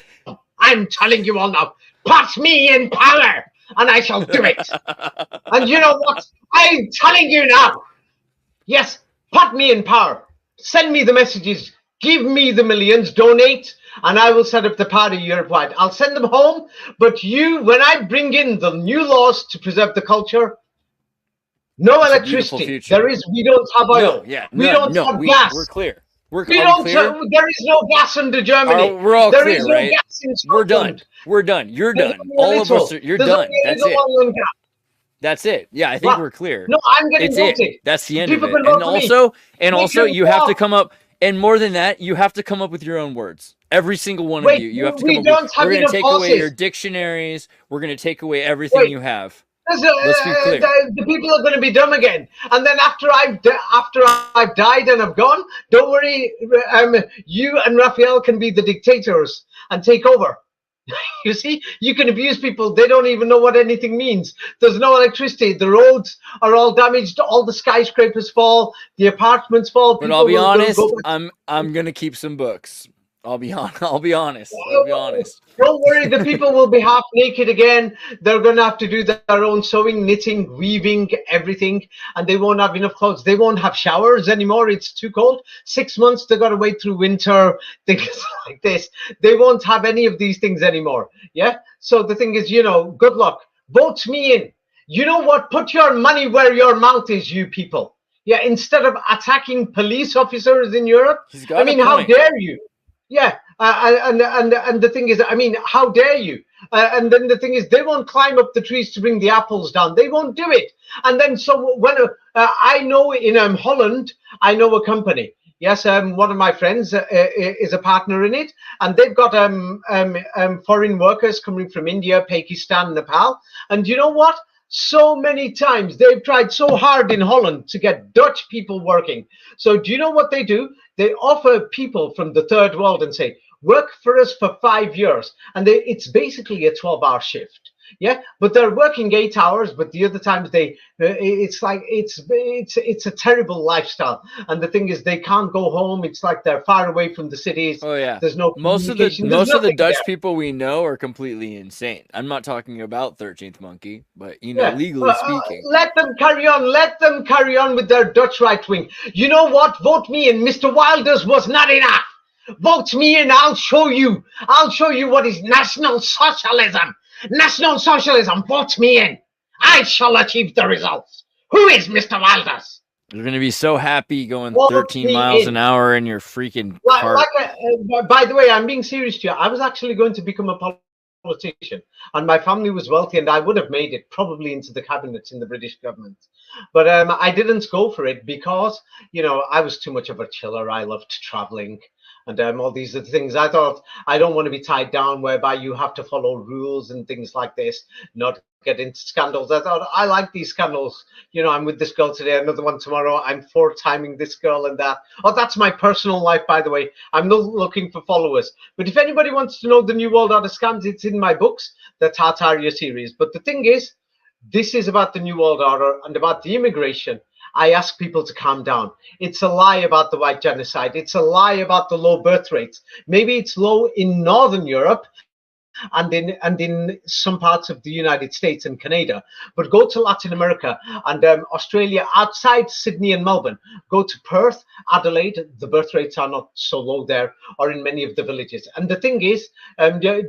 I'm telling you all now. Put me in power, and I shall do it. And you know what? I'm telling you now. Yes, put me in power. Send me the messages. Give me the millions. Donate, and I will set up the party Europe-wide. I'll send them home. But when I bring in the new laws to preserve the culture, no electricity. We don't have oil. We don't have gas. We're clear. There is no gas under Germany. We're all there clear, is no right? gas in Scotland. We're done. You're done. All of us. You're done. That's it. That's it. Yeah, I think we're clear. No, I'm getting voted. That's the end of it. And also, you have to come up. And more than that, you have to come up with your own words. Every single one of you. You have to come up with. We're going to take away your dictionaries. We're going to take away everything you have. Let's be clear. The people are going to be dumb again, and then after I've died and I've gone, don't worry. You and Raphael can be the dictators and take over. You see, you can abuse people. They don't even know what anything means. There's no electricity. The roads are all damaged. All the skyscrapers fall. The apartments fall. But I'll be honest. I'm going to keep some books. I'll be honest. Don't worry, the people will be half naked again. They're going to have to do their own sewing, knitting, weaving, everything, and they won't have enough clothes. They won't have showers anymore. It's too cold. 6 months, they got to wait through winter, things like this. They won't have any of these things anymore. Yeah. So the thing is, good luck. Vote me in. You know what? Put your money where your mouth is, you people. Yeah. Instead of attacking police officers in Europe, how dare you? Yeah, and the thing is, how dare you? And then the thing is, they won't climb up the trees to bring the apples down. They won't do it. And then so when I know in Holland, I know a company. Yes, one of my friends is a partner in it, and they've got foreign workers coming from India, Pakistan, Nepal. And you know what? So many times they've tried so hard in Holland to get Dutch people working. So do you know what they do? They offer people from the third world and say, work for us for 5 years. And it's basically a 12-hour shift. Yeah, but they're working 8 hours, but the other times it's a terrible lifestyle. And the thing is, they can't go home. It's like they're far away from the cities. Oh yeah, there's no most of the Dutch people we know are completely insane. I'm not talking about 13th Monkey, but legally speaking, let them carry on. Let them carry on with their Dutch right wing. You know what? Vote me in. Mr. Wilders was not enough. Vote me in. I'll show you what is National Socialism. National Socialism, vote me in. I shall achieve the results. Who is Mr. Wilders? You're going to be so happy going 13 miles an hour in your freaking car. By the way, I'm being serious to you. I was actually going to become a politician, and my family was wealthy, and I would have made it probably into the cabinet in the British government. But I didn't go for it because, I was too much of a chiller. I loved traveling and all these other things. I thought I don't want to be tied down whereby you have to follow rules and things like this, not get into scandals. I thought I like these scandals. I'm with this girl today, another one tomorrow. I'm timing this girl and that. Oh, that's my personal life, by the way. I'm not looking for followers. But if anybody wants to know the New World Order scams, it's in my books, the Tartaria series. But the thing is, this is about the New World Order and about the immigration. I ask people to calm down. It's a lie about the white genocide. It's a lie about the low birth rates. Maybe it's low in Northern Europe and in some parts of the United States and Canada, but go to Latin America and Australia, outside Sydney and Melbourne. Go to Perth, Adelaide. The birth rates are not so low there, or in many of the villages. And the thing is,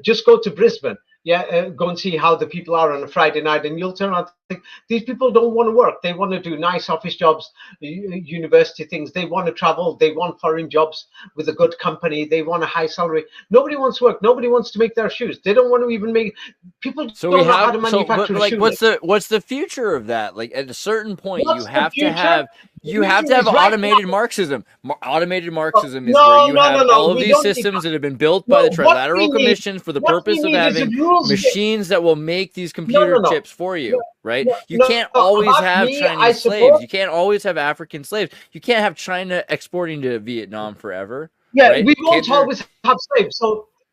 just go to Brisbane. Go and see how the people are on a Friday night, and you'll turn around and think these people don't want to work. They want to do nice office jobs, university things. They want to travel. They want foreign jobs with a good company. They want a high salary. Nobody wants to work. Nobody wants to make their shoes. They don't want to even make. People don't know how to manufacture shoes. What's the future of that? Like at a certain point, you have to have automated Marxism. Automated Marxism is where you have all of these systems that have been built by the Trilateral Commission for the purpose of having machines that will make these computer chips for you, right? You can't always have Chinese slaves. You can't always have African slaves. You can't have China exporting to Vietnam forever. Yeah, right? We won't always have slaves.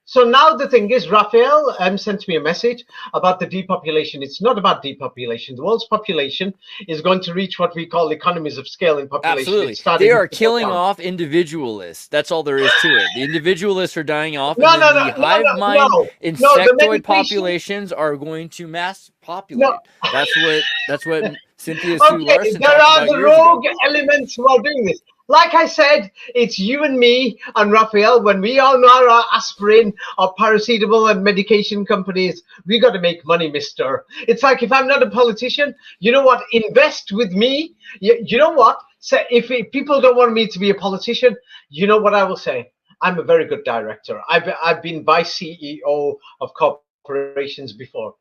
So now the thing is, Raphael sent me a message about the depopulation. It's not about depopulation. The world's population is going to reach what we call economies of scale in population. Absolutely. They are killing off individualists. That's all there is to it. The individualists are dying off. The hive mind insectoid populations are going to mass populate. That's what Cynthia Sue Larson there talked are the rogue elements who are doing this. Like I said, it's you and me and Raphael. When we all know our aspirin or paracetamol and medication companies, we got to make money, mister. It's like if I'm not a politician, you know what? Invest with me. You know what? So if people don't want me to be a politician, you know what I will say? I'm a very good director. I've been vice CEO of corporations before.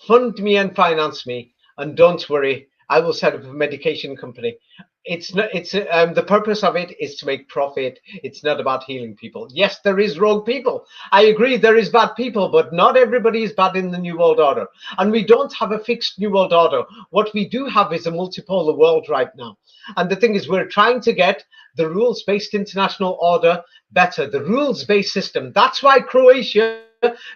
Fund me and finance me, and don't worry, I will set up a medication company. The purpose of it is to make profit. It's not about healing people. Yes, there is rogue people. I agree there is bad people, but not everybody is bad in the New World Order. And we don't have a fixed New World Order. What we do have is a multipolar world right now. And the thing is, we're trying to get the rules-based international order better, the rules-based system. That's why Croatia,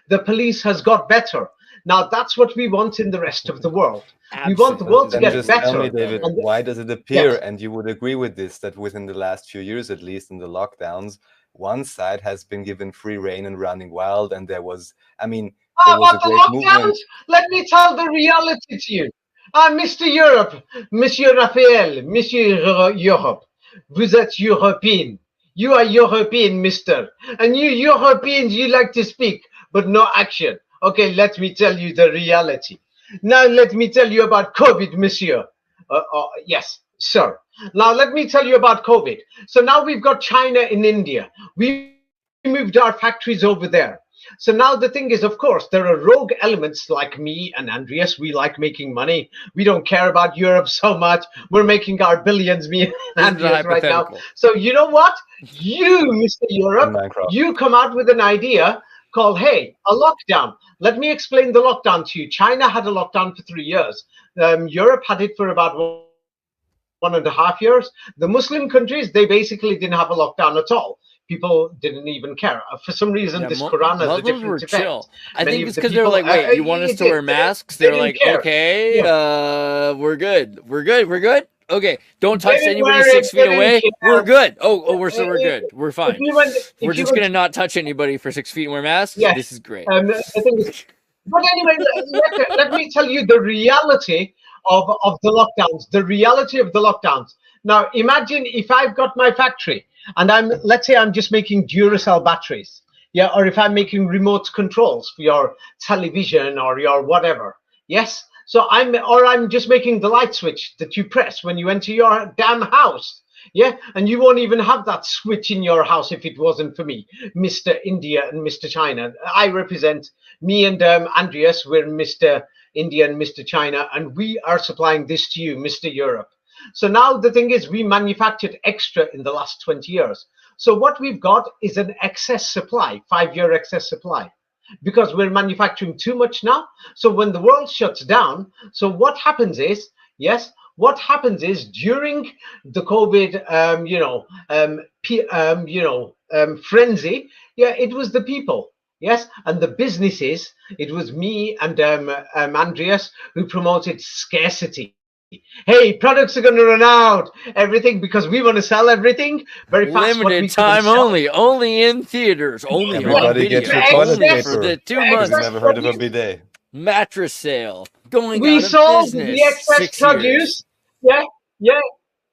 the police has got better. Now, that's what we want in the rest of the world. Absolutely. We want the world to get just better. Tell me, David, why does it appear, and you would agree with this, that within the last few years, at least in the lockdowns, one side has been given free rein and running wild, and there was, there was a great movement. Let me tell the reality to you. Mr. Europe, Monsieur Raphael, Monsieur Europe, vous êtes European. You are European, mister. And you Europeans, you like to speak, but no action. Okay, let me tell you the reality. Now, let me tell you about COVID, monsieur. Yes, sir. Now, let me tell you about COVID. So now we've got China and India. We moved our factories over there. So now the thing is, of course, there are rogue elements like me and Andreas. We like making money. We don't care about Europe so much. We're making our billions, me and Andreas, right now. So you know what? You, Mr. Europe, you come out with an idea called, hey, a lockdown. Let me explain the lockdown to you. China had a lockdown for 3 years. Europe had it for about 1.5 years. The Muslim countries, they basically didn't have a lockdown at all. People didn't even care. For some reason, this Quran has a different effect. Chill. I think it's because they were like, wait, you want us to wear masks? They're like, okay, we're good. We're good. Okay, don't touch anybody 6 feet away. We're good. We're good. We're fine. We're just gonna not touch anybody for 6 feet and wear masks. Yes. This is great. But anyway, let me tell you the reality of the lockdowns. The reality of the lockdowns. Now, imagine if I've got my factory and let's say I'm just making Duracell batteries, or if I'm making remote controls for your television or your whatever. Yes. So I'm just making the light switch that you press when you enter your damn house. Yeah, and you won't even have that switch in your house if it wasn't for me, Mr. India and Mr. China. I represent me and Andreas. We're Mr. India and Mr. China, and we are supplying this to you, Mr. Europe. So now the thing is, we manufactured extra in the last 20 years. So what we've got is an excess supply, 5-year excess supply, because we're manufacturing too much now. So when the world shuts down, so what happens is, yes, what happens is during the COVID, frenzy, yeah, it was the people, yes, and the businesses. It was me and Andreas who promoted scarcity. Hey, products are going to run out, everything, because we want to sell everything very fast. Limited time only in theaters, only Everybody on get video, your toilet only paper. for the 2 Because months. you never heard of a bidet. Mattress sale going We out of sold business. the excess 6 produce. years.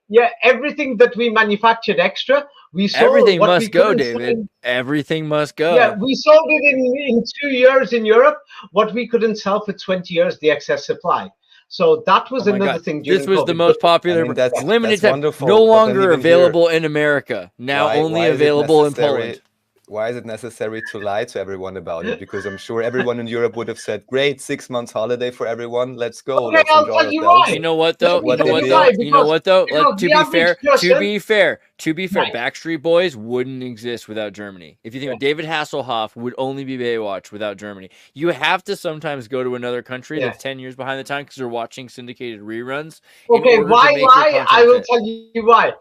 Yeah. Everything that we manufactured extra, we sold. Everything what must we go, couldn't David. sell. Everything must go. Yeah, we sold it in 2 years in Europe. What we couldn't sell for 20 years, the excess supply. So that was Oh my another God. thing during This was COVID. the most popular. I mean, that's limited time. wonderful, No but then longer even here, available in America. Now only why is it available in necessary- Poland. Why is it necessary to lie to everyone about it? Because I'm sure everyone in Europe would have said, "Great, 6 months holiday for everyone. Let's go. Okay, Let's I'll enjoy tell you ourselves." why. You know what though? Let me You know tell what you though? why, You know what though? because To the be average fair, person- to be fair, Right. Backstreet Boys wouldn't exist without Germany. If you think about David Hasselhoff would only be Baywatch without Germany. You have to sometimes go to another country that's 10 years behind the time because they're watching syndicated reruns. Okay, in order why to make your lie? content I will fit. tell you why.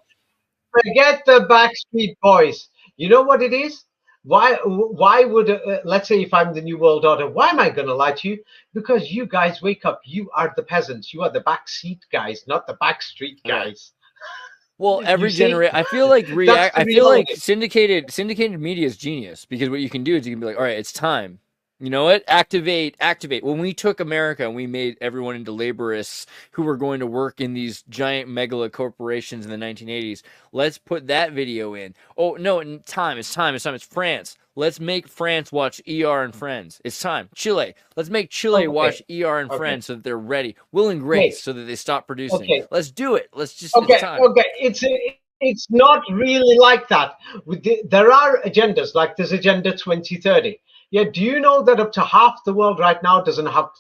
Forget the Backstreet Boys. You know what it is? Why would, let's say if I'm the New World Order, why am I going to lie to you? Because you guys wake up. You are the peasants. You are the backseat guys, not the Backstreet guys. Well, every You see? generation, I feel like That's the I feel like reality. syndicated media is genius because what you can do is you can be like, all right, it's time. You know what? Activate. When we took America and we made everyone into laborists who were going to work in these giant megala corporations in the 1980s, let's put that video in. Oh, no, it's time. It's France. Let's make France watch ER and Friends. It's time. Chile. Let's make Chile watch ER and Friends so that they're ready. Will and Grace so that they stop producing. Okay. Let's do it. Let's just, it's time. It's not really like that. There are agendas, like there's Agenda 2030. Yeah, do you know that up to half the world right now doesn't have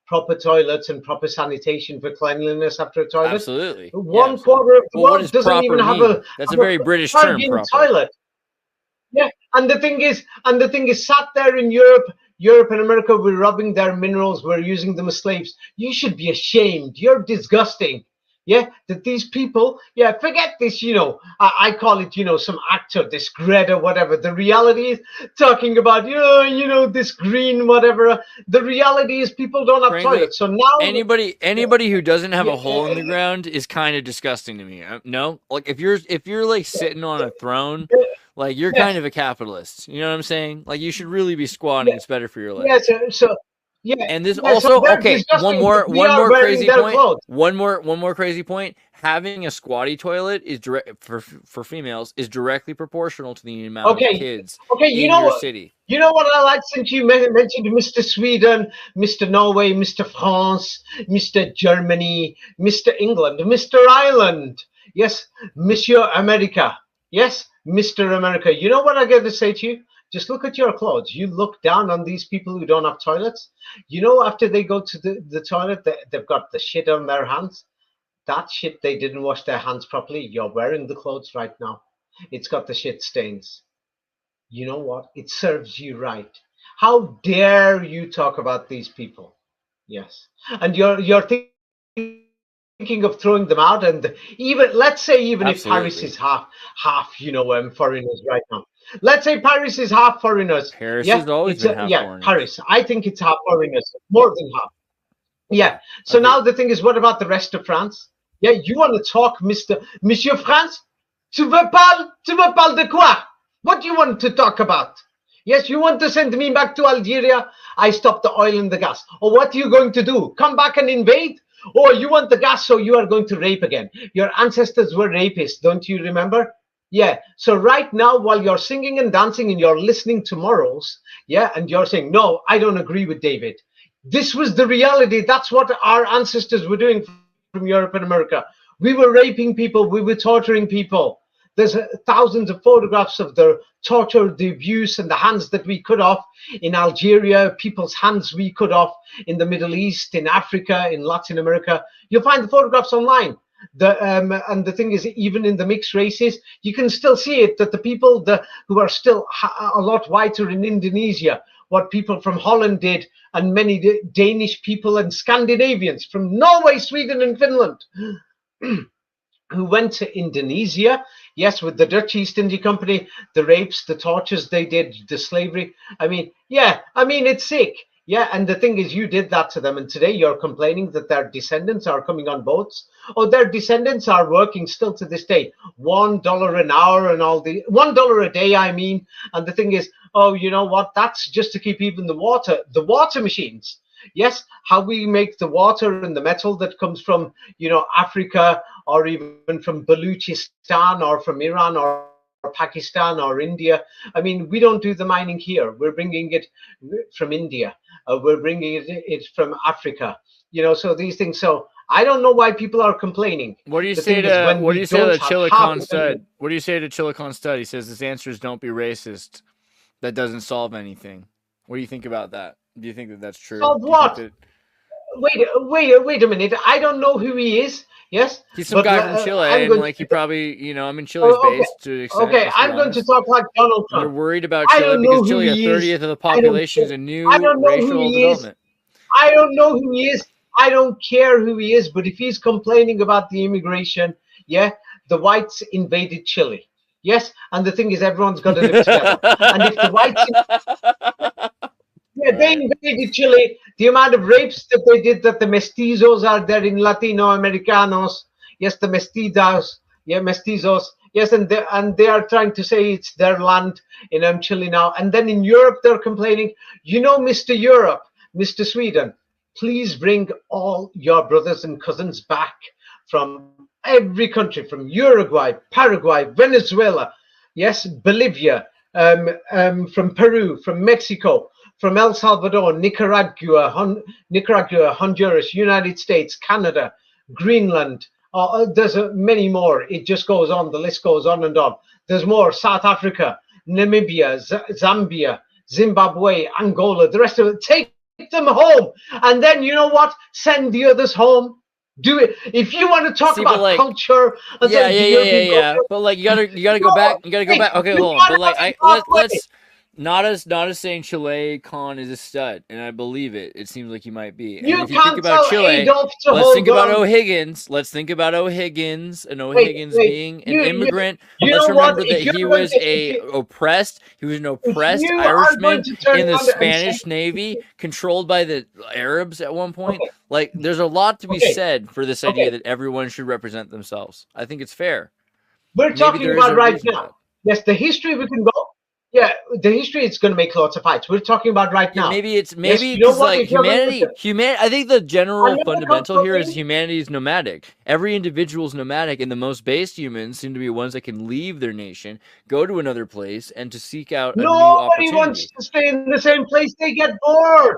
proper toilets and proper sanitation for cleanliness after a toilet? Absolutely. One quarter of the world doesn't even have a That's a very British term, proper. Toilet. Yeah, and the thing is, sat there in Europe and America, we're robbing their minerals, we're using them as slaves. You should be ashamed. You're disgusting. Yeah, that these people, forget this, I call it, some actor, this Greta, whatever. The reality is talking about, this green, whatever. The reality is people don't have toilets. So now anybody who doesn't have a hole in the ground is kind of disgusting to me. No, like if you're like sitting on a throne, like you're kind of a capitalist. You know what I'm saying? Like you should really be squatting. It's better for your legs. Yeah, and this also one more crazy point. Clothes. One more crazy point. Having a squatty toilet is for females is directly proportional to the amount of kids in your city. You know what I like, since you mentioned Mr. Sweden, Mr. Norway, Mr. France, Mr. Germany, Mr. England, Mr. Ireland. Yes, Monsieur America. Yes, Mr. America. You know what I got to say to you? Just look at your clothes. You look down on these people who don't have toilets. After they go to the toilet, they've got the shit on their hands. That shit, they didn't wash their hands properly. You're wearing the clothes right now. It's got the shit stains. You know what? It serves you right. How dare you talk about these people? Yes. And you're thinking of throwing them out. And let's say if Paris is half foreigners right now. Let's say Paris is half foreigners. Paris has always been half foreigners. Paris. I think it's half foreigners, more than half. Yeah. So now the thing is, what about the rest of France? Yeah, you want to talk, Monsieur France? Tu veux parler de quoi? What do you want to talk about? Yes, you want to send me back to Algeria? I stopped the oil and the gas. Or what are you going to do? Come back and invade? Or you want the gas, so you are going to rape again? Your ancestors were rapists, don't you remember? Yeah, so right now, while you're singing and dancing and you're listening to morals, and you're saying, no, I don't agree with David. This was the reality. That's what our ancestors were doing from Europe and America. We were raping people. We were torturing people. There's thousands of photographs of the torture, the abuse, and the hands that we cut off in Algeria, people's hands we cut off in the Middle East, in Africa, in Latin America. You'll find the photographs online. And the thing is, even in the mixed races, you can still see it, that the people who are still a lot whiter in Indonesia, what people from Holland did, and many Danish people and Scandinavians from Norway, Sweden, and Finland who went to Indonesia, yes, with the Dutch East India Company, the rapes, the tortures they did, the slavery. I mean, yeah, I mean, it's sick. Yeah, and the thing is, you did that to them, and today you're complaining that their descendants are coming on boats. Oh, their descendants are working still to this day, $1 an hour and all the $1 a day, I mean. And the thing is, oh, you know what? That's just to keep even the water machines. Yes, how we make the water and the metal that comes from, you know, Africa, or even from Baluchistan, or from Iran, or Pakistan, or India. I mean, we don't do the mining here. We're bringing it from India. We're bringing it from Africa. You know, so these things. So I don't know why people are complaining. What do you say to Chilicon Stud? What do you say to Chilicon Stud? He says his answer is don't be racist. That doesn't solve anything. What do you think about that? Do you think that that's true? Solve what? Wait a minute. I don't know who he is. Yes, he's some guy from Chile, and like he probably, you know, I'm in Chile's base to extent. Okay, I'm going to talk like Donald Trump. You're worried about Chile because Chile, a 30th of the population, is a new racial development. I don't know who he is. I don't care who he is. But if he's complaining about the immigration, yeah, the whites invaded Chile. Yes, and the thing is, everyone's got to live together. And if the whites, yeah, they invaded Chile. The amount of rapes that they did, that the mestizos are there in Latino Americanos. Yes, the mestizos. Yeah, mestizos. Yes, and they are trying to say it's their land in Chile now. And then in Europe, they're complaining. You know, Mr. Europe, Mr. Sweden, please bring all your brothers and cousins back from every country, from Uruguay, Paraguay, Venezuela, yes, Bolivia, from Peru, from Mexico, from El Salvador, Nicaragua, Honduras, United States, Canada, Greenland. There's many more. It just goes on. The list goes on and on. There's more. South Africa, Namibia, Zambia, Zimbabwe, Angola, the rest of it. Take them home. And then, you know what? Send the others home. Do it. If you want to talk about like, culture, and yeah. But like, you gotta go back. You gotta go back. Okay, hold on. But like, let's not as saying Chilicon is a stud, and I believe it. It seems like he might be. And if you think about Chile, let's think about O'Higgins. Let's think about O'Higgins and O'Higgins being an immigrant. Let's remember that he was an oppressed Irishman in the Spanish Navy, controlled by the Arabs at one point. Okay. Like, there's a lot to be said for this idea that everyone should represent themselves. I think it's fair. We're talking about right now. Yes, the history we can go. Yeah, the history is going to make lots of fights. We're talking about right now. Maybe because like humanity. I think the general fundamental here is humanity is nomadic. Every individual is nomadic, and the most based humans seem to be ones that can leave their nation, go to another place, and to seek out a new opportunity. Nobody wants to stay in the same place. They get bored.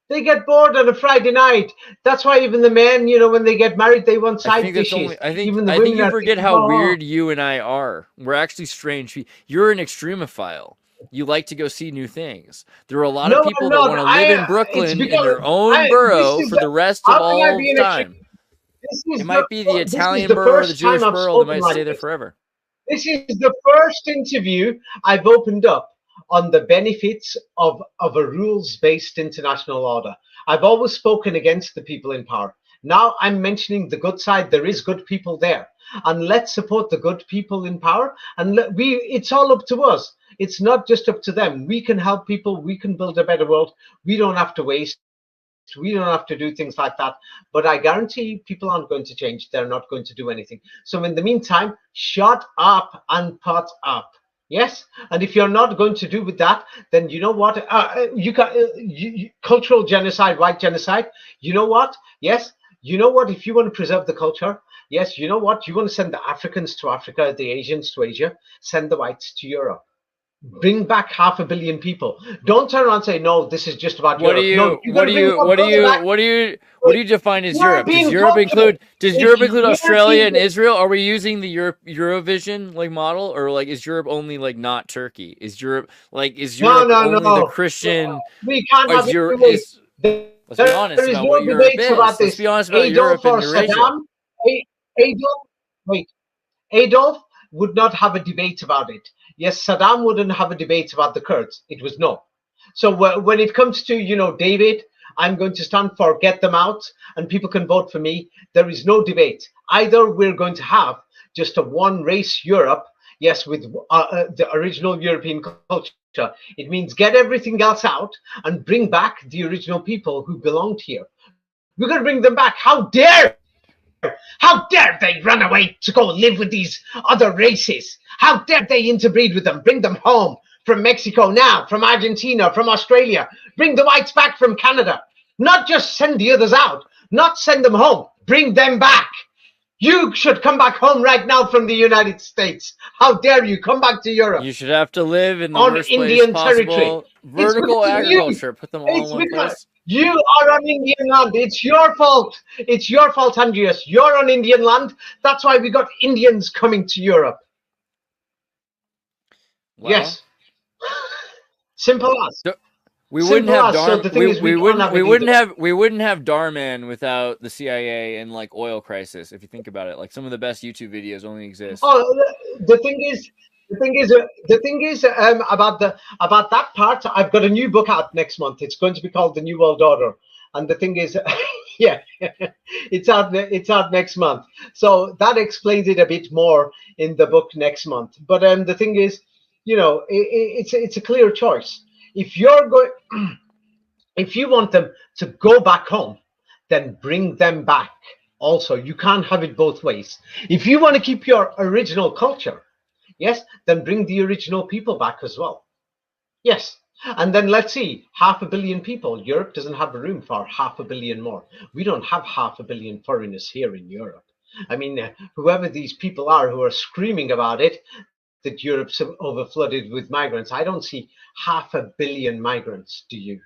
They get bored on a Friday night. That's why even the men, you know, when they get married, they want side dishes. I think you forget how weird you and I are. We're actually strange. You're an extremophile. You like to go see new things. There are a lot of people that want to live in Brooklyn in their own borough for the rest of all time. It might be the Italian borough or the Jewish borough that might stay there forever. This is the first interview I've opened up on the benefits of a rules-based international order. I've always spoken against the people in power. Now I'm mentioning the good side. There is good people there. And let's support the good people in power. And it's all up to us. It's not just up to them. We can help people. We can build a better world. We don't have to waste. We don't have to do things like that. But I guarantee people aren't going to change. They're not going to do anything. So in the meantime, shut up and put up. Yes, and if you're not going to do with that, then you know what? You got cultural genocide, white genocide. You know what? Yes, you know what? If you want to preserve the culture, yes, you know what? You want to send the Africans to Africa, the Asians to Asia, send the whites to Europe. Bring back 500 million people. Don't turn around and say, no, this is just about What do Europe. No, you you got what to do bring you what do Bulgaria you back. what do you define as Europe? Does European Europe culture. It's Europe include Australia and European. Israel? Are we using the Eurovision like model, or like is Europe only like not Turkey? Is No, Europe no, only the no. Christian? We can't Or have is it Europe two ways. is Let's be honest There is about no what Europe debates about is. Let's this. be honest about Adolf Europe or and Eurasia. Saddam, Adolf, wait, Adolf would not have a debate about it. Yes, Saddam wouldn't have a debate about the Kurds. It was no. So when it comes to, David, I'm going to stand for get them out and people can vote for me. There is no debate. Either we're going to have just a one race Europe, yes, with the original European culture. It means get everything else out and bring back the original people who belonged here. We're going to bring them back. How dare! How dare they run away to go live with these other races? How dare they interbreed with them? Bring them home from Mexico now, from Argentina, from Australia. Bring the whites back from Canada. Not just send the others out, not send them home. Bring them back. You should come back home right now from the United States. How dare you come back to Europe You should have to live in the on worst place Indian territory? possible. It's Vertical because of you. agriculture. Put them all in It's one because place. you are on Indian land. It's your fault. It's your fault, Andreas. You're on Indian land. That's why we got Indians coming to Europe. Well, Yes. Simple as. we wouldn't have So the thing is, we can't have it either. we wouldn't have Darman without the CIA and like oil crisis. If you think about it, like some of the best YouTube videos only exist. Oh, the thing is about that part. I've got a new book out next month. It's going to be called The New World Order. And the thing is, yeah, it's out next month. So that explains it a bit more in the book next month. But the thing is, it's a clear choice. If you're going, if you want them to go back home, then bring them back. Also, you can't have it both ways. If you want to keep your original culture, yes, then bring the original people back as well. Yes. And then let's see, 500 million people. Europe doesn't have room for 500 million more. We don't have 500 million foreigners here in Europe. I mean, whoever these people are who are screaming about it, that Europe's overflooded with migrants, I don't see 500 million migrants, do you?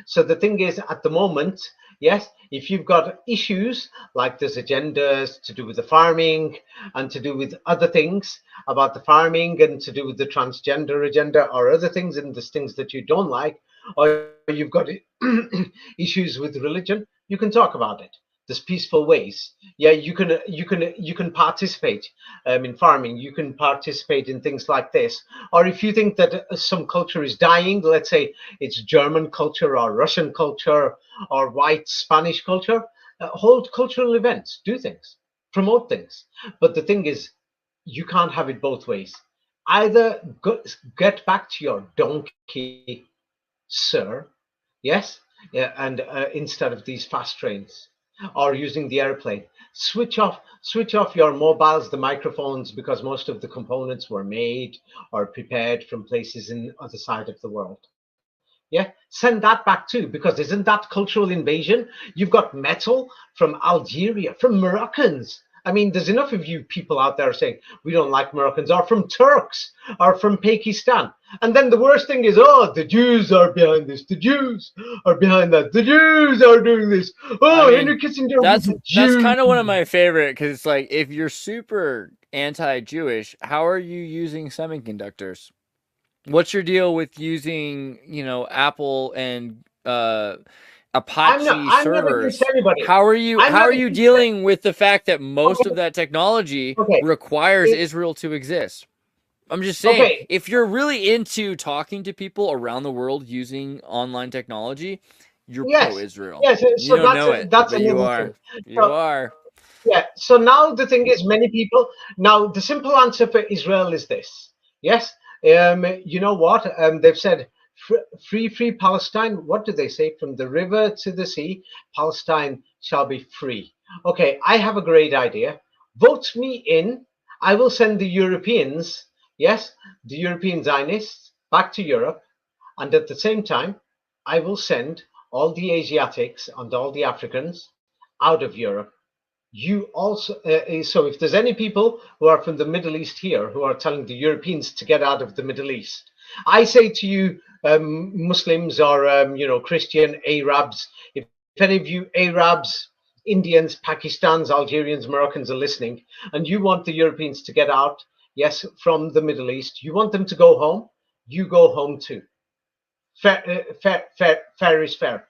So the thing is, at the moment, yes, if you've got issues like there's agendas to do with the farming and to do with other things about the farming and to do with the transgender agenda or other things, and there's things that you don't like, or you've got issues with religion, you can talk about it. There's peaceful ways. Yeah, you can participate in farming. You can participate in things like this. Or if you think that some culture is dying, let's say it's German culture or Russian culture or white Spanish culture, hold cultural events, do things, promote things. But the thing is, you can't have it both ways. Either get back to your donkey, sir, yes, yeah, and instead of these fast trains, or using the airplane, switch off your mobiles, the microphones, because most of the components were made or prepared from places in the other side of the world. Yeah, send that back too, because isn't that cultural invasion? You've got metal from Algeria, from Moroccans. I mean, there's enough of you people out there saying we don't like Moroccans, or from Turks, or from Pakistan. And then the worst thing is, oh, the Jews are behind this. The Jews are behind that. The Jews are doing this. Oh, Henry Kissinger. That's kind of one of my favorite, because it's like, if you're super anti-Jewish, how are you using semiconductors? What's your deal with using, Apple and Apache servers? How are you dealing with the fact that most of that technology requires Israel to exist? I'm just saying, if you're really into talking to people around the world using online technology, you're pro-Israel. Yes, you don't know it, but you are. You are. Yeah. So now the thing is, many people. Now the simple answer for Israel is this. Yes. You know what? They've said free Palestine. What do they say? From the river to the sea, Palestine shall be free. Okay, I have a great idea. Vote me in. I will send the Europeans, yes, the European Zionists back to Europe. And at the same time, I will send all the Asiatics and all the Africans out of Europe. You also, so if there's any people who are from the Middle East here who are telling the Europeans to get out of the Middle East, I say to you, Muslims or Christian Arabs, if any of you Arabs, Indians, Pakistans, Algerians, Moroccans are listening, and you want the Europeans to get out, yes, from the Middle East, you want them to go home, you go home too. Fair is fair.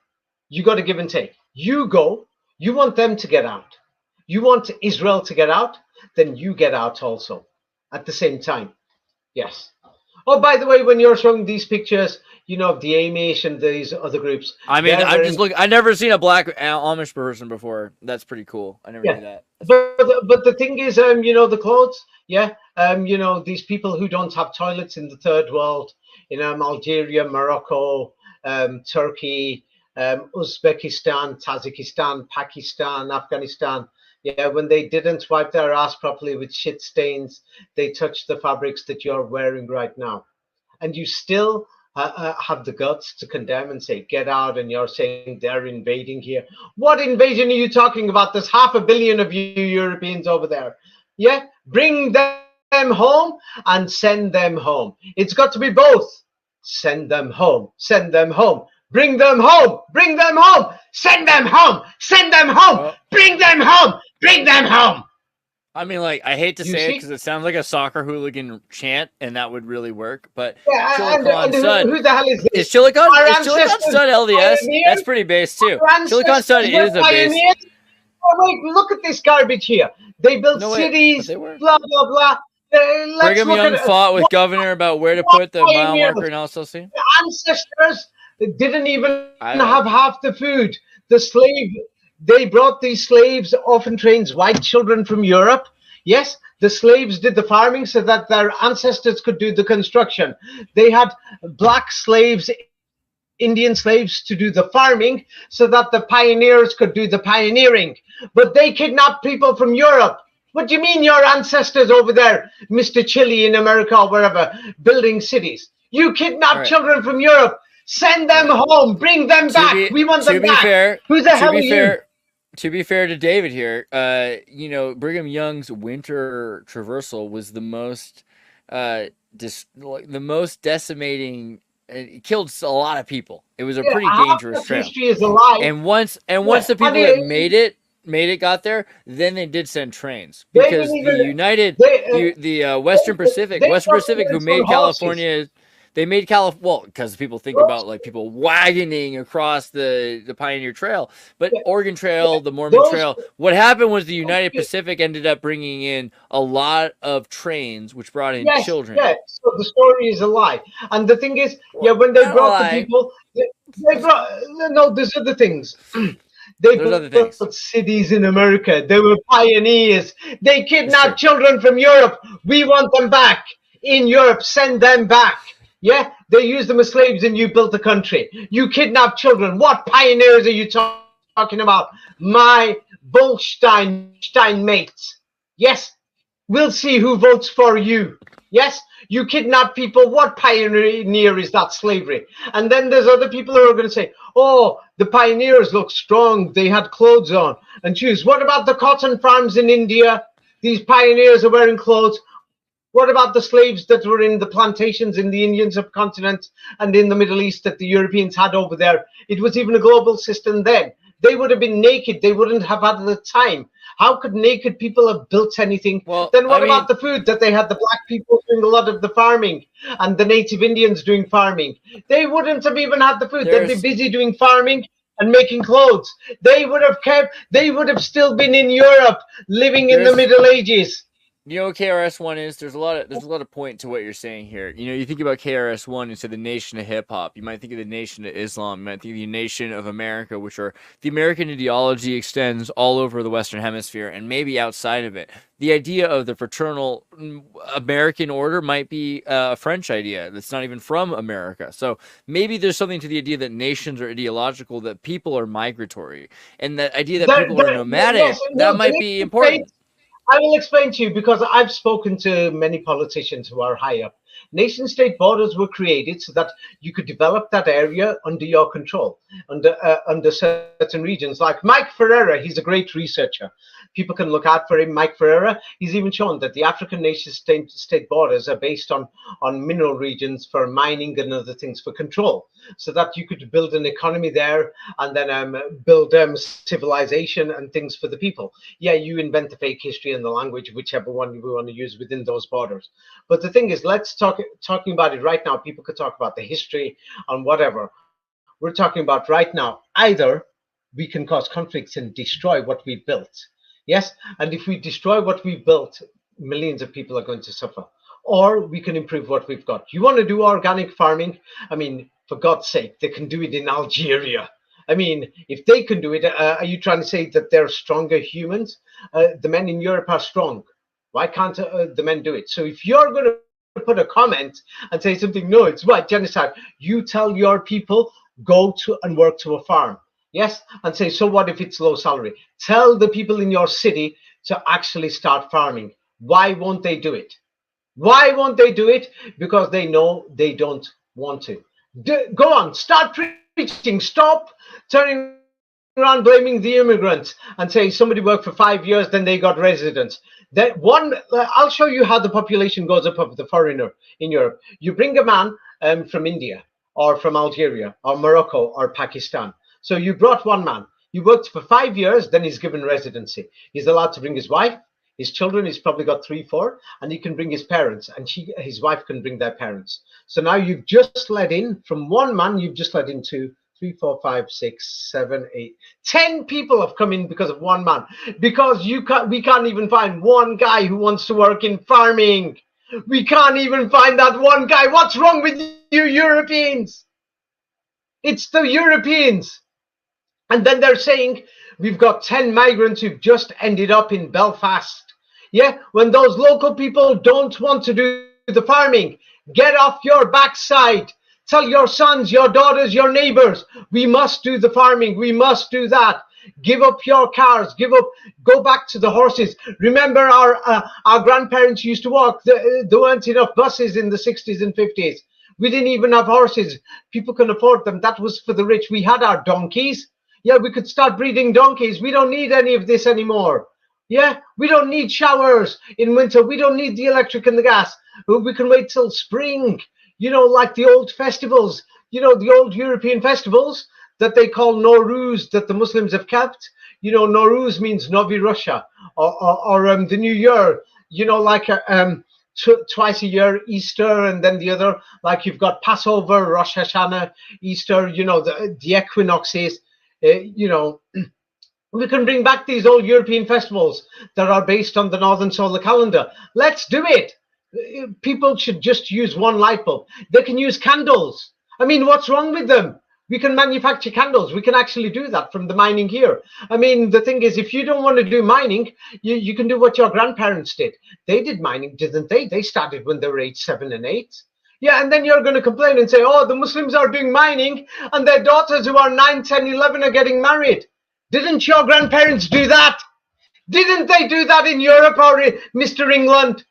You got to give and take. You go, you want them to get out. You want Israel to get out, then you get out also at the same time. Yes. Oh, by the way, when you're showing these pictures, of the Amish and these other groups. I mean, I've never seen a black Amish person before. That's pretty cool. I never knew that. But the thing is, the clothes, yeah, these people who don't have toilets in the third world, Algeria, Morocco, Turkey, Uzbekistan, Tajikistan, Pakistan, Afghanistan. Yeah, when they didn't wipe their ass properly with shit stains, they touched the fabrics that you're wearing right now. And you still have the guts to condemn and say, get out, and you're saying they're invading here. What invasion are you talking about? There's 500 million of you Europeans over there. Yeah, bring them home and send them home. It's got to be both. Send them home. Send them home. Bring them home. Bring them home. Send them home. Send them home. Bring them home. Bring them home. I mean, like, I hate to say it because it sounds like a soccer hooligan chant, and that would really work. But Silicon Stud, who the hell is this? Is Silicon Stud LDS? That's pretty base too. Silicon Stud is a base. Oh, wait, look at this garbage here. They built cities, blah, blah, blah. Brigham Young fought with governor about where to put the mile marker in LCC. The ancestors didn't even have half the food. They brought these slaves, often trained white children from Europe. Yes, the slaves did the farming so that their ancestors could do the construction. They had black slaves, Indian slaves to do the farming so that the pioneers could do the pioneering. But they kidnapped people from Europe. What do you mean your ancestors over there, Mr. Chile in America or wherever, building cities? You kidnapped children from Europe. Send them home. Bring them back. We want them back. Who the hell are you? To be fair to David here, Brigham Young's winter traversal was the most decimating. It killed a lot of people. It was a pretty dangerous trail. History is a lie. And once the people that made it got there, then they did send trains because the Western Pacific, who made California. They made because people think about like people wagoning across the Pioneer Trail, but Oregon Trail, the Mormon Trail. What happened was the United Pacific ended up bringing in a lot of trains, which brought in children. Yeah, so the story is a lie. And the thing is, when they brought the people, there's other things. They built cities in America. They were pioneers. They kidnapped children from Europe. We want them back in Europe. Send them back. Yeah, they used them as slaves and you built the country. You kidnapped children. What pioneers are you talking about? My Bolstein mates. Yes, we'll see who votes for you. Yes, you kidnap people. What pioneer is that slavery? And then there's other people who are going to say, oh, the pioneers look strong. They had clothes on and shoes. What about the cotton farms in India? These pioneers are wearing clothes. What about the slaves that were in the plantations in the Indian subcontinent and in the Middle East that the Europeans had over there? It was even a global system then. They would have been naked. They wouldn't have had the time. How could naked people have built anything? Then what about the food that they had the black people doing a lot of the farming and the native Indians doing farming? They wouldn't have even had the food. They'd be busy doing farming and making clothes. They would have still been in Europe living in the Middle Ages. You know what KRS-One is? There's a lot of point to what you're saying here. You think about KRS-One and say the nation of hip-hop. You might think of the nation of Islam. You might think of the nation of America, which are the American ideology extends all over the Western Hemisphere and maybe outside of it. The idea of the fraternal American order might be a French idea that's not even from America. So maybe there's something to the idea that nations are ideological, that people are migratory, and that idea that people are nomadic, that might be important. I will explain to you because I've spoken to many politicians who are high up, Nation-state borders were created so that you could develop that area under your control, under certain regions. Like Mike Ferreira, he's a great researcher. People can look out for him. Mike Ferreira, he's even shown that the African nation-state borders are based on mineral regions for mining and other things for control, so that you could build an economy there and then build civilization and things for the people. Yeah, you invent the fake history and the language, whichever one you want to use within those borders. But the thing is, let's talking about it right now. People could talk about the history and whatever. We're talking about right now. Either we can cause conflicts and destroy what we built. Yes, and if we destroy what we built, millions of people are going to suffer. Or we can improve what we've got. You want to do organic farming? I mean, for God's sake, they can do it in Algeria. I mean, if they can do it, are you trying to say that they're stronger humans? The men in Europe are strong. Why can't the men do it? So if you're going to put a comment and say something, no, it's what, genocide, you tell your people, go to and work to a farm. Yes, and say, so what if it's low salary? Tell the people in your city to actually start farming. Why won't they do it? Why won't they do it? Because they know they don't want to. Go on, start preaching. Stop turning around blaming the immigrants and say somebody worked for 5 years, then they got residence. I'll show you how the population goes up of the foreigner in Europe. You bring a man from India or from Algeria or Morocco or Pakistan. So you brought one man. He worked for 5 years, then he's given residency. He's allowed to bring his wife, his children. He's probably got 3, 4, and he can bring his parents, and his wife can bring their parents. So now you've just let in, from one man, you've just let in 2, 3, 4, 5, 6, 7, 8, 10 people have come in because of one man. Because we can't even find one guy who wants to work in farming. We can't even find that one guy. What's wrong with you Europeans? It's the Europeans. And then they're saying, we've got 10 migrants who've just ended up in Belfast. Yeah, when those local people don't want to do the farming, get off your backside. Tell your sons, your daughters, your neighbors, we must do the farming. We must do that. Give up your cars. Go back to the horses. Remember our grandparents used to walk. There weren't enough buses in the 60s and 50s. We didn't even have horses. People can afford them. That was for the rich. We had our donkeys. Yeah, we could start breeding donkeys. We don't need any of this anymore. Yeah, we don't need showers in winter. We don't need the electric and the gas. We can wait till spring. You know, like the old festivals, you know, the old European festivals that they call Nowruz, that the Muslims have kept. You know, Nowruz means Novi Russia, or the New Year, you know, like twice a year, Easter, and then the other, like you've got Passover, Rosh Hashanah, Easter, you know, the equinoxes. You know, we can bring back these old European festivals that are based on the Northern Solar Calendar. Let's do it. People should just use one light bulb. They can use candles. I mean, what's wrong with them? We can manufacture candles. We can actually do that from the mining here. I mean, the thing is, if you don't want to do mining, you can do what your grandparents did. They did mining, didn't they? They started when they were age 7 and 8. Yeah, and then you're going to complain and say, oh, the Muslims are doing mining and their daughters who are 9, 10, 11 are getting married. Didn't your grandparents do that? Didn't they do that in Europe or Mr. England?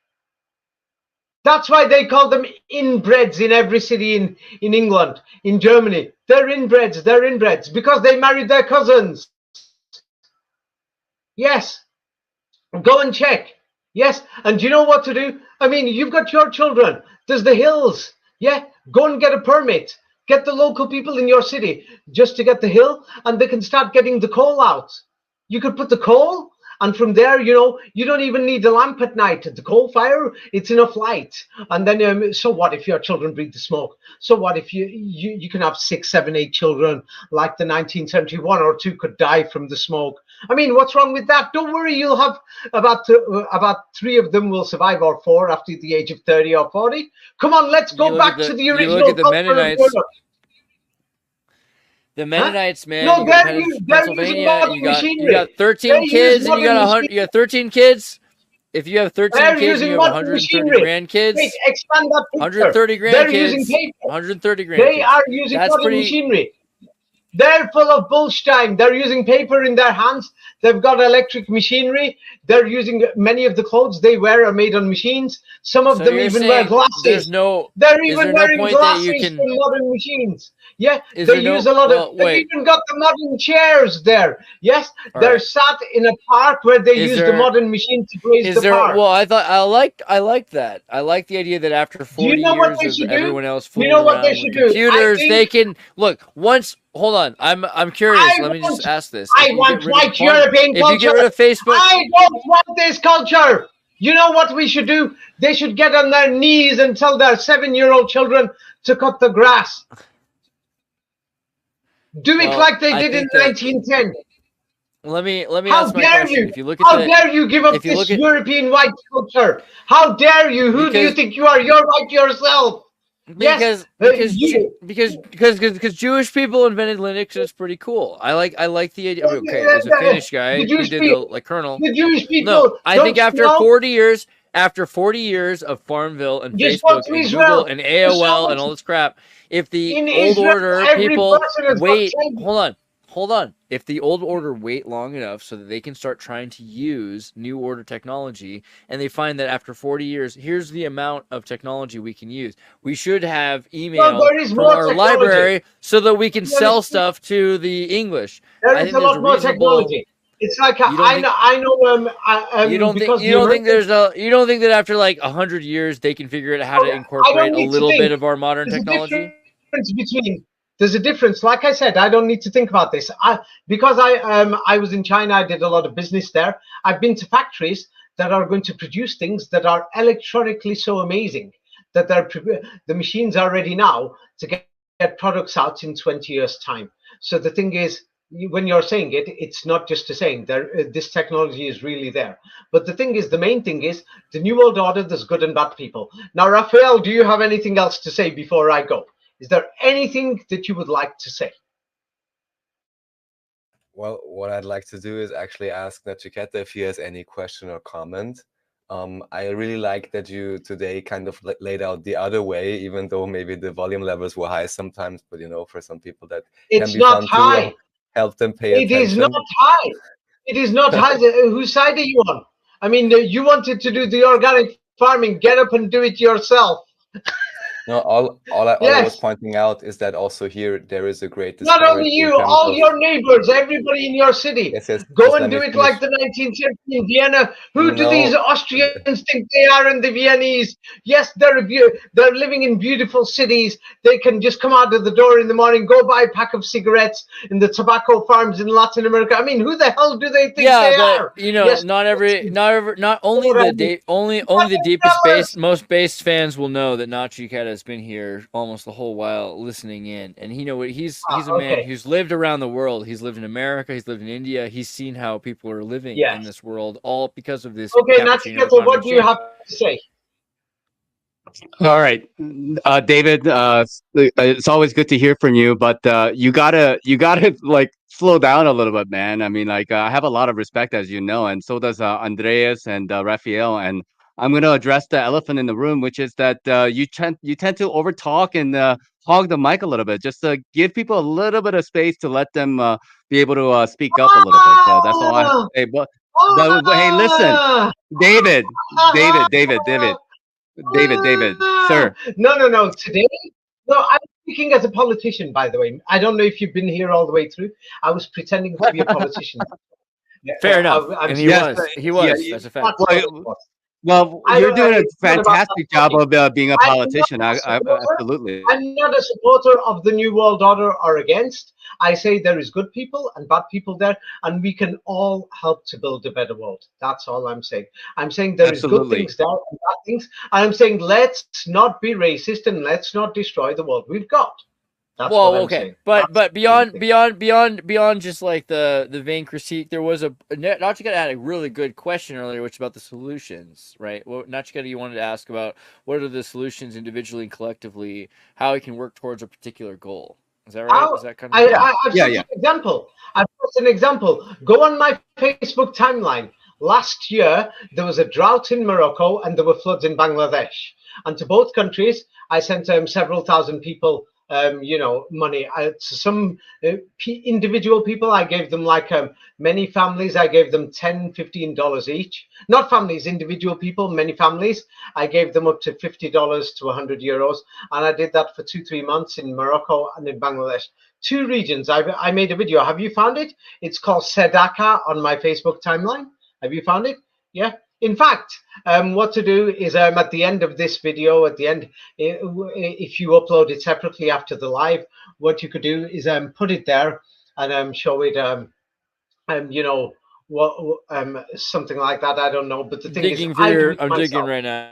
That's why they call them inbreds in every city in England, in Germany. They're inbreds because they married their cousins. Yes, go and check. Yes, and do you know what to do? I mean, you've got your children. There's the hills. Yeah, go and get a permit. Get the local people in your city just to get the hill, and they can start getting the coal out. You could put the coal, and from there, you know, you don't even need the lamp at night. The coal fire, it's enough light. And then, so what if your children breathe the smoke? So what if you can have 6, 7, 8 children like the 1970, 1 or 2 could die from the smoke? I mean, what's wrong with that? Don't worry, you'll have about 3 of them will survive, or 4 after the age of 30 or 40. Come on, let's go back to the original. You look at the Mennonites. The Mennonites, man. No, they're Pennsylvania. You got 13 kids, and you got 100. You got 13 kids. If you have 13 kids, you have 130 grandkids. Wait, expand that picture. 130 grandkids. 130 grandkids. They are using modern machinery. They're full of bullstein. They're using paper in their hands. They've got electric machinery. They're using many of the clothes they wear are made on machines. Some of So them you're even wear saying glasses. is They're there even no wearing point that you glasses can? from modern machines. Yeah, Is they there no? use a lot Well, of. They've wait. even got the modern chairs there. Yes, All they're right. sat in a park where they Is use the there? modern machine to graze Is the there? park. Well, I like that. I like the idea that after Do you 40 know what years they of should do? everyone else You fooling know what they around with should do? I computers, they think can look once. Hold on, I'm curious. I Let me want. just ask this: I if you get want rid of white European if you get culture. rid of Facebook, I don't want this culture. You know what we should do? They should get on their knees and tell their 7-year-old children to cut the grass. Do it well, like they I did in think that 1910. let me How ask my dare question. you? If you look at How the dare you give up if you this look at European white culture? How dare you? Who do you because think you are? You're white yourself. Yes, because Jewish people invented Linux and it's pretty cool. I like the idea. Okay, there's a Finnish guy. the He Jewish did the people, like Colonel. the Jewish No, people I think don't know. after 40 years of Farmville and Just go Facebook to and Google Israel. and There's so AOL much and all this crap, if the in old Israel. order Every people person has got wait, 10. hold on. If the old order wait long enough so that they can start trying to use new order technology and they find that after 40 years, here's the amount of technology we can use. We should have Well, email there is from more our technology. library so that we can You sell understand? stuff to the English. There I is think a there's lot a more reasonable technology. It's like you don't think because you the don't think Americans. you don't think that after like 100 years they can figure out how to I don't incorporate a need to little think. bit of our modern There's a technology? difference between. There's a difference. Like I said, I don't need to think about this. Because I was in China. I did a lot of business there. I've been to factories that are going to produce things that are electronically so amazing that the machines are ready now to get products out in 20 years' time. So the thing is, when you're saying it, it's not just a saying. This technology is really there. But the thing is, the main thing is the new world order. There's good and bad people. Now, Raphael, do you have anything else to say before I go? Is there anything that you would like to say? Well, what I'd like to do is actually ask Nachiketa if he has any question or comment. I really like that you today kind of laid out the other way, even though maybe the volume levels were high sometimes, but you know, for some people that can be Not fun high. to help them pay It attention. is not high. It is not high. Whose side are you on? I mean, you wanted to do the organic farming. Get up and do it yourself. No, all I was pointing out is that also here there is a great disparity. Not only you, all your neighbors, everybody in your city. Yes, Go and do it like the 19th century in Vienna. Who do these Austrians think they are and the Viennese? Yes, they're living in beautiful cities. They can just come out of the door in the morning, go buy a pack of cigarettes in the tobacco farms in Latin America. I mean, who the hell do they think they are? You know, Yes. not only the deepest most based fans will know that Nachiketa has been here almost the whole while listening in, and you know what, he's a man who's lived around the world. He's lived in America, he's lived in India, he's seen how people are living in this world, all because of this. Okay, Nachiketa, what do you have to say? All right, David, it's always good to hear from you, but you gotta like slow down a little bit, man. I mean, like I have a lot of respect, as you know, and so does Andreas and Raphael. And I'm gonna address the elephant in the room, which is that you tend to overtalk and hog the mic a little bit, just to give people a little bit of space to let them be able to speak up a little bit. That's all I have to say. But hey, listen, David, sir. No. Today, I'm speaking as a politician, by the way. I don't know if you've been here all the way through. I was pretending to be a politician. Fair enough. And he was. That's a fact. Well, you're doing a fantastic job of being a politician. Absolutely. I'm not a supporter of the New World Order or against. I say there is good people and bad people there, and we can all help to build a better world. That's all I'm saying. I'm saying there is good things there and bad things. I'm saying let's not be racist and let's not destroy the world we've got. That's but beyond just like the vain critique, there was Nachiketa had a really good question earlier, which is about the solutions, right? Well, Nachiketa, you wanted to ask about what are the solutions individually and collectively, how we can work towards a particular goal. Is that right? Is that kind of I've got an example. Go on my Facebook timeline. Last year there was a drought in Morocco and there were floods in Bangladesh, and to both countries I sent several thousand people money. To some individual people, I gave them like many families, I gave them $10, $15 each. Not families, individual people, many families. I gave them up to $50 to €100. And I did that for 2-3 months in Morocco and in Bangladesh. 2 regions. I made a video. Have you found it? It's called Sedaka on my Facebook timeline. Have you found it? Yeah. In fact, what to do is at the end of this video, at the end, if you upload it separately after the live, what you could do is put it there and show it, something like that. I don't know. But the thing is, I'm digging right now.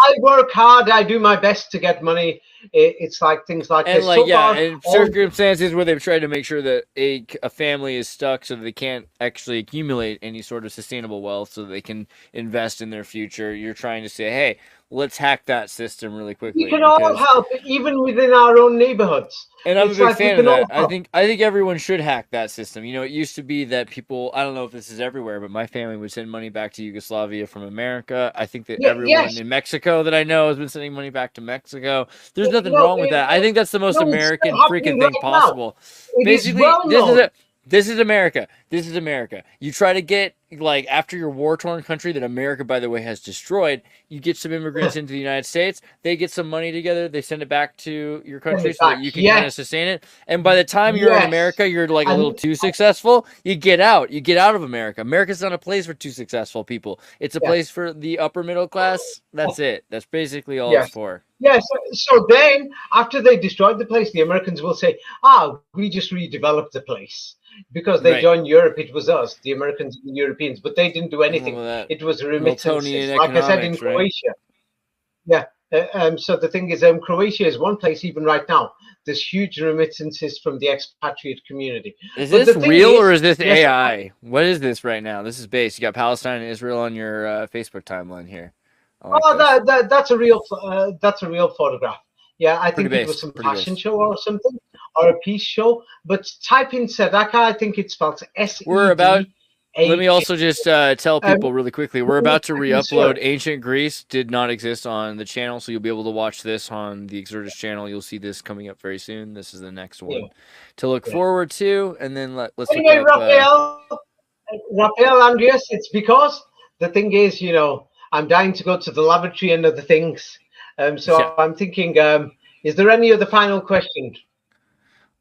I work hard. I do my best to get money. It's like things like and this. like So far, and circumstances where they've tried to make sure that a family is stuck so that they can't actually accumulate any sort of sustainable wealth so that they can invest in their future. You're trying to say, hey, let's hack that system really quickly. we can all help, even within our own neighborhoods. And I'm It's a big like we fan of can all that. help. I think everyone should hack that system. You know, it used to be that people, I don't know if this is everywhere, but my family would send money back to Yugoslavia from America. I think that everyone Yes. in Mexico that I know has been sending money back to Mexico. There's nothing No, wrong with that. I think that's the most no, it's American still happening freaking thing right now. possible. It is Basically, well known. this is America. This is America. You try to get, like, after your war-torn country that America, by the way, has destroyed, you get some immigrants into the United States, they get some money together, they send it back to your country so that you can kind of sustain it. And by the time you're in America, you're like a little too successful, you get out. You get out of America. America's not a place for too successful people. It's a place for the upper middle class. That's it. That's basically all it's for. Yes. So then, after they destroyed the place, the Americans will say, we just redeveloped the place. Because they joined Europe, it was us, the Americans and the Europeans, but they didn't do anything. It was remittances, like I said, in Croatia. Yeah. So the thing is, Croatia is one place, even right now, there's huge remittances from the expatriate community. Is this real or is this AI? What is this right now? This is base. You got Palestine and Israel on your Facebook timeline here. That's a real photograph. Yeah, I think it was some fashion show or something, or a peace show. But type in Sedaka, I think it's spelled S. We're about. Let me also just tell people really quickly. We're about to re-upload Ancient Greece. Did not exist on the channel, so you'll be able to watch this on the Exertus channel. You'll see this coming up very soon. This is the next one to look forward to, and then let's. Anyway, Raphael, Andreas, it's because the thing is, I'm dying to go to the lavatory and other things. So I'm thinking, is there any other final question?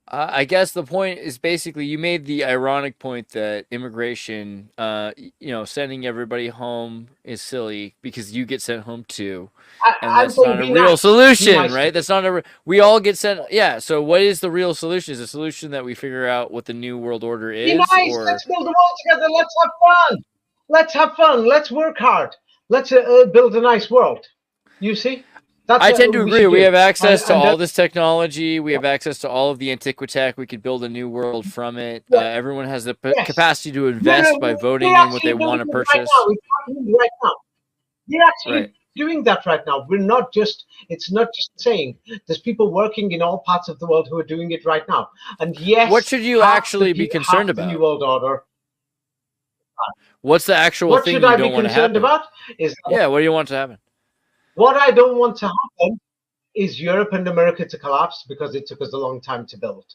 I guess the point is basically you made the ironic point that immigration, sending everybody home is silly because you get sent home too. And that's not a real solution, right? That's not we all get sent. Yeah. So what is the real solution? Is the solution that we figure out what the new world order is? Be nice. Let's build a world together. Let's have fun. Let's have fun. Let's work hard. Let's build a nice world. You see? I tend to agree. We have access to all this technology. We have access to all of the antiquitech. We could build a new world from it. Everyone has the capacity to invest by voting in what they want to purchase. Right now. We're actually doing that right now. We're not just, it's not just saying. There's people working in all parts of the world who are doing it right now. And yes, what should you actually be concerned about? The New World Order. What's the actual thing you don't want to happen? What should I be concerned about? What do you want to happen? What I don't want to happen is Europe and America to collapse because it took us a long time to build.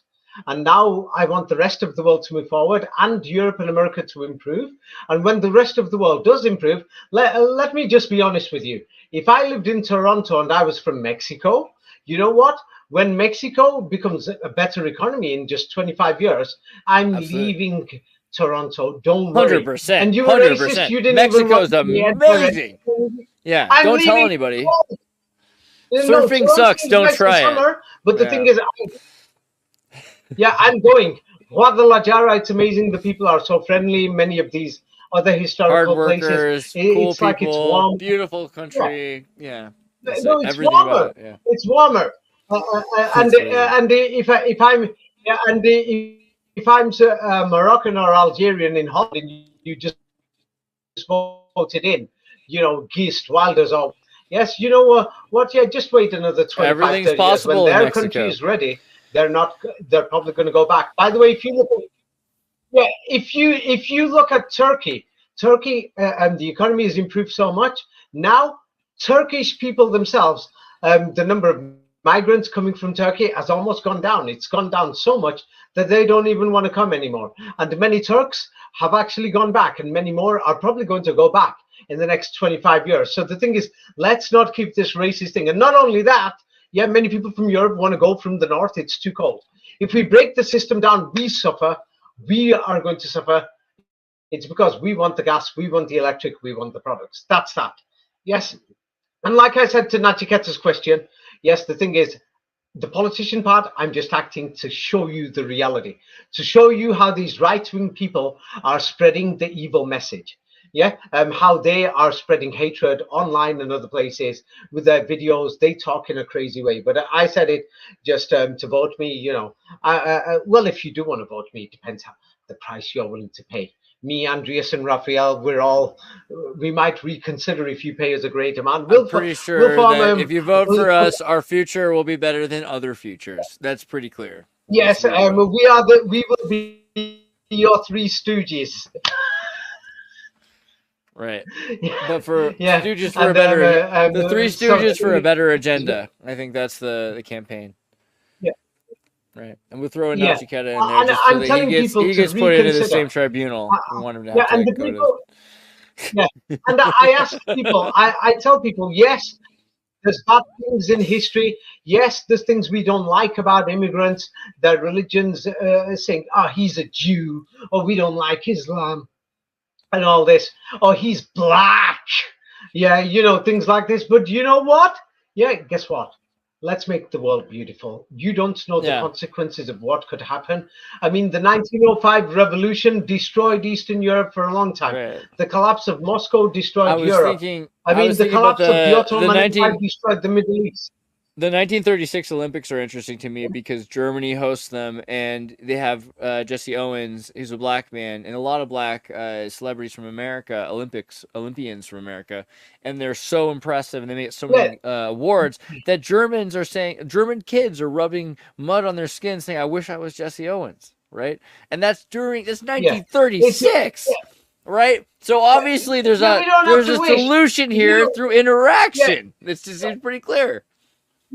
And now I want the rest of the world to move forward and Europe and America to improve. And when the rest of the world does improve, let me just be honest with you. If I lived in Toronto and I was from Mexico, you know what? When Mexico becomes a better economy in just 25 years, I'm leaving Toronto. Don't worry. 100%. And you were 100%. Racist. You didn't Mexico's amazing. Yeah, don't tell anybody. Surfing sucks. Don't try it. But the thing is, I'm going. Guadalajara, it's amazing. The people are so friendly. Many of these other historical hard workers, places, cool it's like people, it's warm. Beautiful country. Yeah. No, it's warmer. It's warmer. If I'm Moroccan or Algerian in Holland, you just voted in. Geest, Wilders, all. Yes, you know what? Yeah, just wait another 25, 30 years. When their country is ready, they're probably going to go back. By the way, if you look at Turkey, and the economy has improved so much. Now, Turkish people themselves, the number of migrants coming from Turkey has almost gone down. It's gone down so much that they don't even want to come anymore. And many Turks have actually gone back, and many more are probably going to go back in the next 25 years. So the thing is, let's not keep this racist thing. And not only that, yeah, many people from Europe want to go from the north. It's too cold. If we break the system down, we suffer. We are going to suffer. It's because we want the gas, we want the electric, we want the products. That's that. Yes. And like I said to Nachiketa's question, yes, the thing is, the politician part, I'm just acting to show you the reality, to show you how these right-wing people are spreading the evil message. Yeah, how they are spreading hatred online and other places with their videos. They talk in a crazy way. But I said it just to vote me, you know. Well, if you do want to vote me, it depends how the price you're willing to pay. Me, Andreas, and Raphael, we might reconsider if you pay us a great amount. I'm pretty sure that if you vote for us, our future will be better than other futures. That's pretty clear. Yes, we will be your three stooges. Right, but for Stooges for a better, the three Stooges for a better agenda. I think that's the campaign. Yeah, right. And we'll throw a Nachiketa in there just so that he gets put into the same tribunal. We want him to have to go to. Yeah, and I ask people, I tell people, yes, there's bad things in history. Yes, there's things we don't like about immigrants. Their religions saying, "Oh, he's a Jew," or "We don't like Islam." And all this, oh, he's black. Yeah, you know, things like this. But you know what? Yeah, guess what? Let's make the world beautiful. You don't know the consequences of what could happen. I mean, the 1905 revolution destroyed Eastern Europe for a long time. Right. The collapse of Moscow destroyed Europe. The collapse of the Ottoman Empire destroyed the Middle East. The 1936 Olympics are interesting to me because Germany hosts them, and they have Jesse Owens, who's a black man, and a lot of black celebrities from America, Olympians from America, and they're so impressive, and they get so many awards that German kids are rubbing mud on their skin, saying, "I wish I was Jesse Owens," right? And that's 1936. Right, so obviously there's a solution here through interaction. This just seems pretty clear.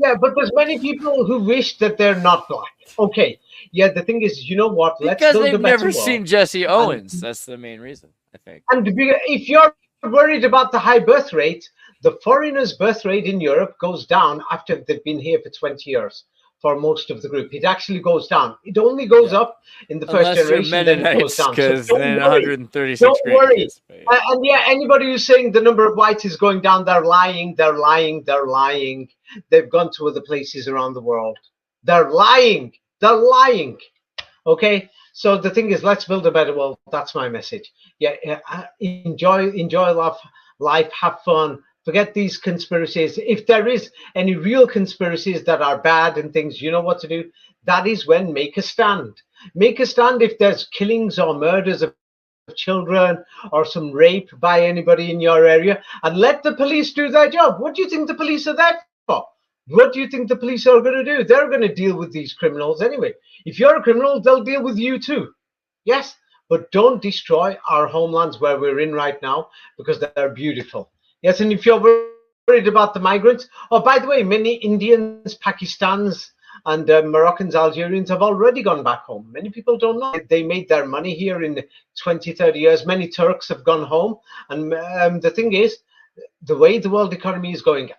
Yeah, but there's many people who wish that they're not black. Okay, yeah, the thing is, you know what? Because they've never seen Jesse Owens. That's the main reason, I think. And if you're worried about the high birth rate, the foreigners' birth rate in Europe goes down after they've been here for 20 years. For most of the group, it actually goes down. It only goes up in the first generation, then it goes down. So then 136. Don't worry. And yeah, anybody who's saying the number of whites is going down, they're lying. They're lying. They're lying. They've gone to other places around the world. They're lying. They're lying. Okay. So the thing is, let's build a better world. That's my message. Yeah. Enjoy life. Have fun. Forget these conspiracies. If there is any real conspiracies that are bad and things, you know what to do. That is when make a stand. Make a stand if there's killings or murders of children or some rape by anybody in your area, and let the police do their job. What do you think the police are there for? What do you think the police are going to do? They're going to deal with these criminals anyway. If you're a criminal, they'll deal with you too. Yes, but don't destroy our homelands where we're in right now, because they're beautiful. Yes, and if you're worried about the migrants, oh, by the way, many Indians, Pakistans, and Moroccans, Algerians have already gone back home. Many people don't know. They made their money here in 20, 30 years. Many Turks have gone home. And the thing is, the way the world economy is going,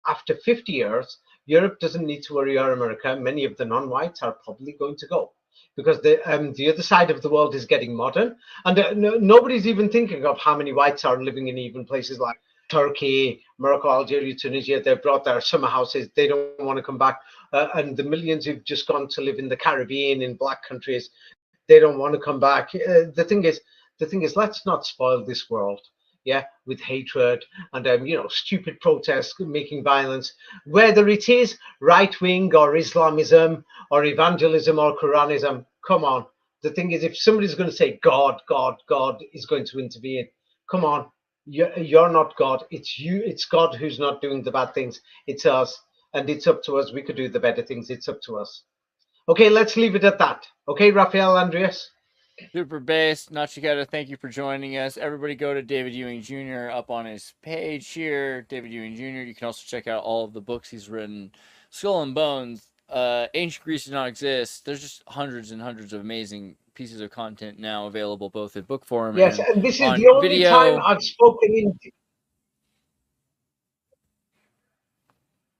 after 50 years, Europe doesn't need to worry, or America. Many of the non-whites are probably going to go, because the other side of the world is getting modern. And nobody's even thinking of how many whites are living in even places like Turkey, Morocco, Algeria, Tunisia. They've brought their summer houses. They don't want to come back. And the millions who've just gone to live in the Caribbean, in black countries, they don't want to come back. The thing is, let's not spoil this world, with hatred and stupid protests, making violence, whether it is right wing or Islamism or evangelism or Quranism. Come on. The thing is, if somebody's going to say God is going to intervene, come on. You're not God. It's you. It's God who's not doing the bad things. It's us. And it's up to us. We could do the better things. It's up to us. Okay, let's leave it at that. Okay, Raphael, Andreas? Super bass. Nachiketa, thank you for joining us. Everybody go to David Ewing Jr. up on his page here. David Ewing Jr. You can also check out all of the books he's written. Skull and Bones, ancient Greece did not exist. There's just hundreds and hundreds of amazing pieces of content now available both in book form Yes, and and this is on the only video. time I've spoken in.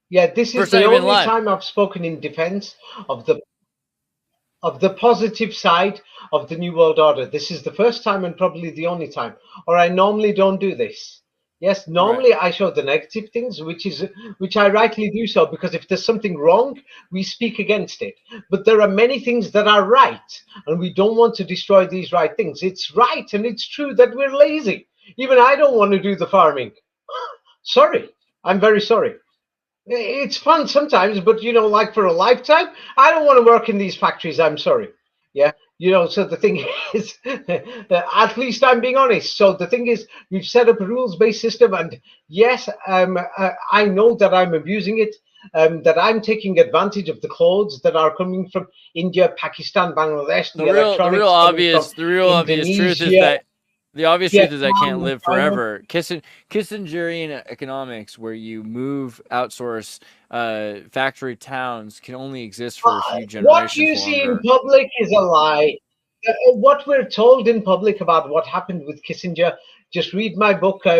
Yeah, this is First the time you've been only live. time I've spoken in defense of the positive side of the New World Order. This is the first time and probably the only time. Or I normally don't do this. Yes, normally I show the negative things, which I rightly do so, because if there's something wrong, we speak against it. But there are many things that are right, and we don't want to destroy these right things. It's right and it's true that we're lazy. Even I don't want to do the farming. Sorry, I'm very sorry. It's fun sometimes, but like for a lifetime, I don't want to work in these factories. I'm sorry. Yeah. So the thing is, at least I'm being honest. So the thing is, we've set up a rules-based system, and yes, I know that I'm abusing it, that I'm taking advantage of the clothes that are coming from India, Pakistan, Bangladesh, The real obvious truth is that I can't live forever. Kissingerian economics, where you outsource factory towns, can only exist for a few generations What you see in public is a lie. What we're told in public about what happened with Kissinger, just read my book. I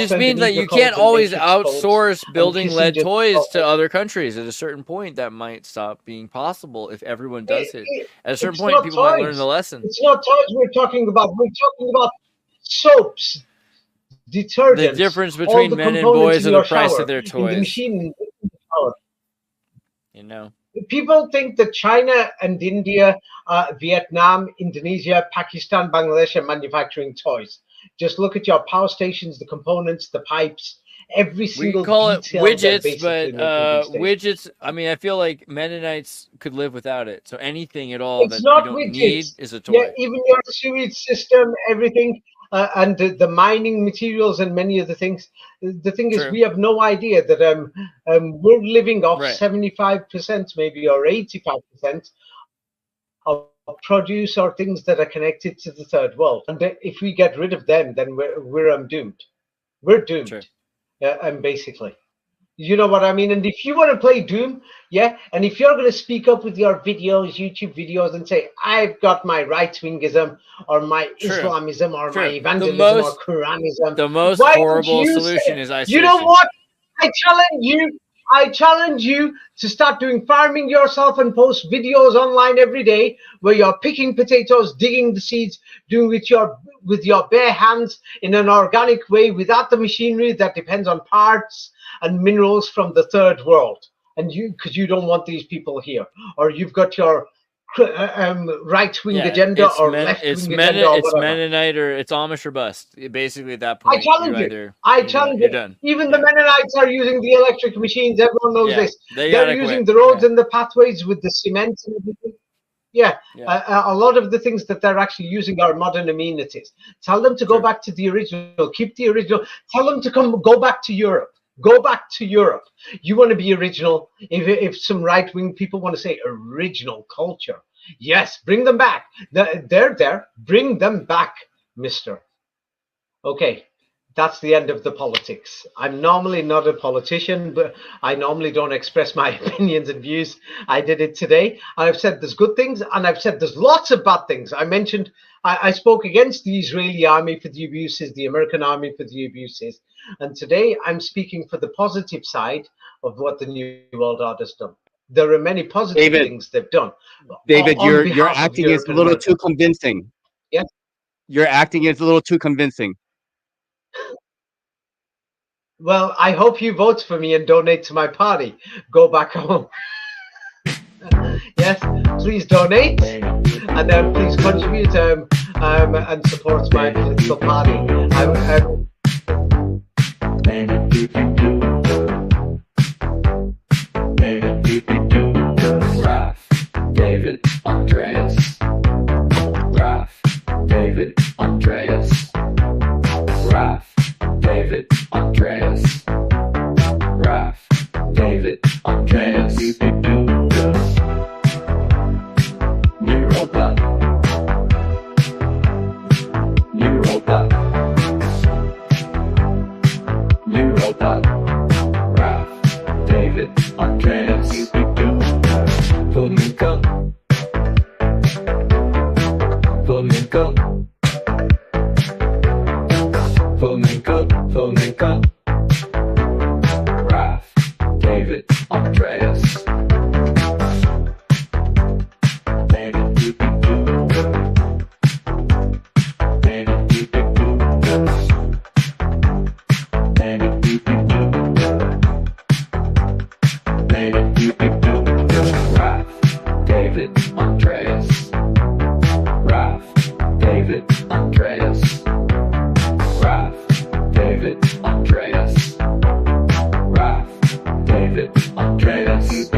just mean that you can't always outsource building lead toys to other countries. At a certain point, that might stop being possible if everyone does it. At a certain point, people might learn the lesson. It's not toys we're talking about. We're talking about soaps, detergents. The difference between men and boys and the price of their toys. In the machine, in People think that China and India, Vietnam, Indonesia, Pakistan, Bangladesh are manufacturing toys. Just look at your power stations, the components, the pipes, every single detail. We can call it widgets, but widgets, I mean, I feel like Mennonites could live without it. So anything at all that you don't need is a toy. Yeah, even your sewage system, everything, and the mining materials and many of the things. The thing is, we have no idea that we're living off 75% maybe, or 85% of produce or things that are connected to the third world. And if we get rid of them, then we're doomed. We're doomed. Basically, you know what I mean? And if you want to play Doom, and if you're going to speak up with your videos, YouTube videos, and say, I've got my right-wingism or my Islamism or my evangelism or Quranism. The most horrible solution is isolation. You know what? I challenge you to start doing farming yourself and post videos online every day where you're picking potatoes, digging the seeds, doing with your bare hands in an organic way without the machinery that depends on parts and minerals from the third world. And because you don't want these people here, or you've got your right-wing agenda or left-wing agenda, or it's Mennonite or it's Amish or bust. Basically, at that point, I challenge you. Done. Even the Mennonites are using the electric machines. Everyone knows this. They're using the roads and the pathways with the cement and everything. A lot of the things that they're actually using are modern amenities. Tell them to go back to the original. Keep the original. Tell them to go back to Europe. Go back to Europe. You want to be original. If some right-wing people want to say original culture, yes, bring them back. They're there. Bring them back, mister. Okay, that's the end of the politics. I'm normally not a politician, but I normally don't express my opinions and views. I did it today. I've said there's good things, and I've said there's lots of bad things. I spoke against the Israeli army for the abuses, the American army for the abuses. And today I'm speaking for the positive side of what the New World Order's done. There are many positive things they've done. David, you're acting is a little too convincing. Yes. You're acting is a little too convincing. Well, I hope you vote for me and donate to my party. Go back home. Yes, please donate and then please contribute and support my political party. David Andreas. David Andreas. David Andreas. David Andreas. Europa. David Andreas. Flamenco. Flamenco, flamenco. Raf, David, Andreas. David, David, Andreas. Raf, David, Andreas. Raf, David, Andreas. Raf, David, Andreas.